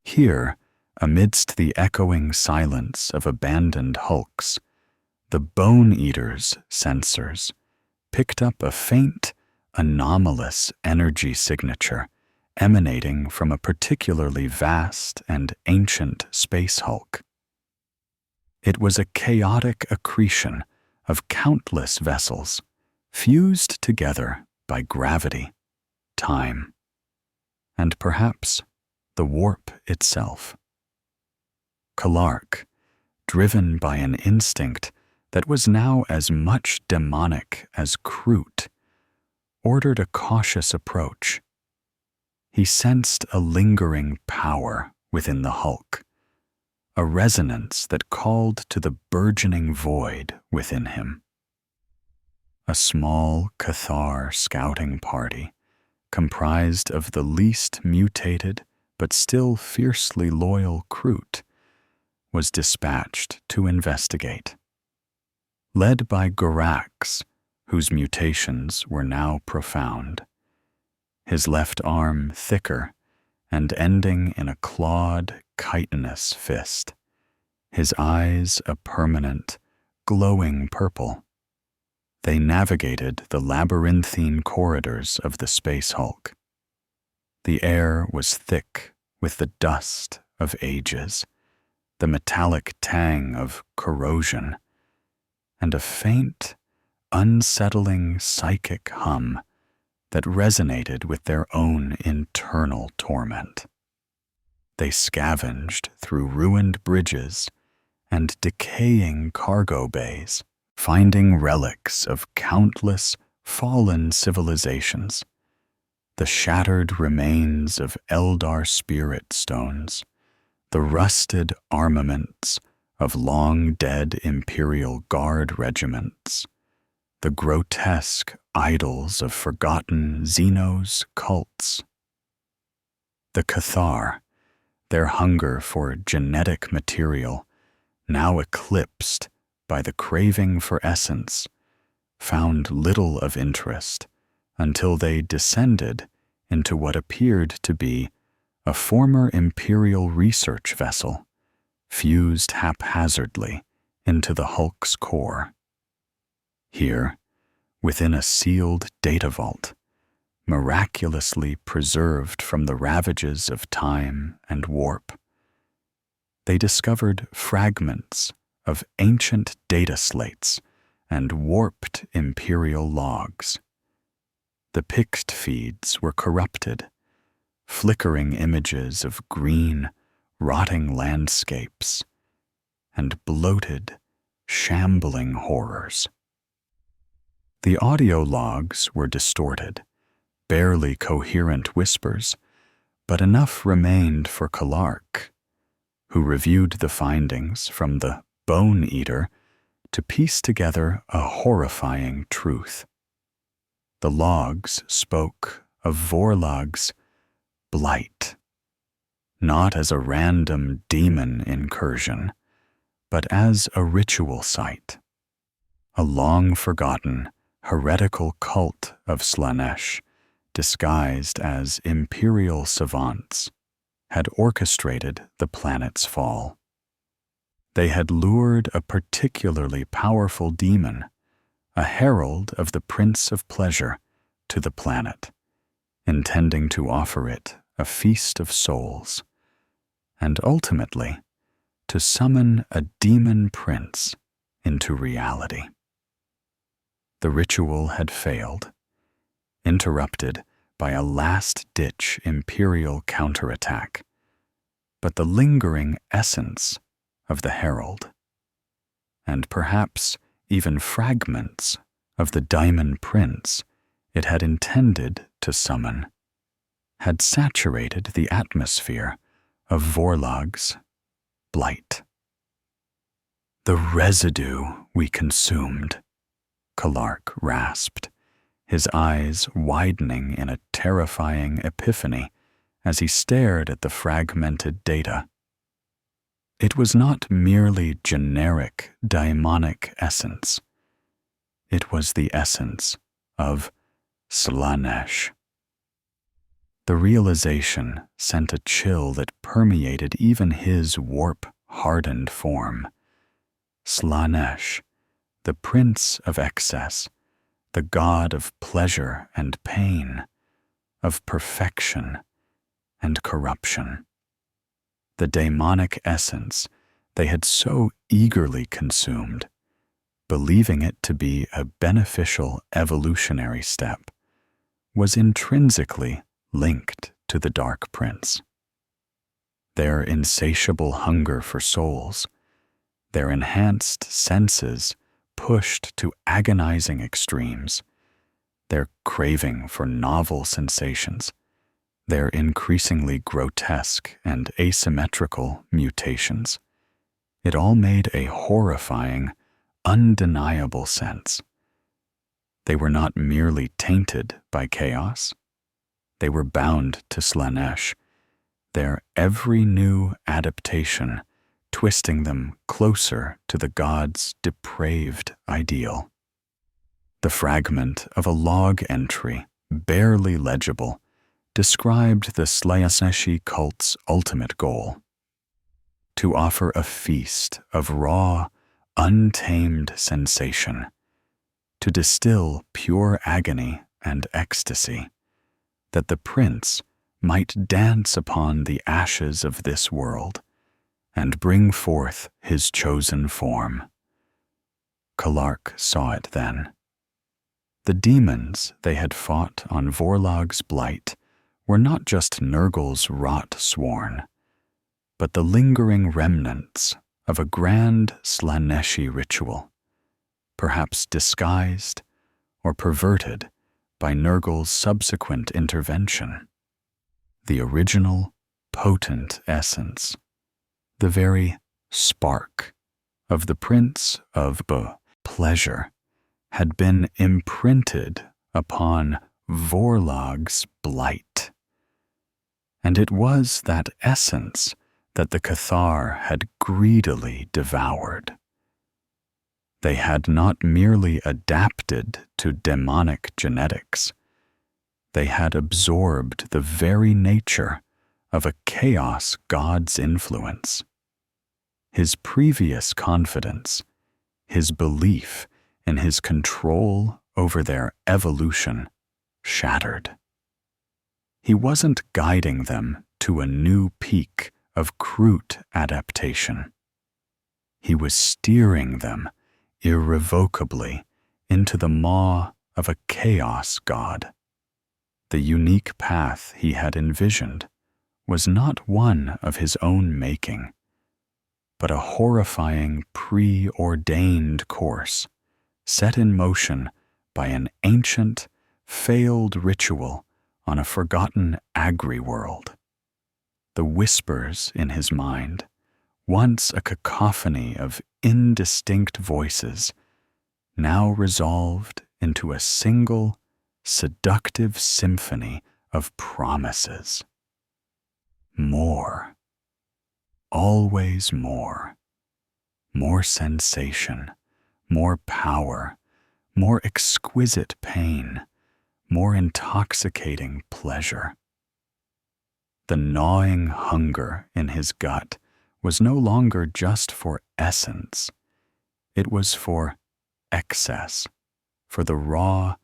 [SPEAKER 1] Here, amidst the echoing silence of abandoned hulks, the Bone Eater's sensors picked up a faint, anomalous energy signature emanating from a particularly vast and ancient space hulk. It was a chaotic accretion of countless vessels, fused together by gravity, time, and perhaps the warp itself. KROOT, driven by an instinct that was now as much demonic as KROOT, ordered a cautious approach. He sensed a lingering power within the hulk, a resonance that called to the burgeoning void within him. A small Cathar scouting party, comprised of the least mutated but still fiercely loyal KROOT, was dispatched to investigate. Led by Gorax, whose mutations were now profound, his left arm thicker and ending in a clawed, chitinous fist, his eyes a permanent, glowing purple. They navigated the labyrinthine corridors of the space hulk. The air was thick with the dust of ages, the metallic tang of corrosion, and a faint, unsettling psychic hum that resonated with their own internal torment. They scavenged through ruined bridges and decaying cargo bays, finding relics of countless fallen civilizations, the shattered remains of Eldar spirit stones, the rusted armaments of long-dead Imperial Guard regiments, the grotesque idols of forgotten Xenos cults. The Cathar, their hunger for genetic material, now eclipsed by the craving for essence, found little of interest until they descended into what appeared to be a former Imperial research vessel, fused haphazardly into the hulk's core. Here, within a sealed data vault, miraculously preserved from the ravages of time and warp. They discovered fragments of ancient data slates and warped Imperial logs. The Pict feeds were corrupted, flickering images of green, rotting landscapes, and bloated, shambling horrors. The audio logs were distorted, barely coherent whispers, but enough remained for Clark, who reviewed the findings from the Bone Eater to piece together a horrifying truth. The logs spoke of Vorlag's blight, not as a random demon incursion, but as a ritual site, a long-forgotten, heretical cult of Slaanesh, disguised as imperial savants, had orchestrated the planet's fall. They had lured a particularly powerful demon, a herald of the Prince of Pleasure, to the planet, intending to offer it a feast of souls, and ultimately to summon a demon prince into reality. The ritual had failed, interrupted by a last-ditch Imperial counterattack, but the lingering essence of the herald, and perhaps even fragments of the Diamond Prince it had intended to summon, had saturated the atmosphere of Vorlag's blight. "The residue we consumed," Clark rasped, his eyes widening in a terrifying epiphany as he stared at the fragmented data. It was not merely generic daemonic essence. It was the essence of Slaanesh. The realization sent a chill that permeated even his warp-hardened form. Slaanesh, the prince of excess, the god of pleasure and pain, of perfection and corruption. The daemonic essence they had so eagerly consumed, believing it to be a beneficial evolutionary step, was intrinsically linked to the Dark Prince. Their insatiable hunger for souls, their enhanced senses pushed to agonizing extremes, their craving for novel sensations, their increasingly grotesque and asymmetrical mutations, it all made a horrifying, undeniable sense. They were not merely tainted by chaos. They were bound to Slaanesh, their every new adaptation twisting them closer to the god's depraved ideal. The fragment of a log entry, barely legible, described the Slaaneshi cult's ultimate goal: to offer a feast of raw, untamed sensation, to distill pure agony and ecstasy, that the prince might dance upon the ashes of this world and bring forth his chosen form. Clark saw it then. The demons they had fought on Vorlag's blight were not just Nurgle's rot sworn, but the lingering remnants of a grand Slaaneshi ritual, perhaps disguised or perverted by Nurgle's subsequent intervention. The original, potent essence, the very spark of the Prince of Pleasure, had been imprinted upon Vorlag's blight. And it was that essence that the Cathar had greedily devoured. They had not merely adapted to demonic genetics. They had absorbed the very nature of a chaos god's influence. His previous confidence, his belief in his control over their evolution, shattered. He wasn't guiding them to a new peak of KROOT adaptation. He was steering them irrevocably into the maw of a chaos god. The unique path he had envisioned was not one of his own making, but a horrifying preordained course set in motion by an ancient, failed ritual on a forgotten agri-world. The whispers in his mind, once a cacophony of indistinct voices, now resolved into a single, seductive symphony of promises. More. Always more. More sensation, more power, more exquisite pain, more intoxicating pleasure. The gnawing hunger in his gut was no longer just for essence. It was for excess, for the raw,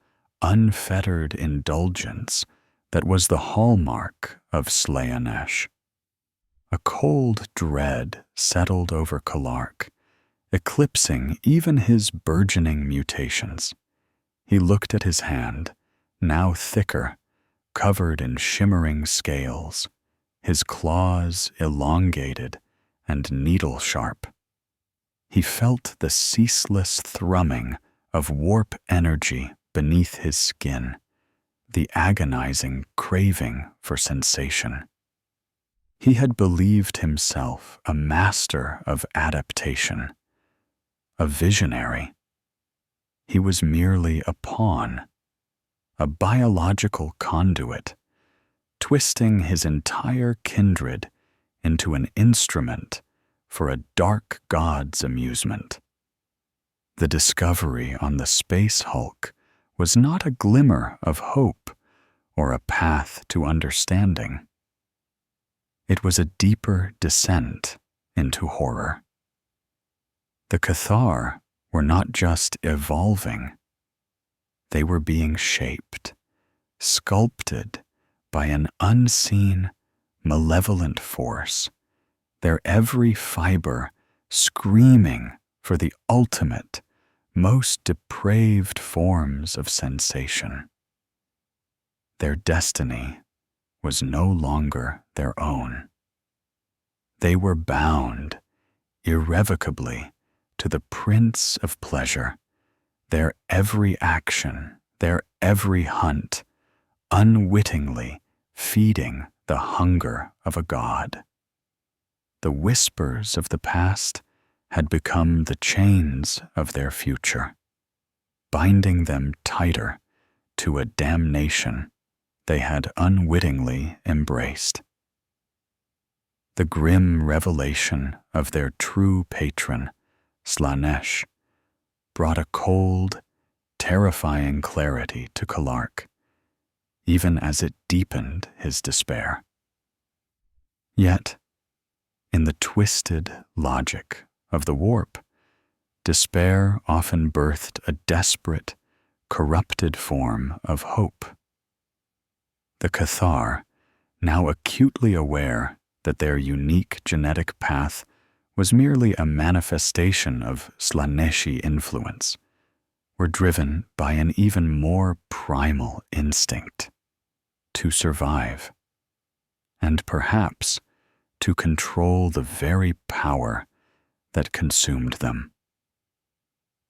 [SPEAKER 1] unfettered indulgence that was the hallmark of Slaanesh. A cold dread settled over Kalark, eclipsing even his burgeoning mutations. He looked at his hand, now thicker, covered in shimmering scales, his claws elongated and needle-sharp. He felt the ceaseless thrumming of warp energy beneath his skin, the agonizing craving for sensation. He had believed himself a master of adaptation, a visionary. He was merely a pawn, a biological conduit, twisting his entire kindred into an instrument for a dark god's amusement. The discovery on the space hulk was not a glimmer of hope or a path to understanding. It was a deeper descent into horror. The Cathar were not just evolving. They were being shaped, sculpted by an unseen, malevolent force, their every fiber screaming for the ultimate, most depraved forms of sensation. Their destiny was no longer their own. They were bound irrevocably to the Prince of Pleasure, their every action, their every hunt, unwittingly feeding the hunger of a god. The whispers of the past had become the chains of their future, binding them tighter to a damnation they had unwittingly embraced. The grim revelation of their true patron, Slaanesh, brought a cold, terrifying clarity to Kalark, even as it deepened his despair. Yet, in the twisted logic of the warp, despair often birthed a desperate, corrupted form of hope. The Cathar, now acutely aware that their unique genetic path was merely a manifestation of Slaaneshi influence, were driven by an even more primal instinct: to survive, and perhaps to control the very power that consumed them.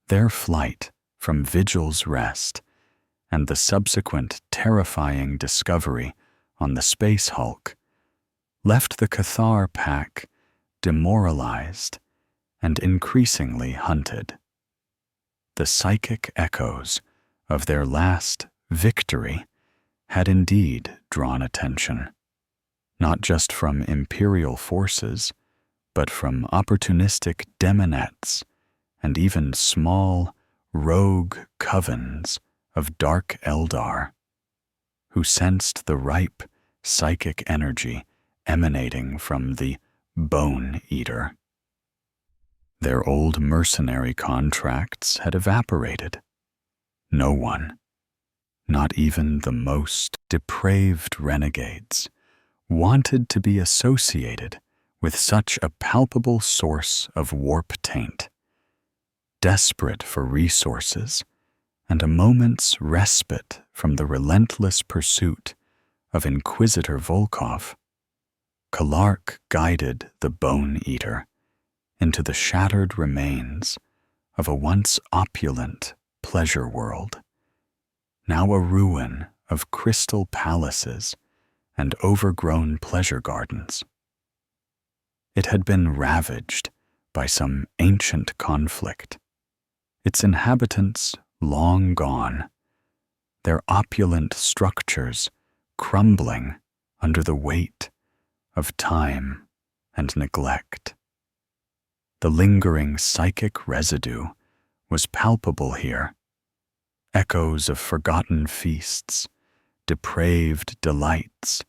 [SPEAKER 1] Their flight from Vigil's rest and the subsequent terrifying discovery on the space hulk left the Cathar pack demoralized and increasingly hunted. The psychic echoes of their last victory had indeed drawn attention, not just from Imperial forces, but from opportunistic demonettes and even small, rogue covens of Dark Eldar, who sensed the ripe psychic energy emanating from the Bone Eater. Their old mercenary contracts had evaporated. No one, Not even the most depraved renegades wanted to be associated with such a palpable source of warp taint. Desperate for resources and a moment's respite from the relentless pursuit of Inquisitor Volkov, Kalark guided the Bone Eater into the shattered remains of a once opulent pleasure world, now a ruin of crystal palaces and overgrown pleasure gardens. It had been ravaged by some ancient conflict, its inhabitants long gone, their opulent structures crumbling under the weight of time and neglect. The lingering psychic residue was palpable here, echoes of forgotten feasts, depraved delights,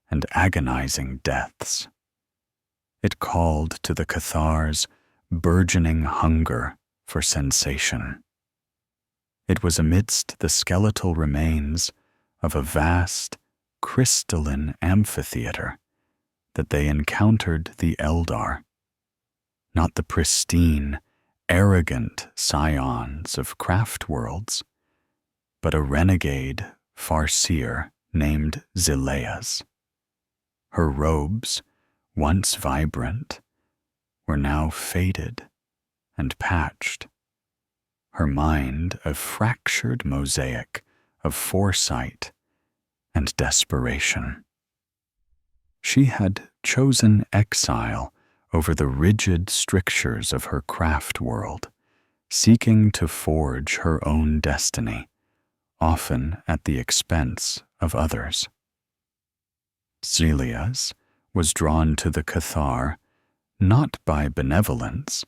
[SPEAKER 1] and agonizing deaths. It called to the Cathar's burgeoning hunger for sensation. It was amidst the skeletal remains of a vast, crystalline amphitheater that they encountered the Eldar, not the pristine, arrogant scions of craft worlds, but a renegade farseer named Zileas. Her robes, once vibrant, were now faded and patched, her mind a fractured mosaic of foresight and desperation. She had chosen exile over the rigid strictures of her craft world, seeking to forge her own destiny, often at the expense of others. Zileas was drawn to the Cathar not by benevolence,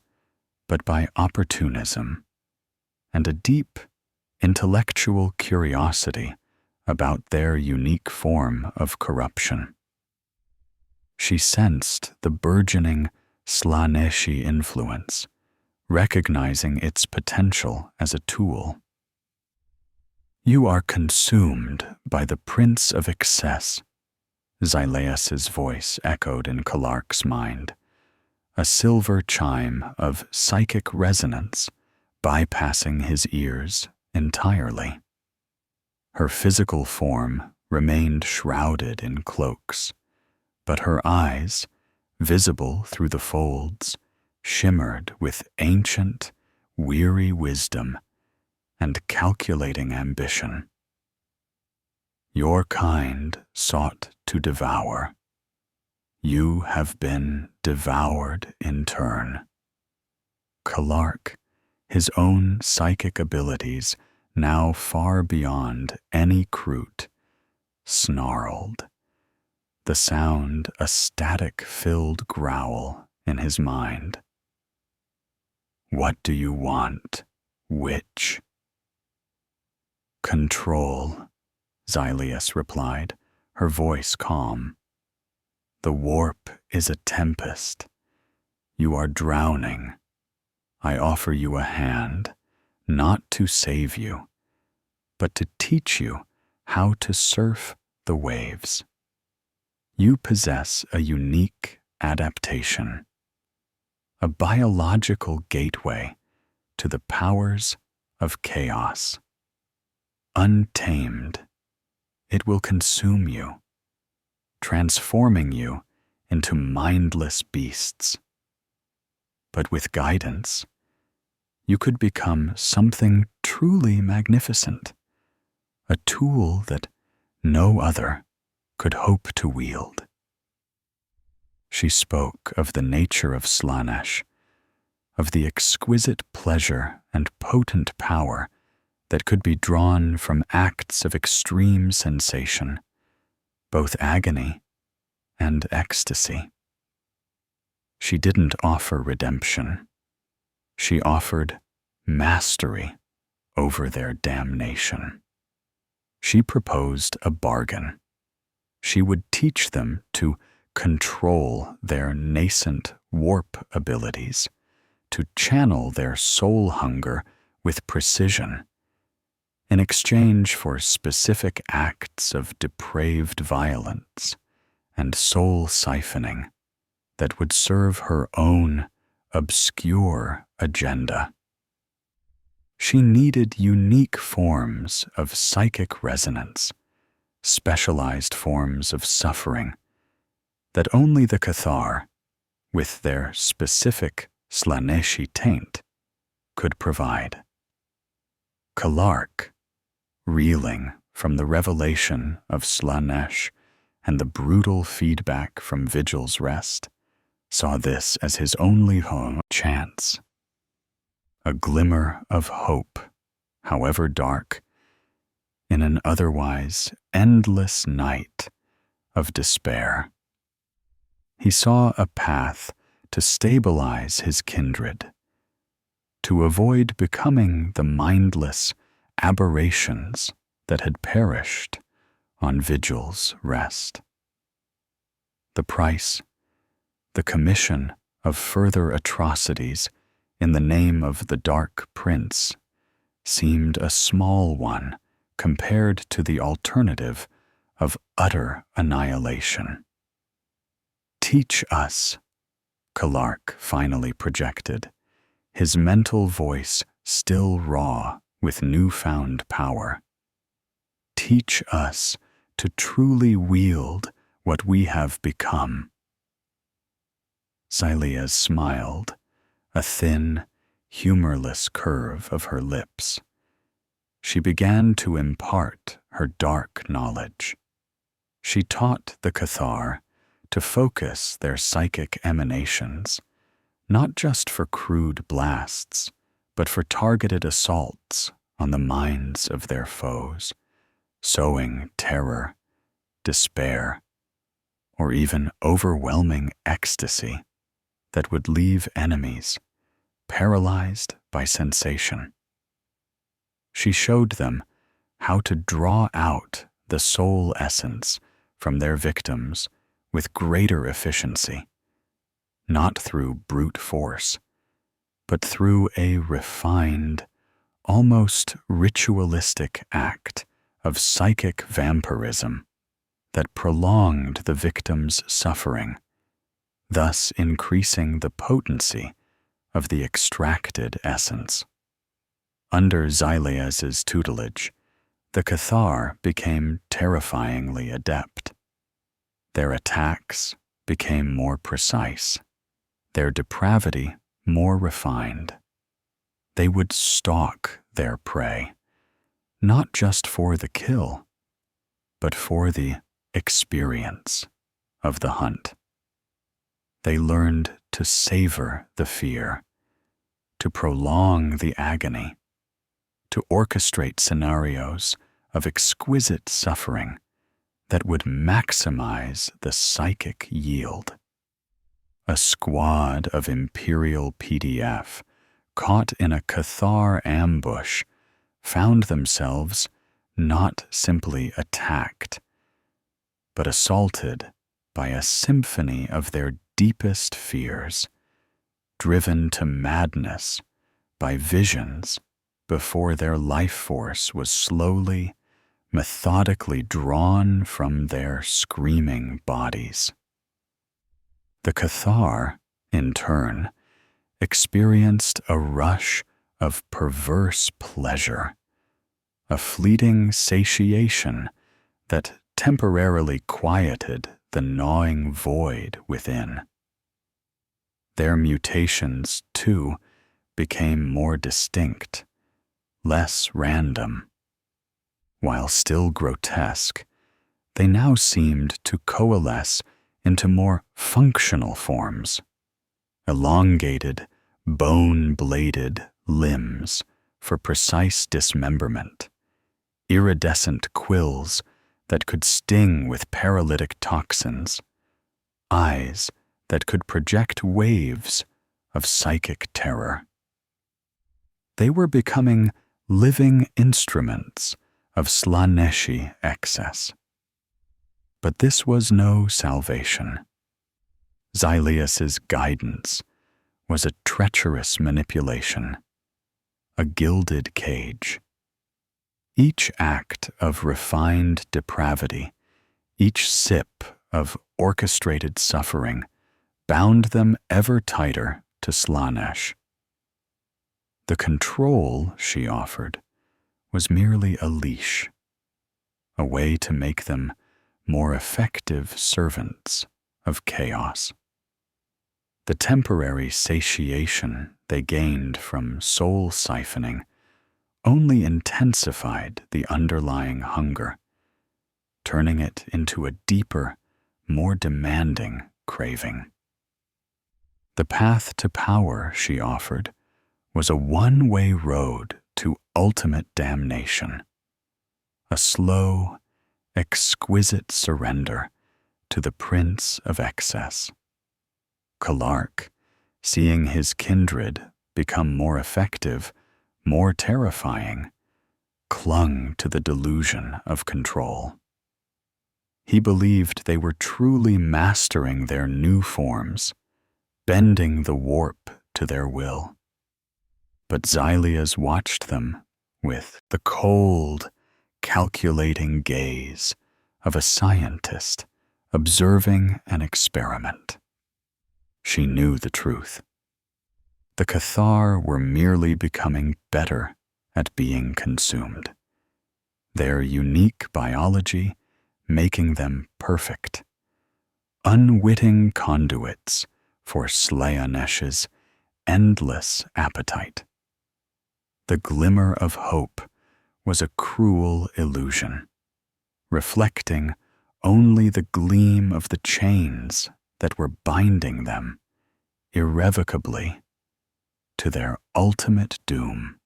[SPEAKER 1] but by opportunism and a deep intellectual curiosity about their unique form of corruption. She sensed the burgeoning Slaaneshi influence, recognizing its potential as a tool. "You are consumed by the Prince of Excess," Zileas's voice echoed in Kalark's mind, a silver chime of psychic resonance bypassing his ears entirely. Her physical form remained shrouded in cloaks, but her eyes, visible through the folds, shimmered with ancient, weary wisdom and calculating ambition. "Your kind sought to devour. You have been devoured in turn." Kalark, his own psychic abilities now far beyond any KROOT, snarled, the sound a static-filled growl in his mind. "What do you want, witch?" "Control," Zileas replied, her voice calm. "The warp is a tempest. You are drowning. I offer you a hand, not to save you, but to teach you how to surf the waves. You possess a unique adaptation, a biological gateway to the powers of chaos. Untamed, it will consume you, transforming you into mindless beasts. But with guidance, you could become something truly magnificent, a tool that no other could hope to wield." She spoke of the nature of Slaanesh, of the exquisite pleasure and potent power that could be drawn from acts of extreme sensation, both agony and ecstasy. She didn't offer redemption. She offered mastery over their damnation. She proposed a bargain. She would teach them to control their nascent warp abilities, to channel their soul hunger with precision, in exchange for specific acts of depraved violence and soul siphoning that would serve her own obscure agenda. She needed unique forms of psychic resonance, specialized forms of suffering that only the Cathar, with their specific Slaaneshi taint, could provide. Kalark, reeling from the revelation of Slaanesh and the brutal feedback from Vigil's rest, saw this as his only chance. A glimmer of hope, however dark, in an otherwise endless night of despair. He saw a path to stabilize his kindred, to avoid becoming the mindless aberrations that had perished on Vigil's rest. The price, the commission of further atrocities in the name of the Dark Prince, seemed a small one compared to the alternative of utter annihilation. Teach us, Kalark finally projected, his mental voice still raw with newfound power. Teach us to truly wield what we have become. Xyleia smiled, a thin, humorless curve of her lips. She began to impart her dark knowledge. She taught the Cathar to focus their psychic emanations, not just for crude blasts, but for targeted assaults on the minds of their foes, sowing terror, despair, or even overwhelming ecstasy that would leave enemies paralyzed by sensation. She showed them how to draw out the soul essence from their victims with greater efficiency, not through brute force, but through a refined, almost ritualistic act of psychic vampirism that prolonged the victim's suffering, thus increasing the potency of the extracted essence. Under Xyleia's tutelage, the Cathar became terrifyingly adept. Their attacks became more precise, their depravity more refined. They would stalk their prey, not just for the kill, but for the experience of the hunt. They learned to savor the fear, to prolong the agony, to orchestrate scenarios of exquisite suffering that would maximize the psychic yield. A squad of Imperial PDF caught in a Cathar ambush found themselves not simply attacked, but assaulted by a symphony of their deepest fears, driven to madness by visions before their life force was slowly, methodically drawn from their screaming bodies. The Cathar, in turn, experienced a rush of perverse pleasure, a fleeting satiation that temporarily quieted the gnawing void within. Their mutations, too, became more distinct, less random. While still grotesque, they now seemed to coalesce into more functional forms, elongated, bone-bladed limbs for precise dismemberment, iridescent quills that could sting with paralytic toxins, eyes that could project waves of psychic terror. They were becoming living instruments of Slaaneshi excess. But this was no salvation. Xyleia's guidance was a treacherous manipulation, a gilded cage. Each act of refined depravity, each sip of orchestrated suffering, bound them ever tighter to Slaanesh. The control she offered was merely a leash, a way to make them more effective servants of chaos. The temporary satiation they gained from soul siphoning only intensified the underlying hunger, turning it into a deeper, more demanding craving. The path to power she offered was a one-way road to ultimate damnation, a slow, exquisite surrender to the Prince of Excess. Kalark, seeing his kindred become more effective, more terrifying, clung to the delusion of control. He believed they were truly mastering their new forms, bending the warp to their will. But Xylias watched them with the cold, calculating gaze of a scientist observing an experiment. She knew the truth. The Cathar were merely becoming better at being consumed, their unique biology making them perfect, unwitting conduits for Slaanesh's endless appetite. The glimmer of hope was a cruel illusion, reflecting only the gleam of the chains that were binding them irrevocably to their ultimate doom.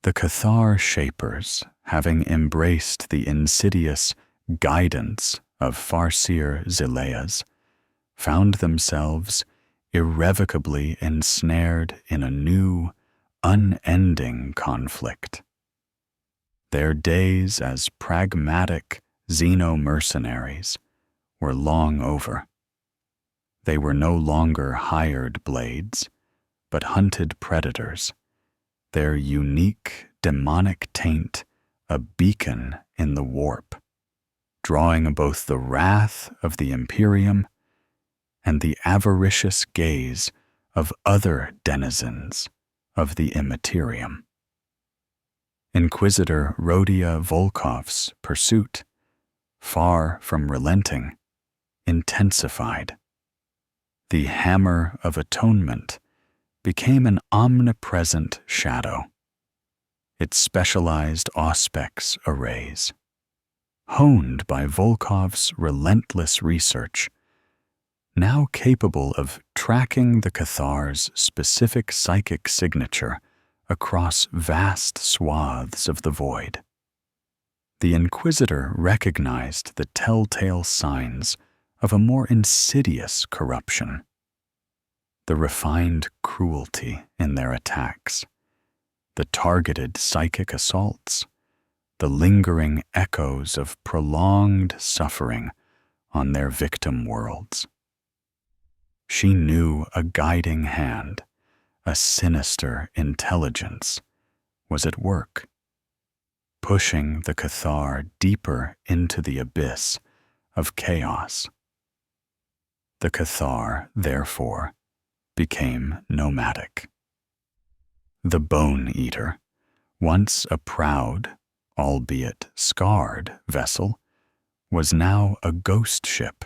[SPEAKER 1] The Cathar Shapers, having embraced the insidious guidance of Farseer Zileas, found themselves irrevocably ensnared in a new, unending conflict. Their days as pragmatic xeno-mercenaries were long over. They were no longer hired blades, but hunted predators, their unique demonic taint a beacon in the warp, drawing both the wrath of the Imperium and the avaricious gaze of other denizens of the Immaterium. Inquisitor Rodia Volkov's pursuit, far from relenting, intensified. The Hammer of Atonement became an omnipresent shadow, its specialized auspex arrays. Honed by Volkov's relentless research, now capable of tracking the Cathar's specific psychic signature across vast swaths of the void. The Inquisitor recognized the telltale signs of a more insidious corruption, the refined cruelty in their attacks, the targeted psychic assaults, the lingering echoes of prolonged suffering on their victim worlds. She knew a guiding hand, a sinister intelligence, was at work, pushing the Cathar deeper into the abyss of chaos. The Cathar, therefore, became nomadic. The Bone Eater, once a proud, albeit scarred vessel, was now a ghost ship,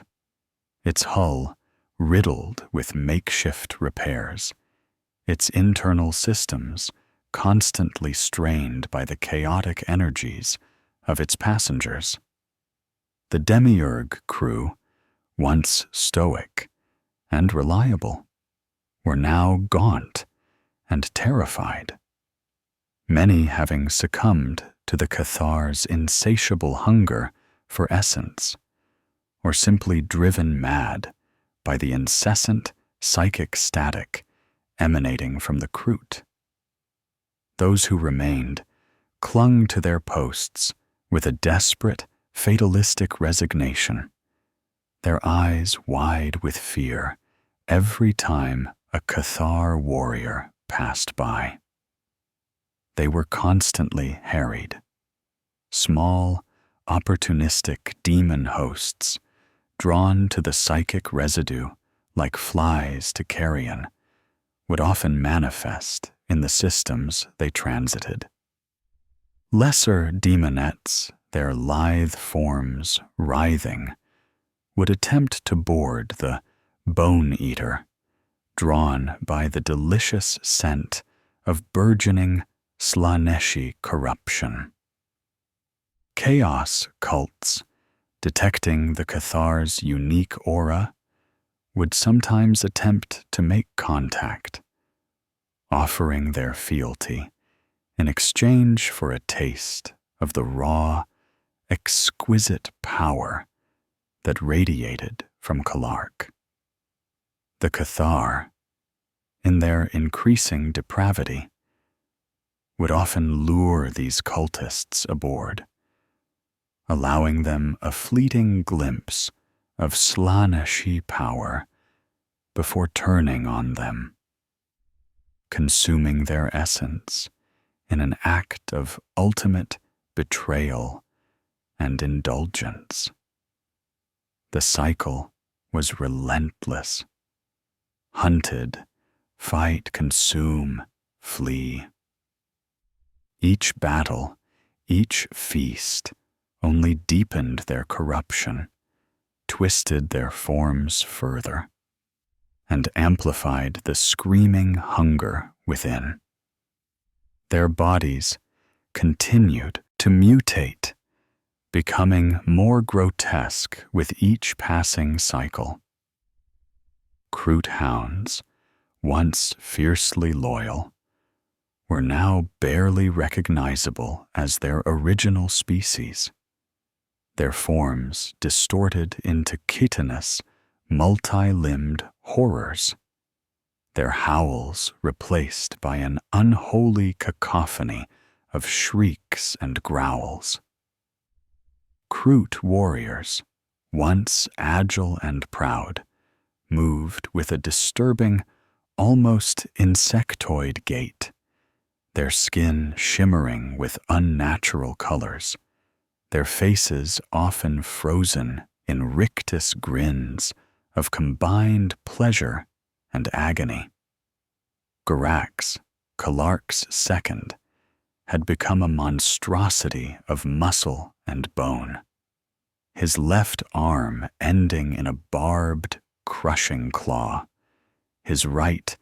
[SPEAKER 1] its hull riddled with makeshift repairs, its internal systems constantly strained by the chaotic energies of its passengers. The Demiurge crew, once stoic and reliable, were now gaunt and terrified, many having succumbed to the Cathar's insatiable hunger for essence, or simply driven mad by the incessant psychic static emanating from the KROOT. Those who remained clung to their posts with a desperate, fatalistic resignation, their eyes wide with fear every time a Cathar warrior passed by. They were constantly harried, small, opportunistic demon hosts, drawn to the psychic residue like flies to carrion, would often manifest in the systems they transited. Lesser demonettes, their lithe forms writhing, would attempt to board the bone eater, drawn by the delicious scent of burgeoning Slaaneshi corruption. Chaos cults, detecting the Cathar's unique aura, would sometimes attempt to make contact, offering their fealty in exchange for a taste of the raw, exquisite power that radiated from KROOT. The Cathar, in their increasing depravity, would often lure these cultists aboard, allowing them a fleeting glimpse of Slaaneshi power before turning on them, consuming their essence in an act of ultimate betrayal and indulgence. The cycle was relentless. Hunted, fight, consume, flee. Each battle, each feast only deepened their corruption, twisted their forms further, and amplified the screaming hunger within. Their bodies continued to mutate, becoming more grotesque with each passing cycle. KROOT hounds, once fiercely loyal, were now barely recognizable as their original species, their forms distorted into chitinous, multi-limbed horrors, their howls replaced by an unholy cacophony of shrieks and growls. KROOT warriors, once agile and proud, moved with a disturbing, almost insectoid gait, their skin shimmering with unnatural colors, their faces often frozen in rictus grins of combined pleasure and agony. Garax, KROOT's second, had become a monstrosity of muscle and bone, his left arm ending in a barbed, crushing claw, his right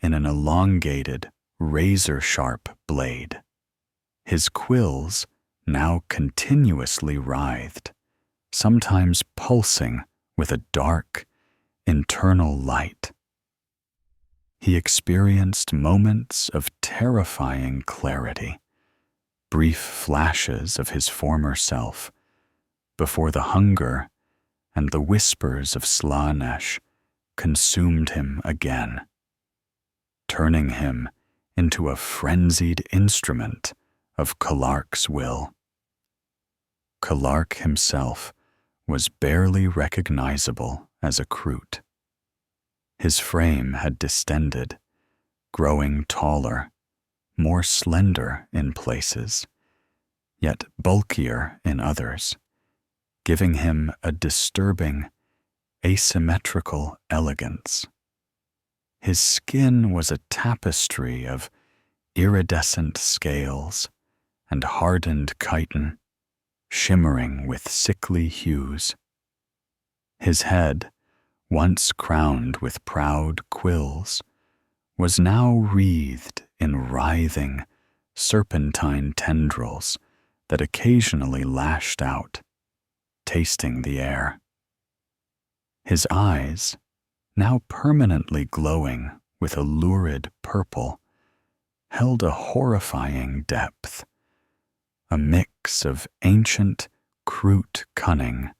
[SPEAKER 1] in an elongated, razor-sharp blade. His quills now continuously writhed, sometimes pulsing with a dark, internal light. He experienced moments of terrifying clarity, brief flashes of his former self, before the hunger and the whispers of Slaanesh consumed him again, turning him into a frenzied instrument of KROOT's will. KROOT himself was barely recognizable as a KROOT. His frame had distended, growing taller, more slender in places, yet bulkier in others, giving him a disturbing, asymmetrical elegance. His skin was a tapestry of iridescent scales and hardened chitin, shimmering with sickly hues. His head, once crowned with proud quills, was now wreathed in writhing, serpentine tendrils that occasionally lashed out, tasting the air. His eyes, now permanently glowing with a lurid purple, held a horrifying depth, a mix of ancient KROOT cunning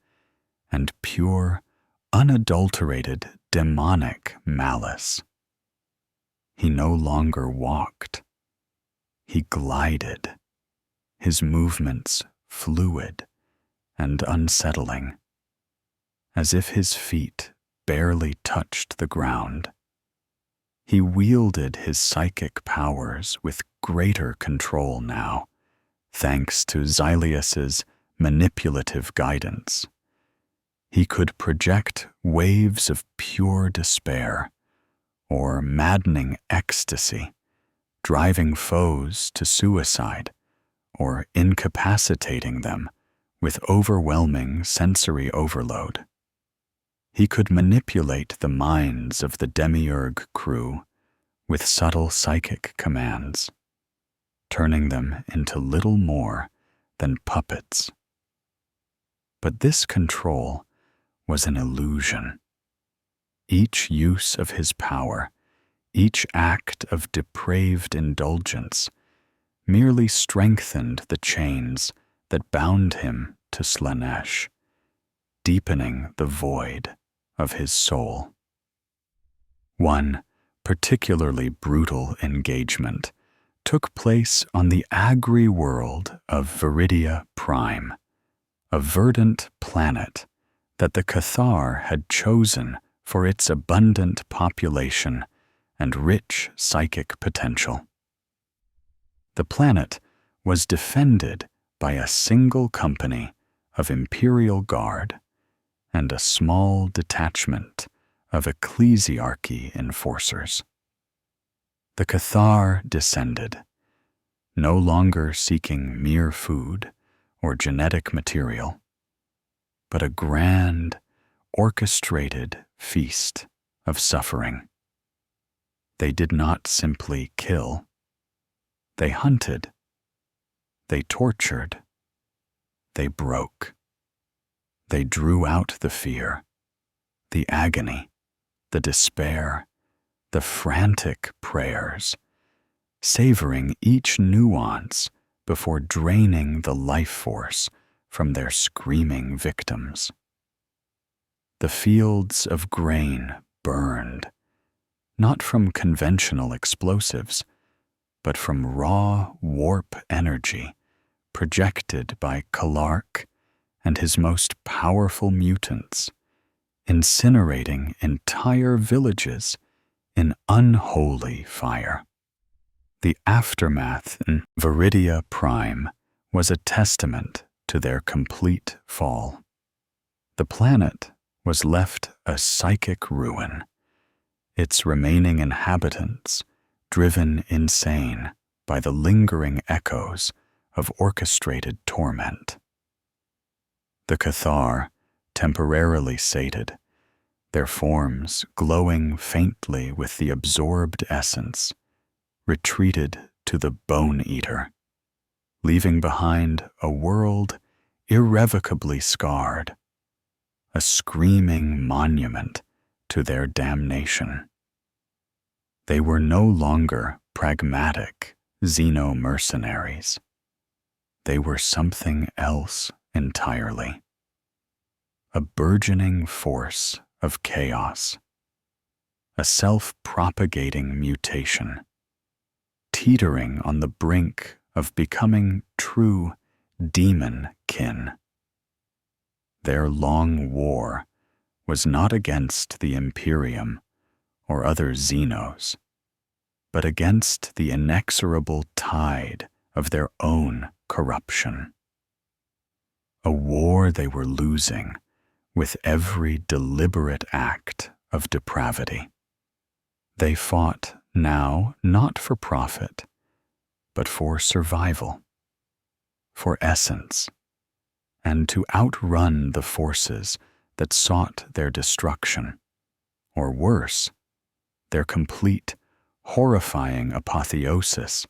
[SPEAKER 1] and pure, unadulterated demonic malice. He no longer walked. He glided, his movements fluid and unsettling, as if his feet barely touched the ground. He wielded his psychic powers with greater control now, thanks to Xylius's manipulative guidance. He could project waves of pure despair or maddening ecstasy, driving foes to suicide or incapacitating them with overwhelming sensory overload. He could manipulate the minds of the demiurge crew with subtle psychic commands, turning them into little more than puppets. But this control was an illusion. Each use of his power, each act of depraved indulgence, merely strengthened the chains that bound him to Slaanesh, deepening the void of his soul. One particularly brutal engagement took place on the agri world of Viridia Prime, a verdant planet that the Cathar had chosen for its abundant population and rich psychic potential. The planet was defended by a single company of Imperial Guard and a small detachment of ecclesiarchy enforcers. The Cathar descended, no longer seeking mere food or genetic material, but a grand, orchestrated feast of suffering. They did not simply kill. They hunted. They tortured. They broke. They drew out the fear, the agony, the despair, the frantic prayers, savoring each nuance before draining the life force from their screaming victims. The fields of grain burned, not from conventional explosives, but from raw warp energy projected by Kalark and his most powerful mutants, incinerating entire villages in unholy fire. The aftermath in Viridia Prime was a testament to their complete fall. The planet was left a psychic ruin, its remaining inhabitants driven insane by the lingering echoes of orchestrated torment. The Cathar, temporarily sated, their forms glowing faintly with the absorbed essence, retreated to the Bone Eater, leaving behind a world irrevocably scarred, a screaming monument to their damnation. They were no longer pragmatic xeno-mercenaries. They were something else entirely. A burgeoning force of chaos, a self-propagating mutation, teetering on the brink of becoming true demon kin. Their long war was not against the Imperium or other Xenos, but against the inexorable tide of their own corruption. A war they were losing with every deliberate act of depravity. They fought now not for profit, but for survival, for essence, and to outrun the forces that sought their destruction, or worse, their complete, horrifying apotheosis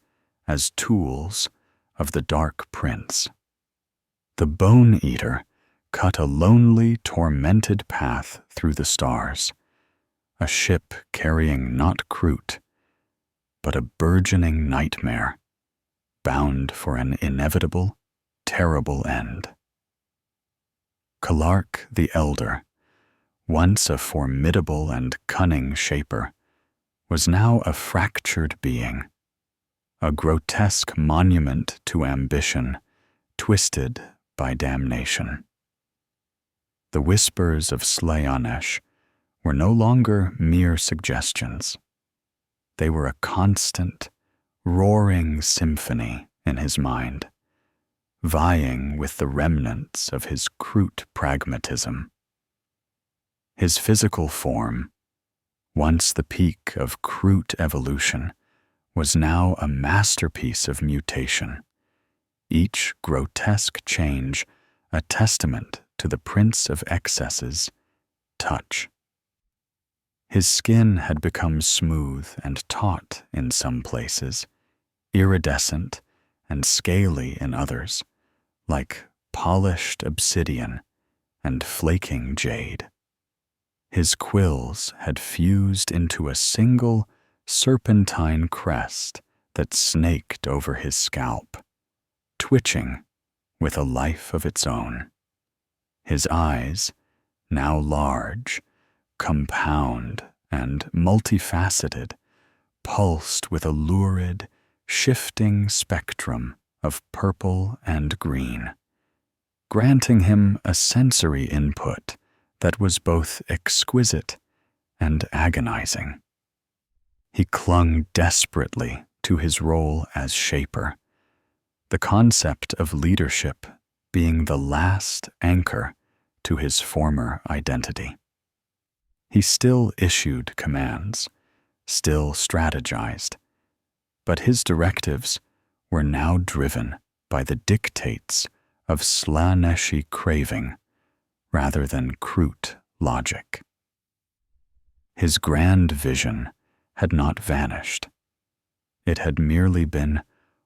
[SPEAKER 1] as tools of the Dark Prince. The Bone Eater cut a lonely, tormented path through the stars, a ship carrying not KROOT, but a burgeoning nightmare, bound for an inevitable, terrible end. Kalark the Elder, once a formidable and cunning shaper, was now a fractured being, a grotesque monument to ambition, twisted by damnation. The whispers of Slaanesh were no longer mere suggestions. They were a constant, roaring symphony in his mind, vying with the remnants of his KROOT pragmatism. His physical form, once the peak of KROOT evolution, was now a masterpiece of mutation, each grotesque change a testament to the Prince of Excess's touch. His skin had become smooth and taut in some places, iridescent and scaly in others, like polished obsidian and flaking jade. His quills had fused into a single serpentine crest that snaked over his scalp, twitching with a life of its own. His eyes, now large, compound, and multifaceted, pulsed with a lurid, shifting spectrum of purple and green, granting him a sensory input that was both exquisite and agonizing. He clung desperately to his role as shaper, the concept of leadership being the last anchor to his former identity. He still issued commands, still strategized, but his directives were now driven by the dictates of Slaaneshi craving rather than KROOT logic. His grand vision had not vanished. It had merely been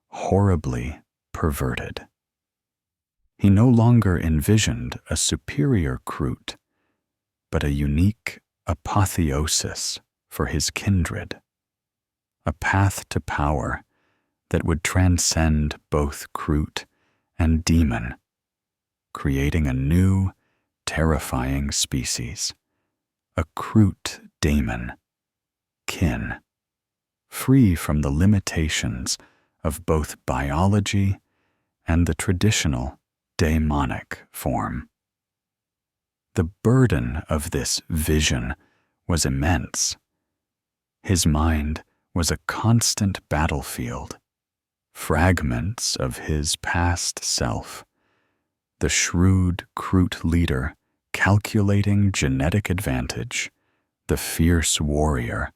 [SPEAKER 1] horribly perverted. He no longer envisioned a superior KROOT, but a unique apotheosis for his kindred, a path to power that would transcend both KROOT and demon, creating a new, terrifying species, a KROOT daemon, kin, free from the limitations of both biology and the traditional daemonic form. The burden of this vision was immense. His mind was a constant battlefield, fragments of his past self, the shrewd KROOT leader calculating genetic advantage, the fierce warrior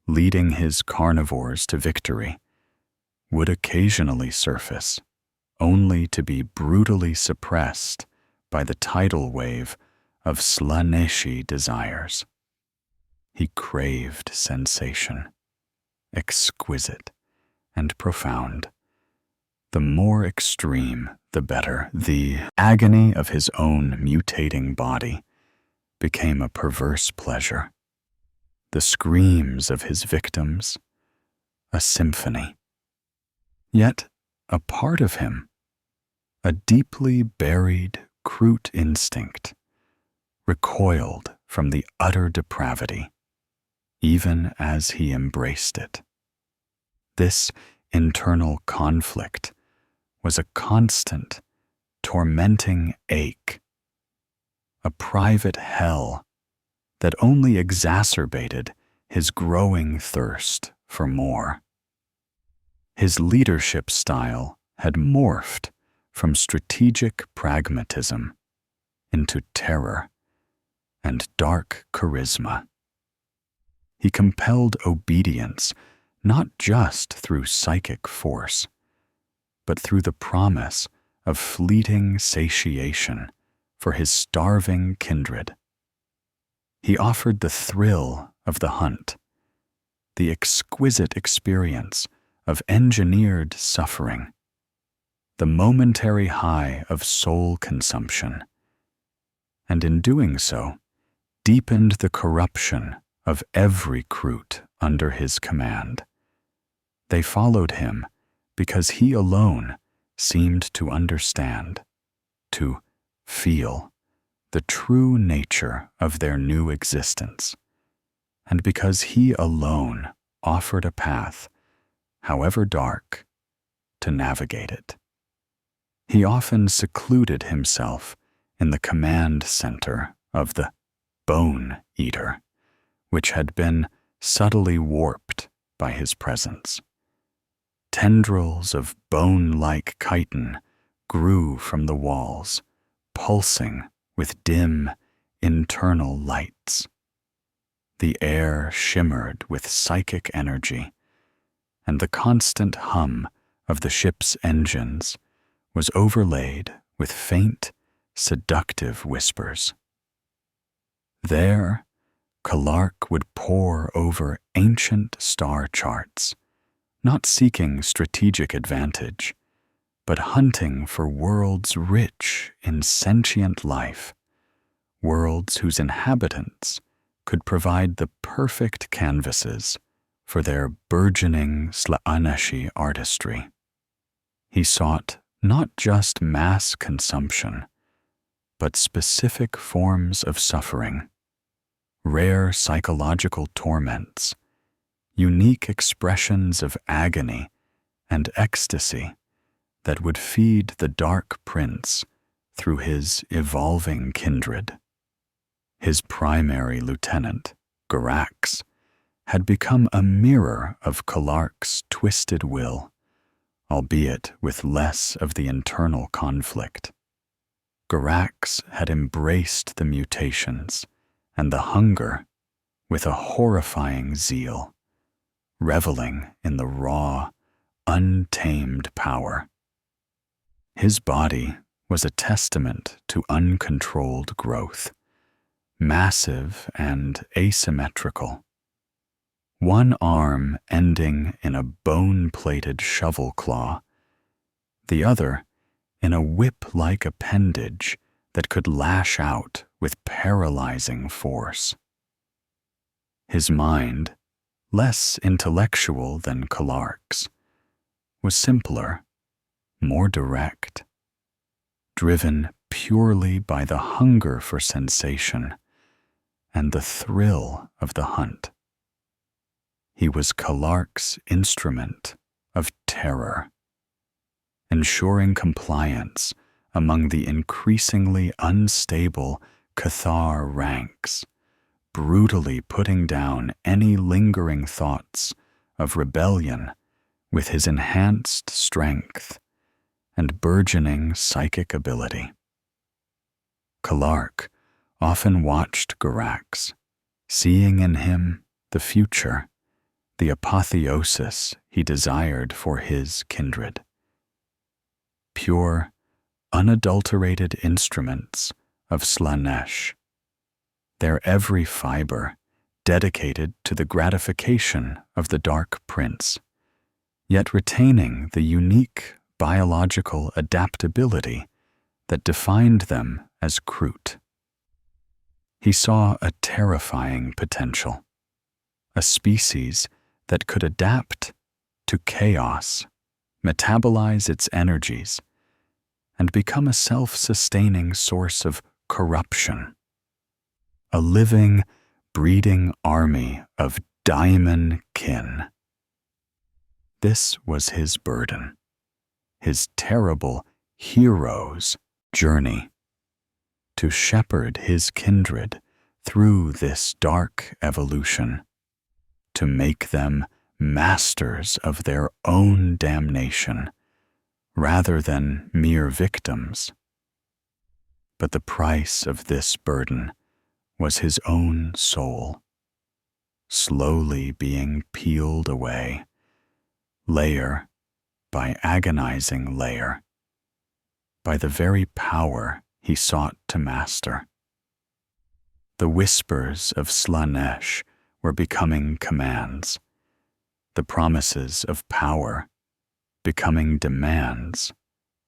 [SPEAKER 1] leading his carnivores to victory, would occasionally surface, only to be brutally suppressed by the tidal wave of Slaaneshi desires. He craved sensation, exquisite and profound. The more extreme, the better. The agony of his own mutating body became a perverse pleasure. The screams of his victims, a symphony. Yet, a part of him, a deeply buried KROOT instinct, recoiled from the utter depravity, even as he embraced it. This internal conflict was a constant, tormenting ache, a private hell that only exacerbated his growing thirst for more. His leadership style had morphed from strategic pragmatism into terror and dark charisma. He compelled obedience not just through psychic force, but through the promise of fleeting satiation for his starving kindred. He offered the thrill of the hunt, the exquisite experience of engineered suffering, the momentary high of soul consumption, and in doing so, deepened the corruption of every KROOT under his command. They followed him because he alone seemed to understand, to feel the true nature of their new existence, and because he alone offered a path, however dark, to navigate it. He often secluded himself in the command center of the Bone Eater, which had been subtly warped by his presence. Tendrils of bone-like chitin grew from the walls, pulsing with dim, internal lights. The air shimmered with psychic energy, and the constant hum of the ship's engines was overlaid with faint, seductive whispers. There, KROOT would pore over ancient star charts, not seeking strategic advantage, but hunting for worlds rich in sentient life, worlds whose inhabitants could provide the perfect canvases for their burgeoning Slaaneshi artistry. He sought not just mass consumption, but specific forms of suffering, rare psychological torments, unique expressions of agony and ecstasy that would feed the Dark Prince through his evolving kindred. His primary lieutenant, Garax, had become a mirror of KROOT's twisted will, albeit with less of the internal conflict. Garax had embraced the mutations and the hunger with a horrifying zeal, reveling in the raw, untamed power. His body was a testament to uncontrolled growth, massive and asymmetrical. One arm ending in a bone-plated shovel claw, the other in a whip-like appendage that could lash out with paralyzing force. His mind, less intellectual than KROOT's, was simpler, more direct, driven purely by the hunger for sensation and the thrill of the hunt. He was KROOT's instrument of terror, ensuring compliance among the increasingly unstable Cathar ranks, brutally putting down any lingering thoughts of rebellion with his enhanced strength and burgeoning psychic ability. KROOT often watched Garax, seeing in him the future, the apotheosis he desired for his kindred. Pure, unadulterated instruments of Slaanesh, their every fiber dedicated to the gratification of the Dark Prince, yet retaining the unique biological adaptability that defined them as KROOT. He saw a terrifying potential, a species that could adapt to chaos, metabolize its energies, and become a self-sustaining source of corruption. A living, breeding army of daemon kin. This was his burden, his terrible hero's journey, to shepherd his kindred through this dark evolution, to make them masters of their own damnation, rather than mere victims. But the price of this burden was his own soul, slowly being peeled away, layer by agonizing layer, by the very power he sought to master. The whispers of Slaanesh were becoming commands, the promises of power becoming demands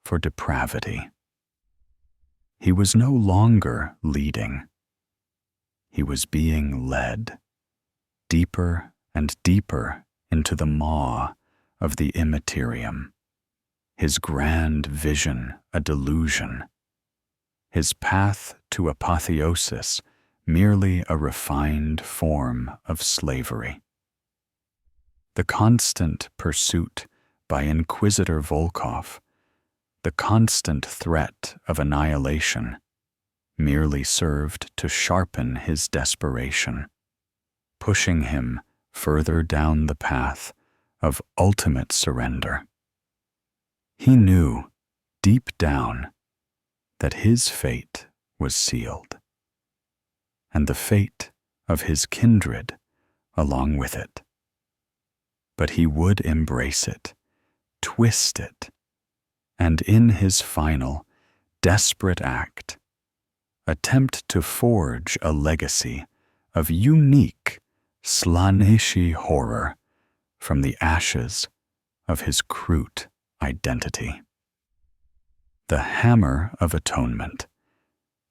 [SPEAKER 1] for depravity. He was no longer leading. He was being led, deeper and deeper into the maw of the Imperium, his grand vision a delusion, his path to apotheosis merely a refined form of slavery. The constant pursuit by Inquisitor Volkov, the constant threat of annihilation, merely served to sharpen his desperation, pushing him further down the path of ultimate surrender. He knew deep down that his fate was sealed, and the fate of his kindred along with it. But he would embrace it, twist it, and in his final, desperate act, attempt to forge a legacy of unique Slaaneshi horror from the ashes of his KROOT identity. The Hammer of Atonement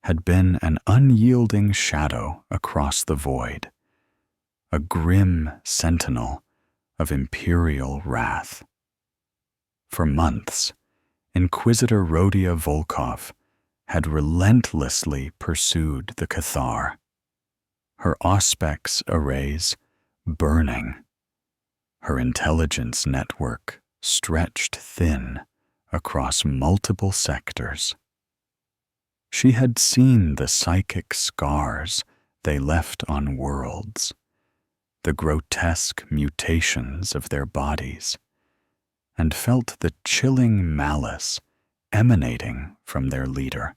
[SPEAKER 1] had been an unyielding shadow across the void, a grim sentinel of imperial wrath. For months, Inquisitor Rodia Volkov had relentlessly pursued the Cathar, her Auspex arrays burning, her intelligence network stretched thin across multiple sectors. She had seen the psychic scars they left on worlds, the grotesque mutations of their bodies, and felt the chilling malice emanating from their leader,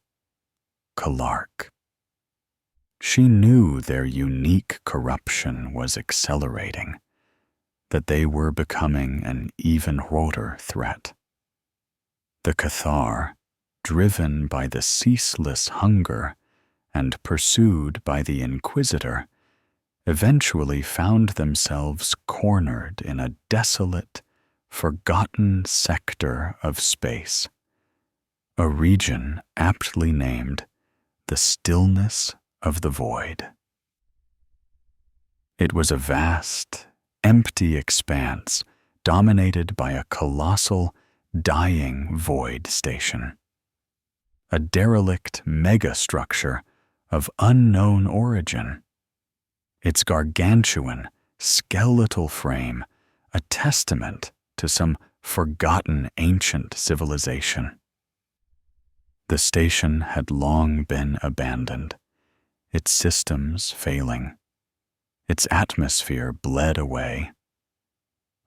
[SPEAKER 1] KROOT. She knew their unique corruption was accelerating, that they were becoming an even broader threat. The Cathar, driven by the ceaseless hunger and pursued by the Inquisitor, eventually found themselves cornered in a desolate, forgotten sector of space, a region aptly named the Stillness of the Void. It was a vast, empty expanse dominated by a colossal, dying void station, a derelict megastructure of unknown origin, its gargantuan, skeletal frame a testament to some forgotten ancient civilization. The station had long been abandoned, its systems failing, its atmosphere bled away,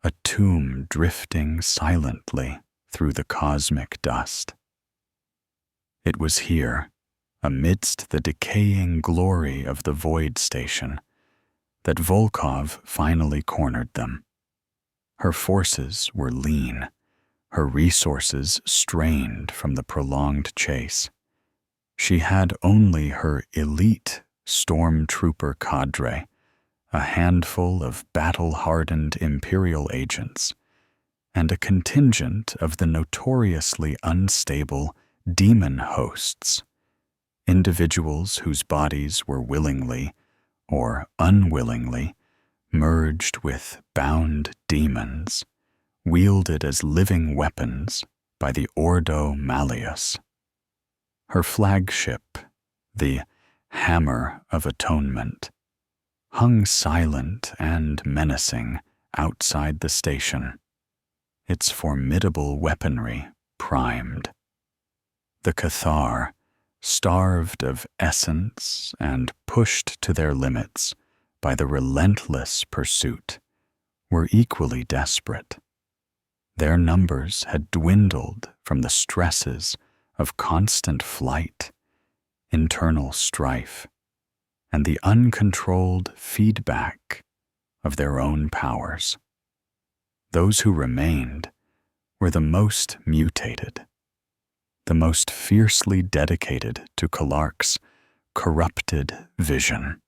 [SPEAKER 1] a tomb drifting silently through the cosmic dust. It was here, amidst the decaying glory of the void station, that Volkov finally cornered them. Her forces were lean, her resources strained from the prolonged chase. She had only her elite stormtrooper cadre, a handful of battle-hardened Imperial agents, and a contingent of the notoriously unstable demon hosts, individuals whose bodies were willingly, or unwillingly, merged with bound demons, wielded as living weapons by the Ordo Malleus. Her flagship, the Hammer of Atonement, hung silent and menacing outside the station, its formidable weaponry primed. The Cathar, starved of essence and pushed to their limits by the relentless pursuit, were equally desperate. Their numbers had dwindled from the stresses of constant flight, internal strife, and the uncontrolled feedback of their own powers. Those who remained were the most mutated, the most fiercely dedicated to KROOT's corrupted vision.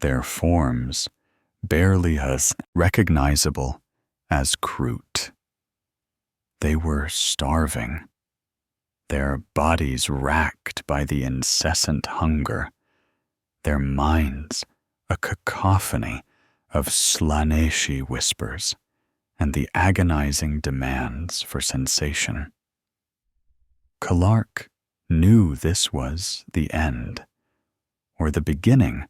[SPEAKER 1] Their forms barely as recognizable as KROOT. They were starving, their bodies racked by the incessant hunger, their minds a cacophony of Slaaneshi whispers and the agonizing demands for sensation. KROOT knew this was the end, or the beginning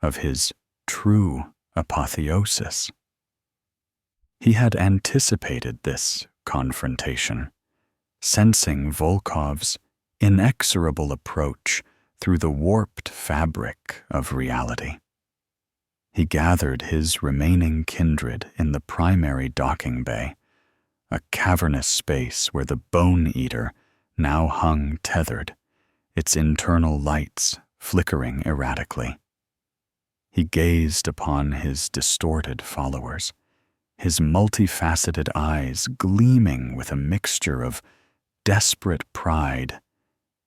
[SPEAKER 1] of his true apotheosis. He had anticipated this confrontation, sensing Volkov's inexorable approach through the warped fabric of reality. He gathered his remaining kindred in the primary docking bay, a cavernous space where the Bone Eater now hung tethered, its internal lights flickering erratically. He gazed upon his distorted followers, his multifaceted eyes gleaming with a mixture of desperate pride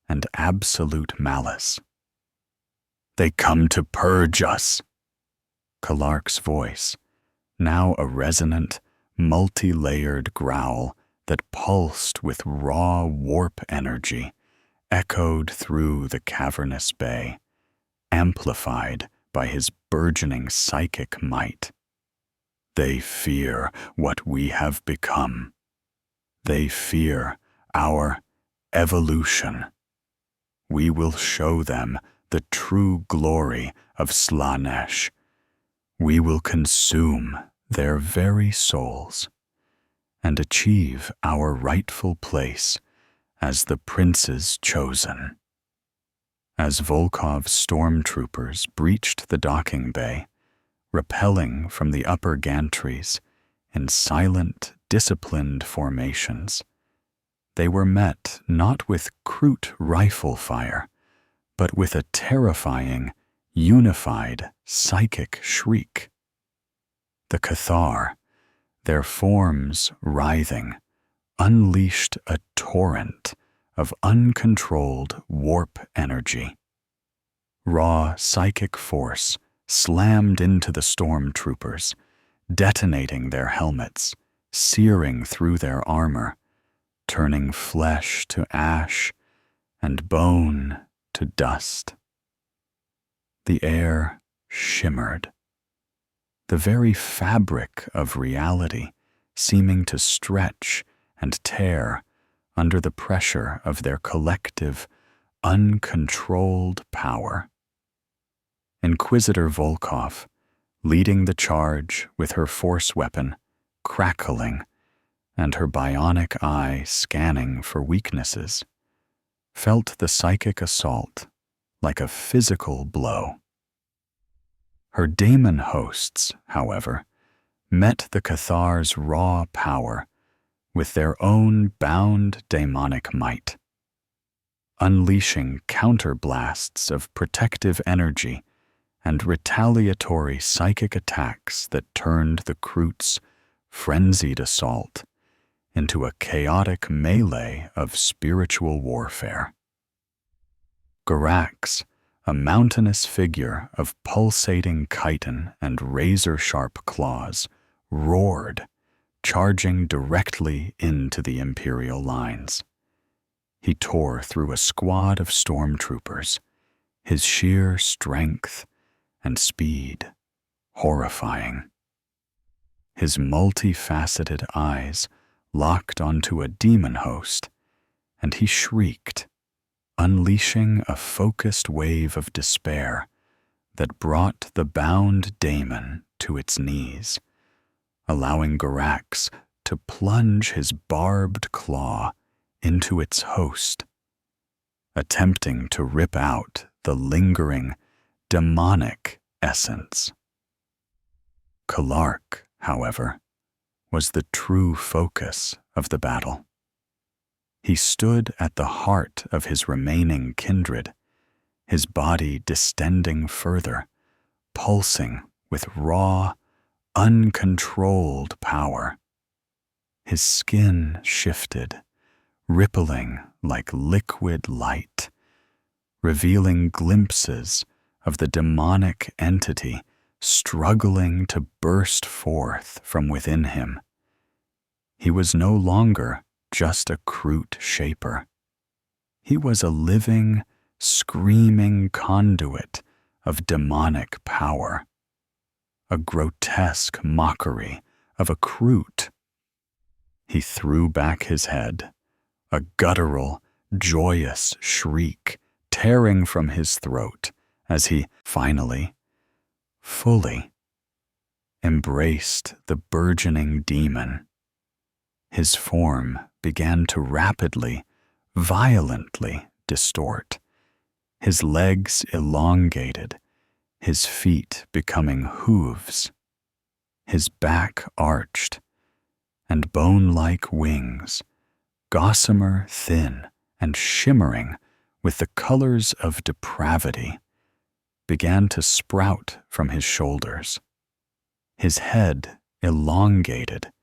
[SPEAKER 1] and absolute malice. "They come to purge us." Kalark's voice, now a resonant, multi-layered growl that pulsed with raw warp energy, echoed through the cavernous bay, amplified by his burgeoning psychic might. "They fear what we have become. They fear our evolution. We will show them the true glory of Slaanesh. We will consume their very souls and achieve our rightful place as the Prince's chosen." As Volkov's stormtroopers breached the docking bay, rappelling from the upper gantries in silent, disciplined formations, they were met not with KROOT rifle fire, but with a terrifying, unified psychic shriek. The Cathar, their forms writhing, unleashed a torrent of uncontrolled warp energy. Raw psychic force slammed into the stormtroopers, detonating their helmets, searing through their armor, turning flesh to ash and bone to dust. The air shimmered, the very fabric of reality seeming to stretch and tear under the pressure of their collective, uncontrolled power. Inquisitor Volkov, leading the charge with her force weapon, crackling, and her bionic eye scanning for weaknesses, felt the psychic assault like a physical blow. Her daemon hosts, however, met the Cathar's raw power with their own bound daemonic might, unleashing counterblasts of protective energy and retaliatory psychic attacks that turned the KROOT's frenzied assault into a chaotic melee of spiritual warfare. Garax, a mountainous figure of pulsating chitin and razor-sharp claws, roared, charging directly into the Imperial lines. He tore through a squad of stormtroopers, his sheer strength and speed horrifying. His multifaceted eyes locked onto a demon host, and he shrieked, unleashing a focused wave of despair that brought the bound daemon to its knees, allowing Garax to plunge his barbed claw into its host, attempting to rip out the lingering, demonic essence. Kalark, however, was the true focus of the battle. He stood at the heart of his remaining kindred, his body distending further, pulsing with raw, uncontrolled power. His skin shifted, rippling like liquid light, revealing glimpses of the demonic entity struggling to burst forth from within him. He was no longer just a KROOT shaper. He was a living, screaming conduit of demonic power, a grotesque mockery of a KROOT. He threw back his head, a guttural, joyous shriek tearing from his throat as he finally, fully, embraced the burgeoning demon. His form began to rapidly, violently distort, his legs elongated, his feet becoming hooves, his back arched, and bone-like wings, gossamer thin and shimmering with the colors of depravity, began to sprout from his shoulders. His head elongated,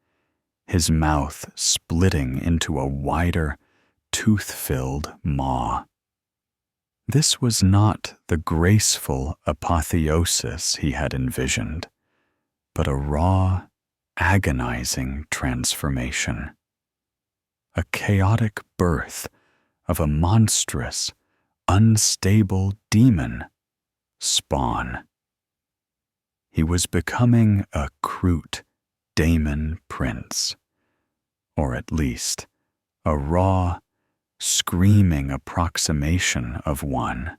[SPEAKER 1] his mouth splitting into a wider, tooth-filled maw. This was not the graceful apotheosis he had envisioned, but a raw, agonizing transformation. A chaotic birth of a monstrous, unstable demon spawn. He was becoming a KROOT daemon prince, or at least a raw, screaming approximation of one,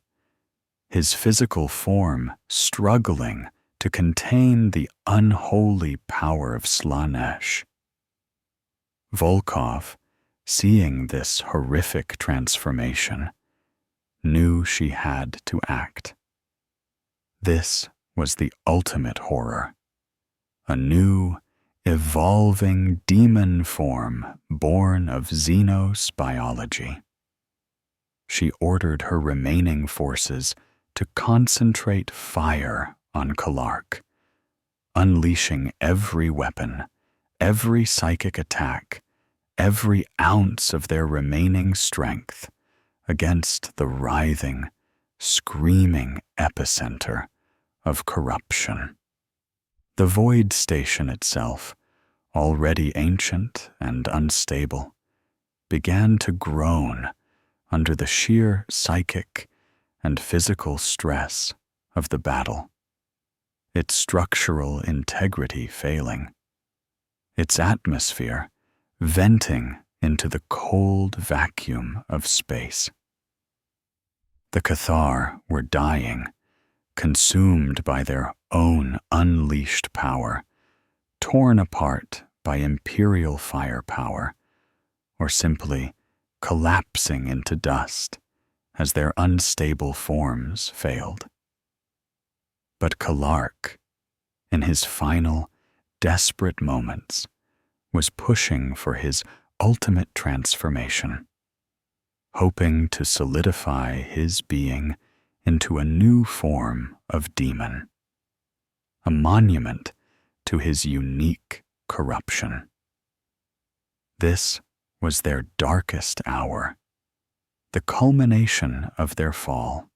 [SPEAKER 1] his physical form struggling to contain the unholy power of Slaanesh. Volkov, seeing this horrific transformation, knew she had to act. This was the ultimate horror, a new, evolving demon form born of Xenos biology. She ordered her remaining forces to concentrate fire on Kalark, unleashing every weapon, every psychic attack, every ounce of their remaining strength against the writhing, screaming epicenter of corruption. The Void Station itself, already ancient and unstable, began to groan under the sheer psychic and physical stress of the battle, its structural integrity failing, its atmosphere venting into the cold vacuum of space. The Cathar were dying, consumed by their own unleashed power, torn apart by imperial firepower, or simply collapsing into dust as their unstable forms failed. But Kalark, in his final, desperate moments, was pushing for his ultimate transformation, hoping to solidify his being into a new form of demon, a monument to his unique corruption. This was their darkest hour, the culmination of their fall,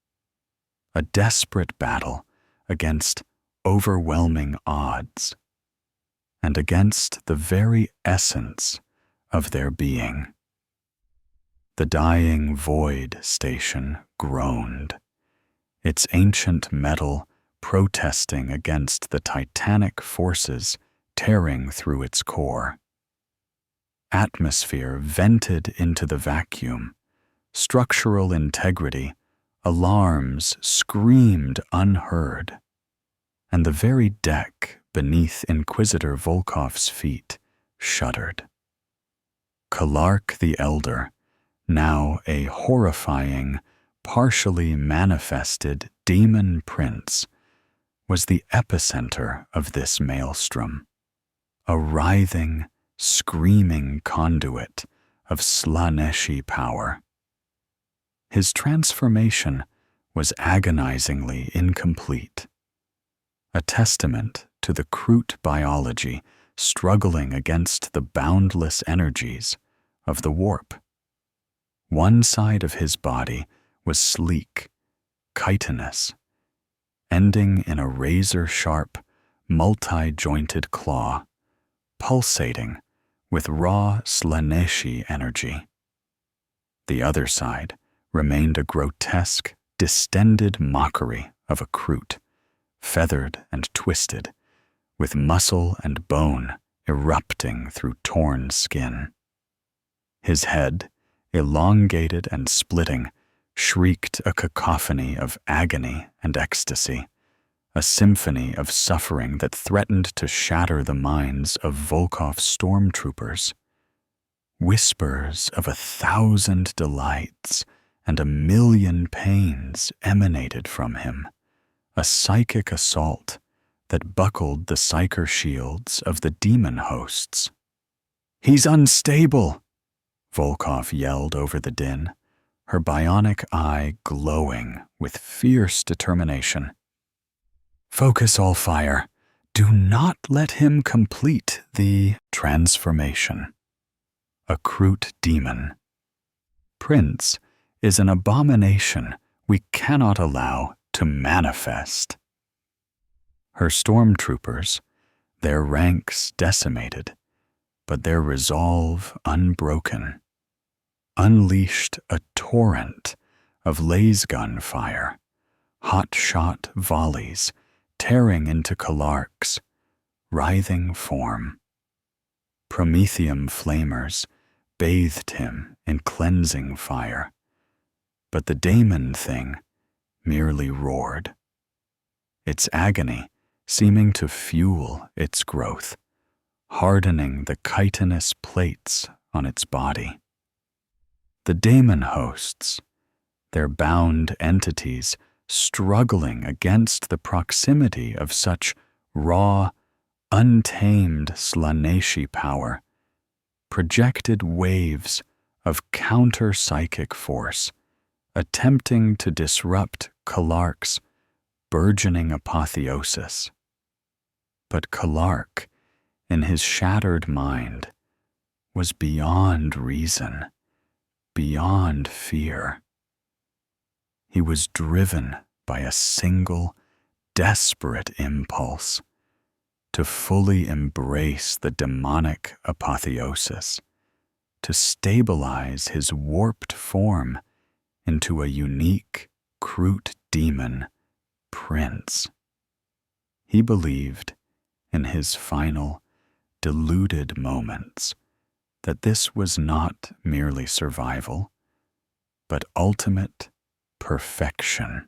[SPEAKER 1] a desperate battle against overwhelming odds, and against the very essence of their being. The dying Void Station groaned, its ancient metal protesting against the titanic forces tearing through its core. Atmosphere vented into the vacuum, structural integrity, alarms screamed unheard, and the very deck beneath Inquisitor Volkov's feet shuddered. Kalark the Elder, now a horrifying, partially manifested demon prince, was the epicenter of this maelstrom, a writhing, screaming conduit of Slaaneshi power. His transformation was agonizingly incomplete, a testament to the KROOT biology struggling against the boundless energies of the warp. One side of his body was sleek, chitinous, ending in a razor-sharp, multi-jointed claw, pulsating with raw Slaaneshi energy. The other side remained a grotesque, distended mockery of a KROOT, feathered and twisted, with muscle and bone erupting through torn skin. His head, elongated and splitting, shrieked a cacophony of agony and ecstasy, a symphony of suffering that threatened to shatter the minds of Volkov's stormtroopers. Whispers of 1,000 delights and 1,000,000 pains emanated from him, a psychic assault that buckled the psyker shields of the demon hosts. He's unstable, Volkov yelled over the din, her bionic eye glowing with fierce determination. Focus all fire. Do not let him complete the transformation. A KROOT demon. Prince is an abomination we cannot allow to manifest. Her stormtroopers, their ranks decimated, but their resolve unbroken, unleashed a torrent of lasgun fire, hot-shot volleys tearing into Kalark's writhing form. Promethium flamers bathed him in cleansing fire, but the daemon thing merely roared, its agony seeming to fuel its growth, hardening the chitinous plates on its body. The daemon hosts, their bound entities struggling against the proximity of such raw, untamed Slaaneshi power, projected waves of counter-psychic force, attempting to disrupt Kalark's burgeoning apotheosis. But Kalark, in his shattered mind, was beyond reason, beyond fear. He was driven by a single, desperate impulse to fully embrace the demonic apotheosis, to stabilize his warped form into a unique KROOT demon prince. He believed, in his final, deluded moments, that this was not merely survival, but ultimate perfection.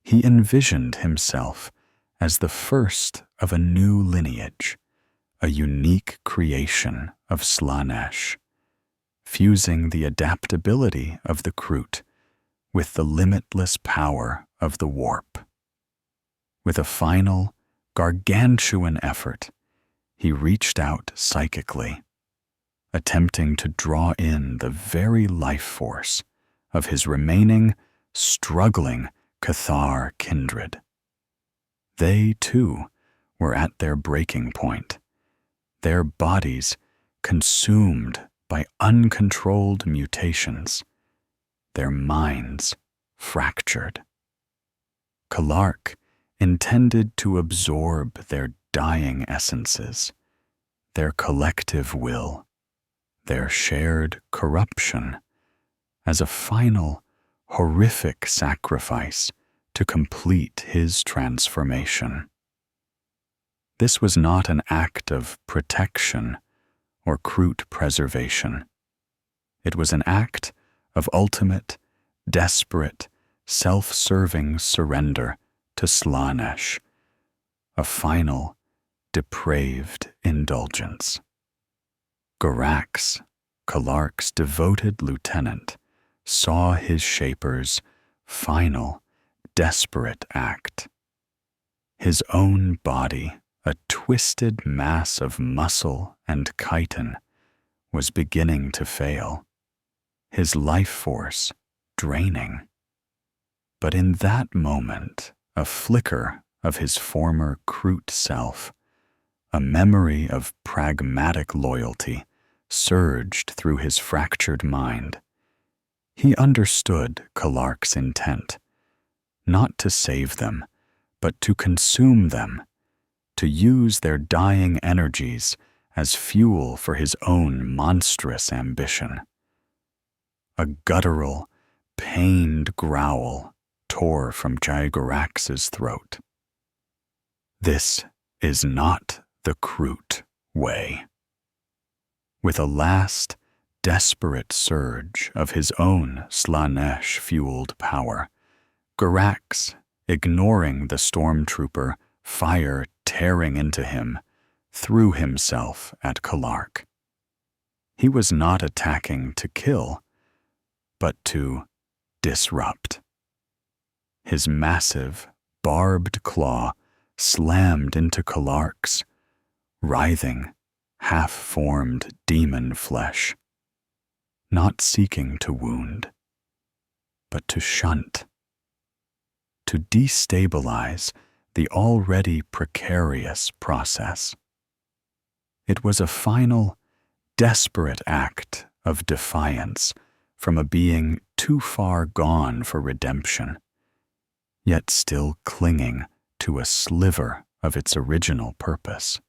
[SPEAKER 1] He envisioned himself as the first of a new lineage, a unique creation of Slaanesh, fusing the adaptability of the KROOT with the limitless power of the warp. With a final, gargantuan effort, he reached out psychically, attempting to draw in the very life force of his remaining, struggling Cathar kindred. They, too, were at their breaking point, their bodies consumed by uncontrolled mutations, their minds fractured. Kalark intended to absorb their dying essences, their collective will, their shared corruption, as a final, horrific sacrifice to complete his transformation. This was not an act of protection or KROOT preservation. It was an act of ultimate, desperate, self-serving surrender to Slaanesh, a final, depraved indulgence. Garax, Kalark's devoted lieutenant, saw his shaper's final, desperate act. His own body, a twisted mass of muscle and chitin, was beginning to fail, his life force draining. But in that moment, a flicker of his former KROOT self, a memory of pragmatic loyalty, surged through his fractured mind. He understood Kalark's intent, not to save them, but to consume them, to use their dying energies as fuel for his own monstrous ambition. A guttural, pained growl tore from Jygarax's throat. This is not the KROOT way. With a last, desperate surge of his own Slaanesh-fueled power, Garax, ignoring the stormtrooper fire tearing into him, threw himself at Kalark. He was not attacking to kill, but to disrupt. His massive, barbed claw slammed into Kalark's writhing, half-formed demon flesh, not seeking to wound, but to shunt, to destabilize the already precarious process. It was a final, desperate act of defiance from a being too far gone for redemption, yet still clinging to a sliver of its original purpose.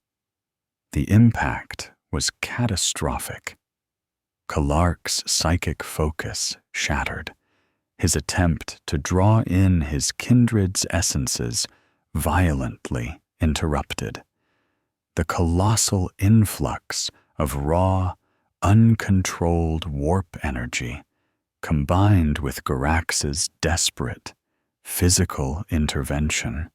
[SPEAKER 1] The impact was catastrophic. Kalark's psychic focus shattered, his attempt to draw in his kindred's essences violently interrupted. The colossal influx of raw, uncontrolled warp energy, combined with Garax's desperate, physical intervention,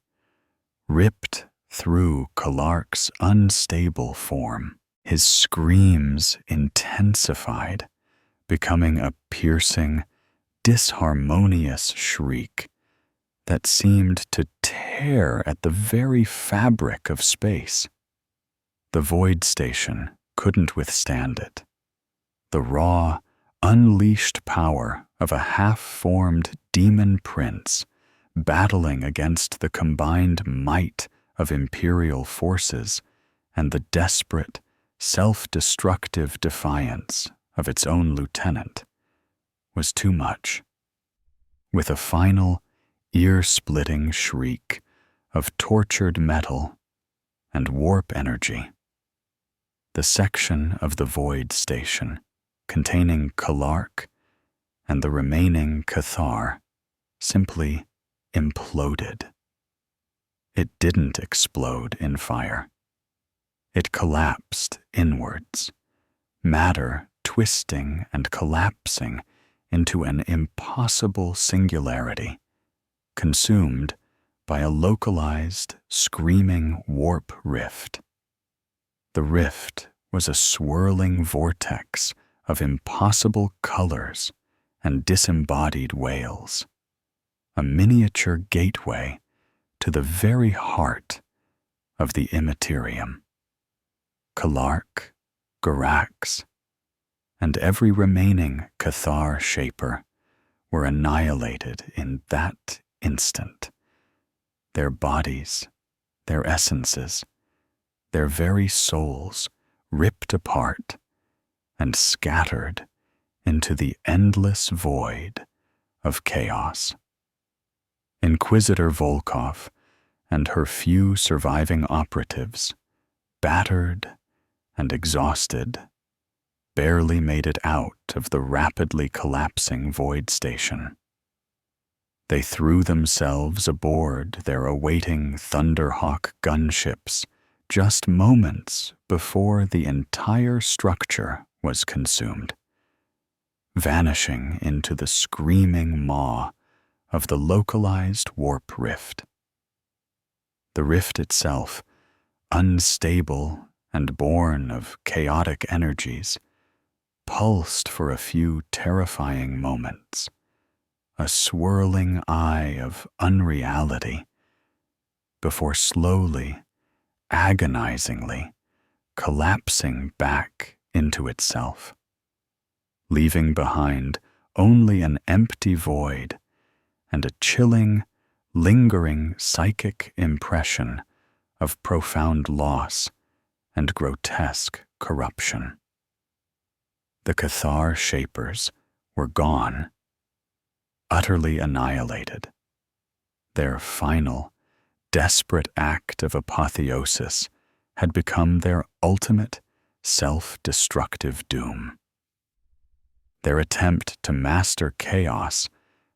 [SPEAKER 1] ripped through Kalark's unstable form. His screams intensified, becoming a piercing, disharmonious shriek that seemed to tear at the very fabric of space. The Void Station couldn't withstand it. The raw, unleashed power of a half-formed demon prince battling against the combined might of Imperial forces and the desperate, self-destructive defiance of its own lieutenant was too much. With a final, ear-splitting shriek of tortured metal and warp energy, the section of the Void Station containing Kalark and the remaining Cathar simply imploded. It didn't explode in fire. It collapsed inwards, matter twisting and collapsing into an impossible singularity, consumed by a localized, screaming warp rift. The rift was a swirling vortex of impossible colors and disembodied wails, a miniature gateway to the very heart of the Imperium. Kalark, Garax, and every remaining Cathar shaper were annihilated in that instant. Their bodies, their essences, their very souls ripped apart and scattered into the endless void of chaos. Inquisitor Volkov and her few surviving operatives, battered and exhausted, barely made it out of the rapidly collapsing Void Station. They threw themselves aboard their awaiting Thunderhawk gunships just moments before the entire structure was consumed, vanishing into the screaming maw of the localized warp rift. The rift itself, unstable and born of chaotic energies, pulsed for a few terrifying moments, a swirling eye of unreality, before slowly, agonizingly, collapsing back into itself, leaving behind only an empty void and a chilling, lingering psychic impression of profound loss and grotesque corruption. The Cathar shapers were gone, utterly annihilated. Their final, desperate act of apotheosis had become their ultimate, self-destructive doom. Their attempt to master chaos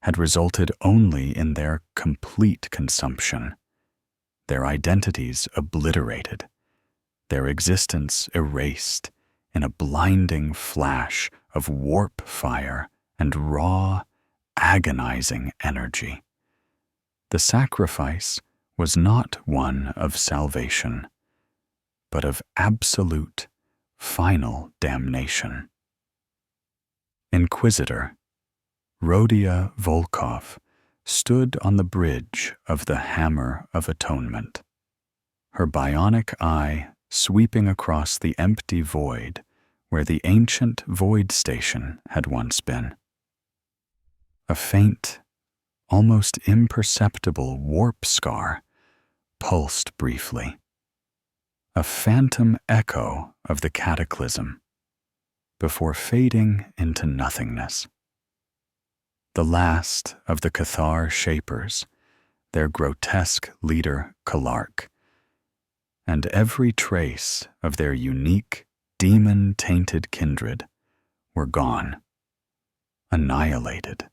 [SPEAKER 1] had resulted only in their complete consumption, their identities obliterated, their existence erased in a blinding flash of warp fire and raw, agonizing energy. The sacrifice was not one of salvation, but of absolute, final damnation. Inquisitor Rhodia Volkov stood on the bridge of the Hammer of Atonement, her bionic eye sweeping across the empty void where the ancient void station had once been. A faint, almost imperceptible warp scar pulsed briefly, a phantom echo of the cataclysm, before fading into nothingness. The last of the Cathar Shapers, their grotesque leader KROOT, and every trace of their unique, demon-tainted kindred were gone, annihilated.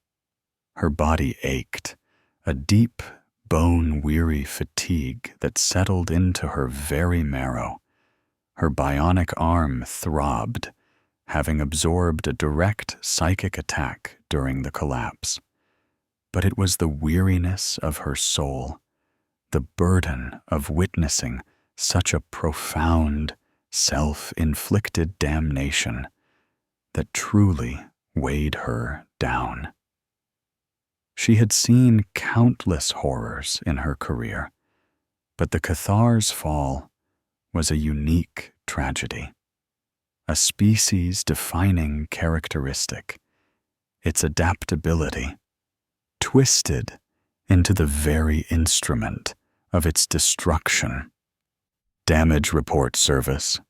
[SPEAKER 1] Her body ached, a deep, bone-weary fatigue that settled into her very marrow. Her bionic arm throbbed, having absorbed a direct psychic attack during the collapse. But it was the weariness of her soul, the burden of witnessing such a profound, self-inflicted damnation that truly weighed her down. She had seen countless horrors in her career, but the Cathar's fall was a unique tragedy, a species-defining characteristic, its adaptability, twisted into the very instrument of its destruction. "Damage report service,"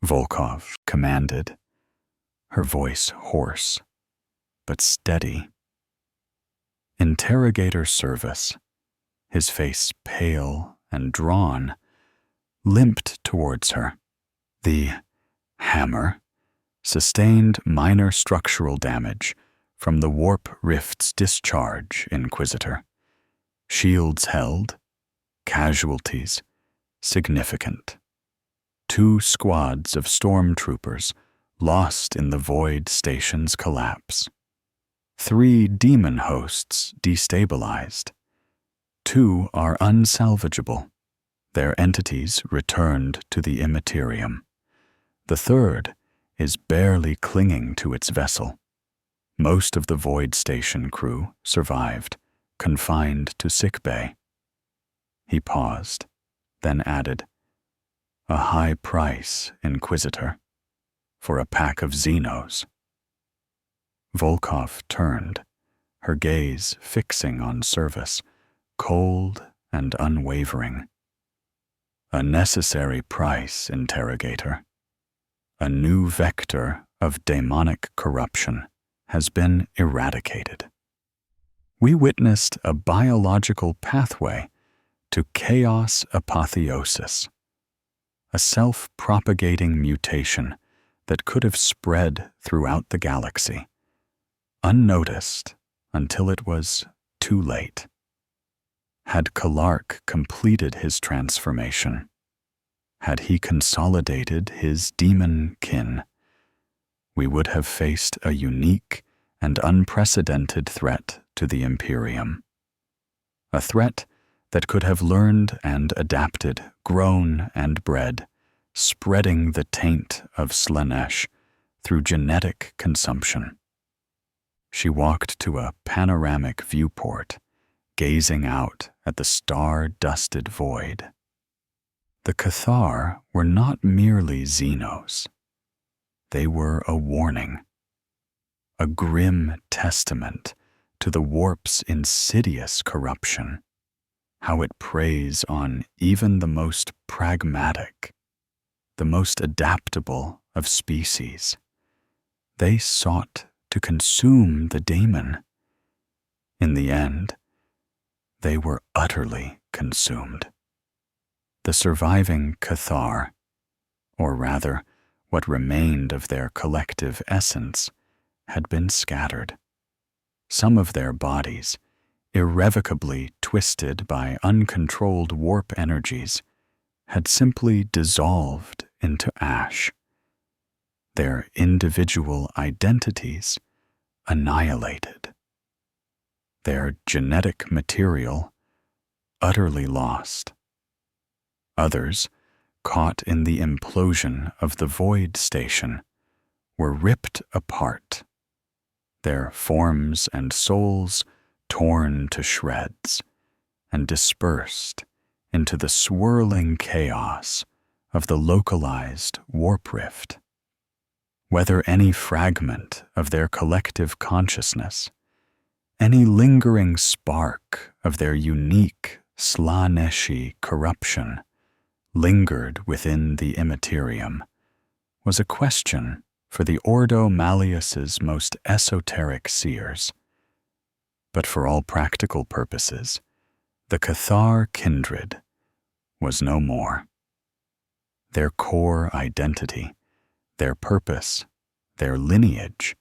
[SPEAKER 1] Volkov commanded, her voice hoarse but steady. Interrogator Service, his face pale and drawn, limped towards her. The hammer sustained minor structural damage from the warp rift's discharge, Inquisitor. Shields held, casualties significant. 2 squads of stormtroopers lost in the void station's collapse. 3 demon hosts destabilized. 2 are unsalvageable, their entities returned to the Imperium. The 3rd is barely clinging to its vessel. Most of the void station crew survived, confined to sickbay. He paused, then added, "A high price, Inquisitor, for a pack of Xenos." Volkov turned, her gaze fixing on Service, cold and unwavering. "A necessary price, Interrogator. A new vector of demonic corruption has been eradicated. We witnessed a biological pathway to chaos apotheosis, a self-propagating mutation that could have spread throughout the galaxy, unnoticed until it was too late. Had KROOT completed his transformation, had he consolidated his demon kin, we would have faced a unique and unprecedented threat to the Imperium. A threat that could have learned and adapted, grown and bred, spreading the taint of Slaanesh through genetic consumption. She walked to a panoramic viewport, gazing out at the star-dusted void. The Cathar were not merely Xenos. They were a warning, a grim testament to the warp's insidious corruption, how it preys on even the most pragmatic, the most adaptable of species. They sought to consume the daemon. In the end, they were utterly consumed. The surviving Cathar, or rather, what remained of their collective essence, had been scattered. Some of their bodies, irrevocably twisted by uncontrolled warp energies, had simply dissolved into ash, their individual identities annihilated, their genetic material utterly lost. Others, caught in the implosion of the void station, were ripped apart, their forms and souls torn to shreds and dispersed into the swirling chaos of the localized warp rift. Whether any fragment of their collective consciousness, any lingering spark of their unique Slaneshi corruption lingered within the Imperium, was a question for the Ordo Malleus's most esoteric seers. But for all practical purposes, the Cathar kindred was no more. Their core identity, their purpose, their lineage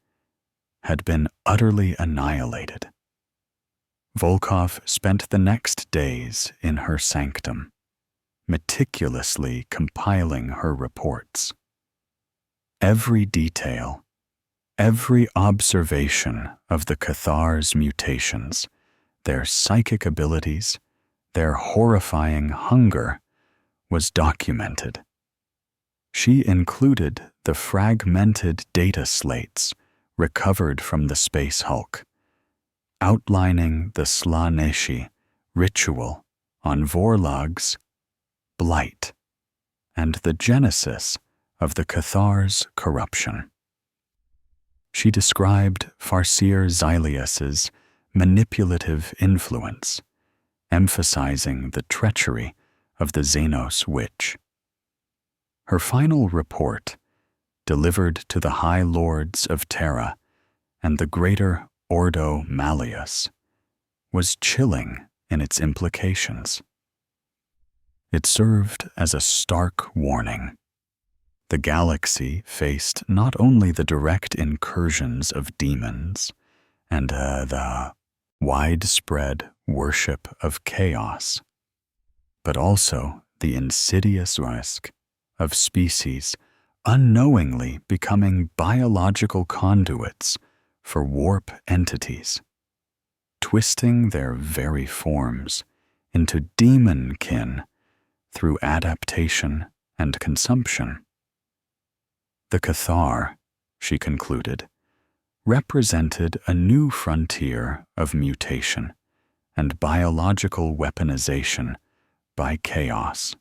[SPEAKER 1] had been utterly annihilated. Volkov spent the next days in her sanctum, meticulously compiling her reports. Every detail, every observation of the Cathar's mutations, their psychic abilities, their horrifying hunger, was documented. She included the fragmented data slates recovered from the space hulk, outlining the Slaneshi ritual on Vorlag's blight and the genesis of the Cathar's corruption. She described Farseer Xylius's manipulative influence, emphasizing the treachery of the Xenos witch. Her final report, delivered to the High Lords of Terra and the greater Ordo Malleus, was chilling in its implications. It served as a stark warning. The galaxy faced not only the direct incursions of demons and the widespread worship of chaos, but also the insidious risk of species unknowingly becoming biological conduits for warp entities, twisting their very forms into demon-kin through adaptation and consumption. The Cathar, she concluded, represented a new frontier of mutation and biological weaponization by chaos,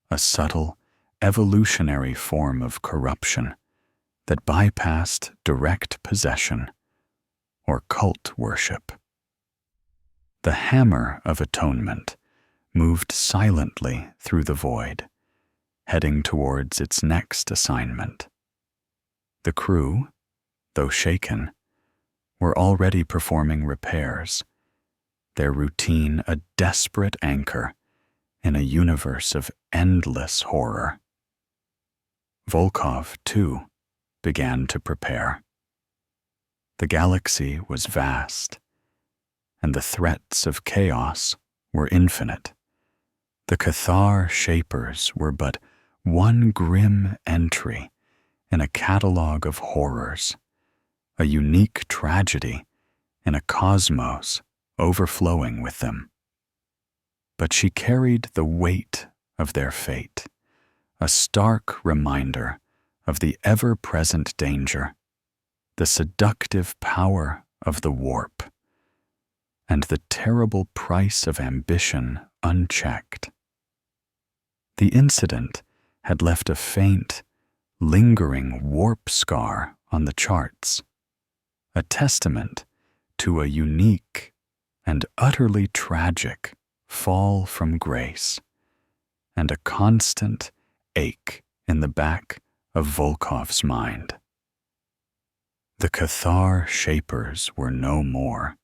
[SPEAKER 1] a subtle, evolutionary form of corruption that bypassed direct possession or cult worship. The hammer of atonement moved silently through the void, heading towards its next assignment. The crew, though shaken, were already performing repairs, their routine a desperate anchor in a universe of endless horror. Volkov, too, began to prepare. The galaxy was vast, and the threats of chaos were infinite. The Cathar Shapers were but one grim entry in a catalogue of horrors, a unique tragedy in a cosmos overflowing with them. But she carried the weight of their fate, a stark reminder of the ever-present danger, the seductive power of the warp, and the terrible price of ambition unchecked. The incident had left a faint, lingering warp scar on the charts, a testament to a unique and utterly tragic fall from grace, and a constant ache in the back of Volkov's mind. The Cathar Shapers were no more,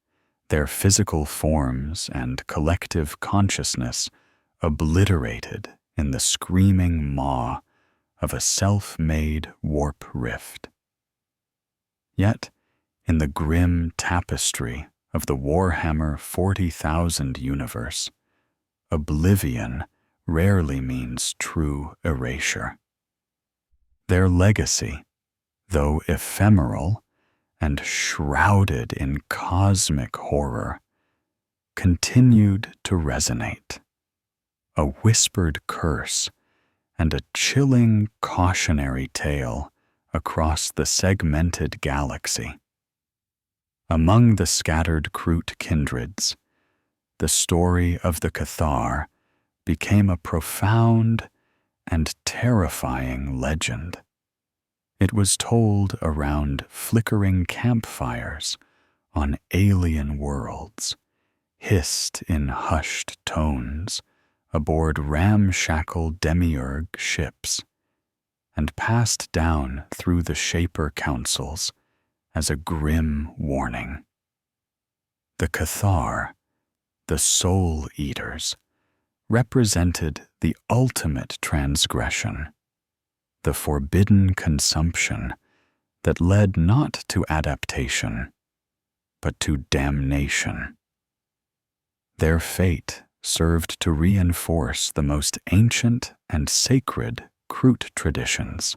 [SPEAKER 1] their physical forms and collective consciousness obliterated in the screaming maw of a self-made warp rift. Yet, in the grim tapestry of the Warhammer 40,000 universe, oblivion rarely means true erasure. Their legacy, though ephemeral and shrouded in cosmic horror, continued to resonate, a whispered curse and a chilling cautionary tale across the segmented galaxy. Among the scattered KROOT kindreds, the story of the Cathar became a profound and terrifying legend. It was told around flickering campfires on alien worlds, hissed in hushed tones aboard ramshackle demiurge ships, and passed down through the Shaper councils as a grim warning. The Cathar, the Soul Eaters, represented the ultimate transgression, the forbidden consumption that led not to adaptation, but to damnation. Their fate served to reinforce the most ancient and sacred KROOT traditions,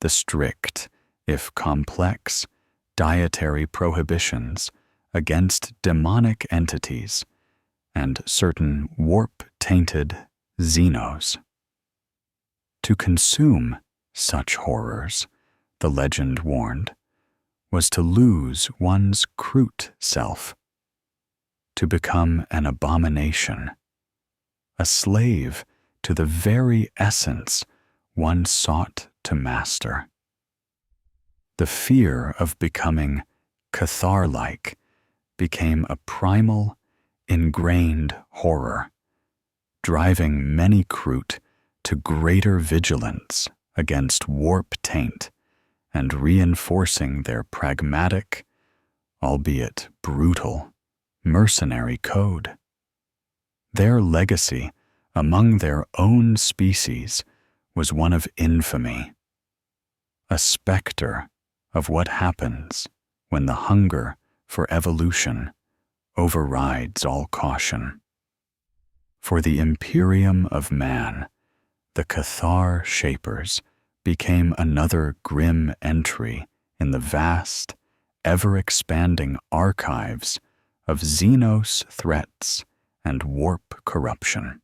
[SPEAKER 1] the strict, if complex, dietary prohibitions against demonic entities and certain warp-tainted xenos. To consume such horrors, the legend warned, was to lose one's KROOT self, to become an abomination, a slave to the very essence one sought to master. The fear of becoming Cathar-like became a primal, ingrained horror, driving many KROOT to greater vigilance against warp taint and reinforcing their pragmatic, albeit brutal, mercenary code. Their legacy among their own species was one of infamy, a specter of what happens when the hunger for evolution overrides all caution. For the Imperium of man, the Cathar Shapers became another grim entry in the vast, ever-expanding archives of Xenos threats and warp corruption.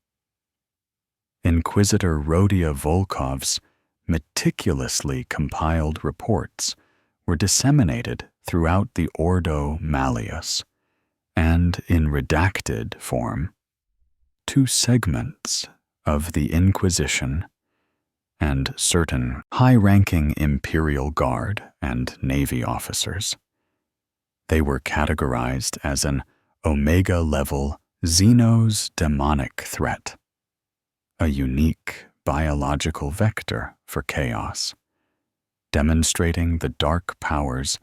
[SPEAKER 1] Inquisitor Rodia Volkov's meticulously compiled reports were disseminated throughout the Ordo Malleus, and in redacted form, two segments of the Inquisition and certain high-ranking Imperial Guard and Navy officers. They were categorized as an Omega-level Xenos demonic threat, a unique biological vector for chaos, demonstrating the dark power's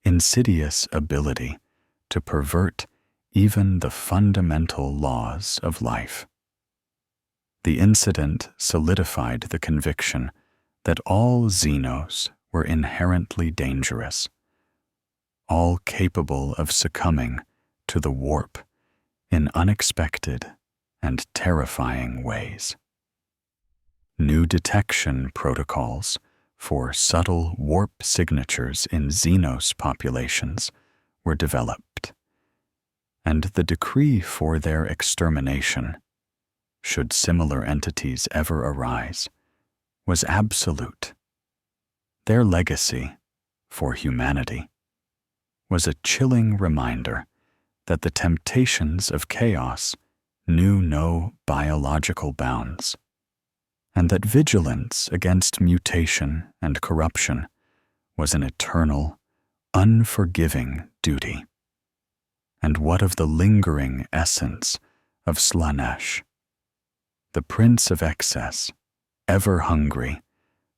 [SPEAKER 1] insidious ability to pervert even the fundamental laws of life. The incident solidified the conviction that all Xenos were inherently dangerous, all capable of succumbing to the warp in unexpected and terrifying ways. New detection protocols for subtle warp signatures in Xenos populations were developed, and the decree for their extermination, should similar entities ever arise, was absolute. Their legacy, for humanity, was a chilling reminder that the temptations of chaos knew no biological bounds, and that vigilance against mutation and corruption was an eternal, unforgiving duty. And what of the lingering essence of Slaanesh? The Prince of Excess, ever hungry,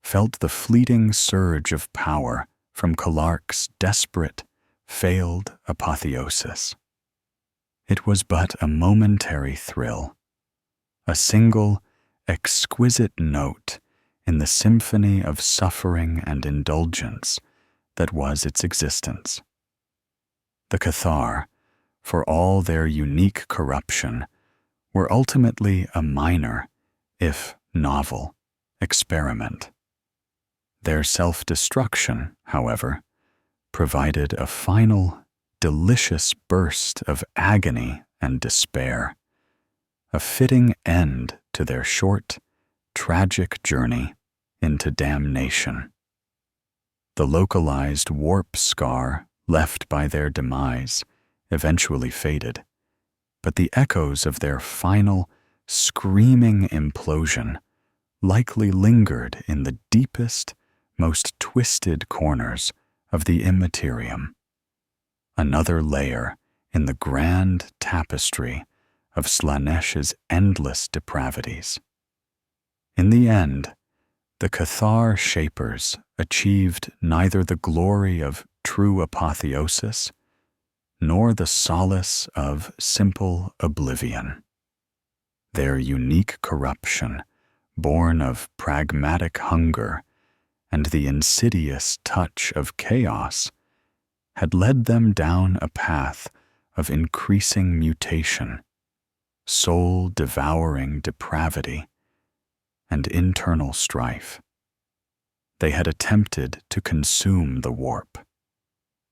[SPEAKER 1] felt the fleeting surge of power from Kalark's desperate, failed apotheosis. It was but a momentary thrill, a single, exquisite note in the symphony of suffering and indulgence that was its existence. The Cathar, for all their unique corruption, were ultimately a minor, if novel, experiment. Their self-destruction, however, provided a final, delicious burst of agony and despair, a fitting end to their short, tragic journey into damnation. The localized warp scar left by their demise eventually faded, but the echoes of their final, screaming implosion likely lingered in the deepest, most twisted corners of the Imperium, another layer in the grand tapestry of Slaaneish's endless depravities. In the end, the Cathar Shapers achieved neither the glory of true apotheosis nor the solace of simple oblivion. Their unique corruption, born of pragmatic hunger and the insidious touch of chaos, had led them down a path of increasing mutation, soul-devouring depravity, and internal strife. They had attempted to consume the warp,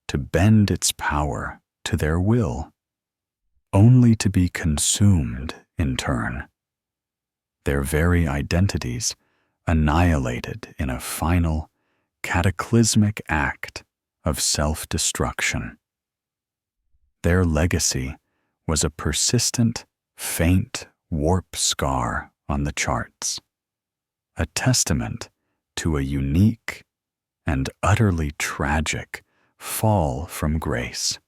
[SPEAKER 1] to bend its power to their will, only to be consumed in turn, their very identities annihilated in a final, cataclysmic act of self-destruction. Their legacy was a persistent, faint warp scar on the charts, a testament to a unique and utterly tragic fall from grace,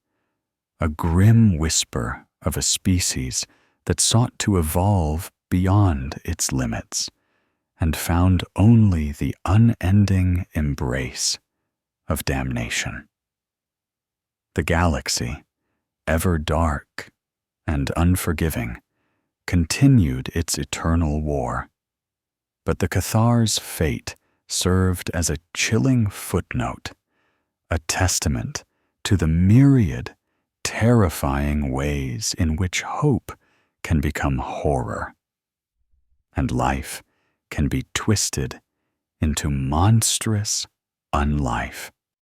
[SPEAKER 1] a grim whisper of a species that sought to evolve beyond its limits and found only the unending embrace of damnation. The galaxy, ever dark and unforgiving, continued its eternal war, but the Cathar's fate served as a chilling footnote, a testament to the myriad, terrifying ways in which hope can become horror, and life can be twisted into monstrous unlife.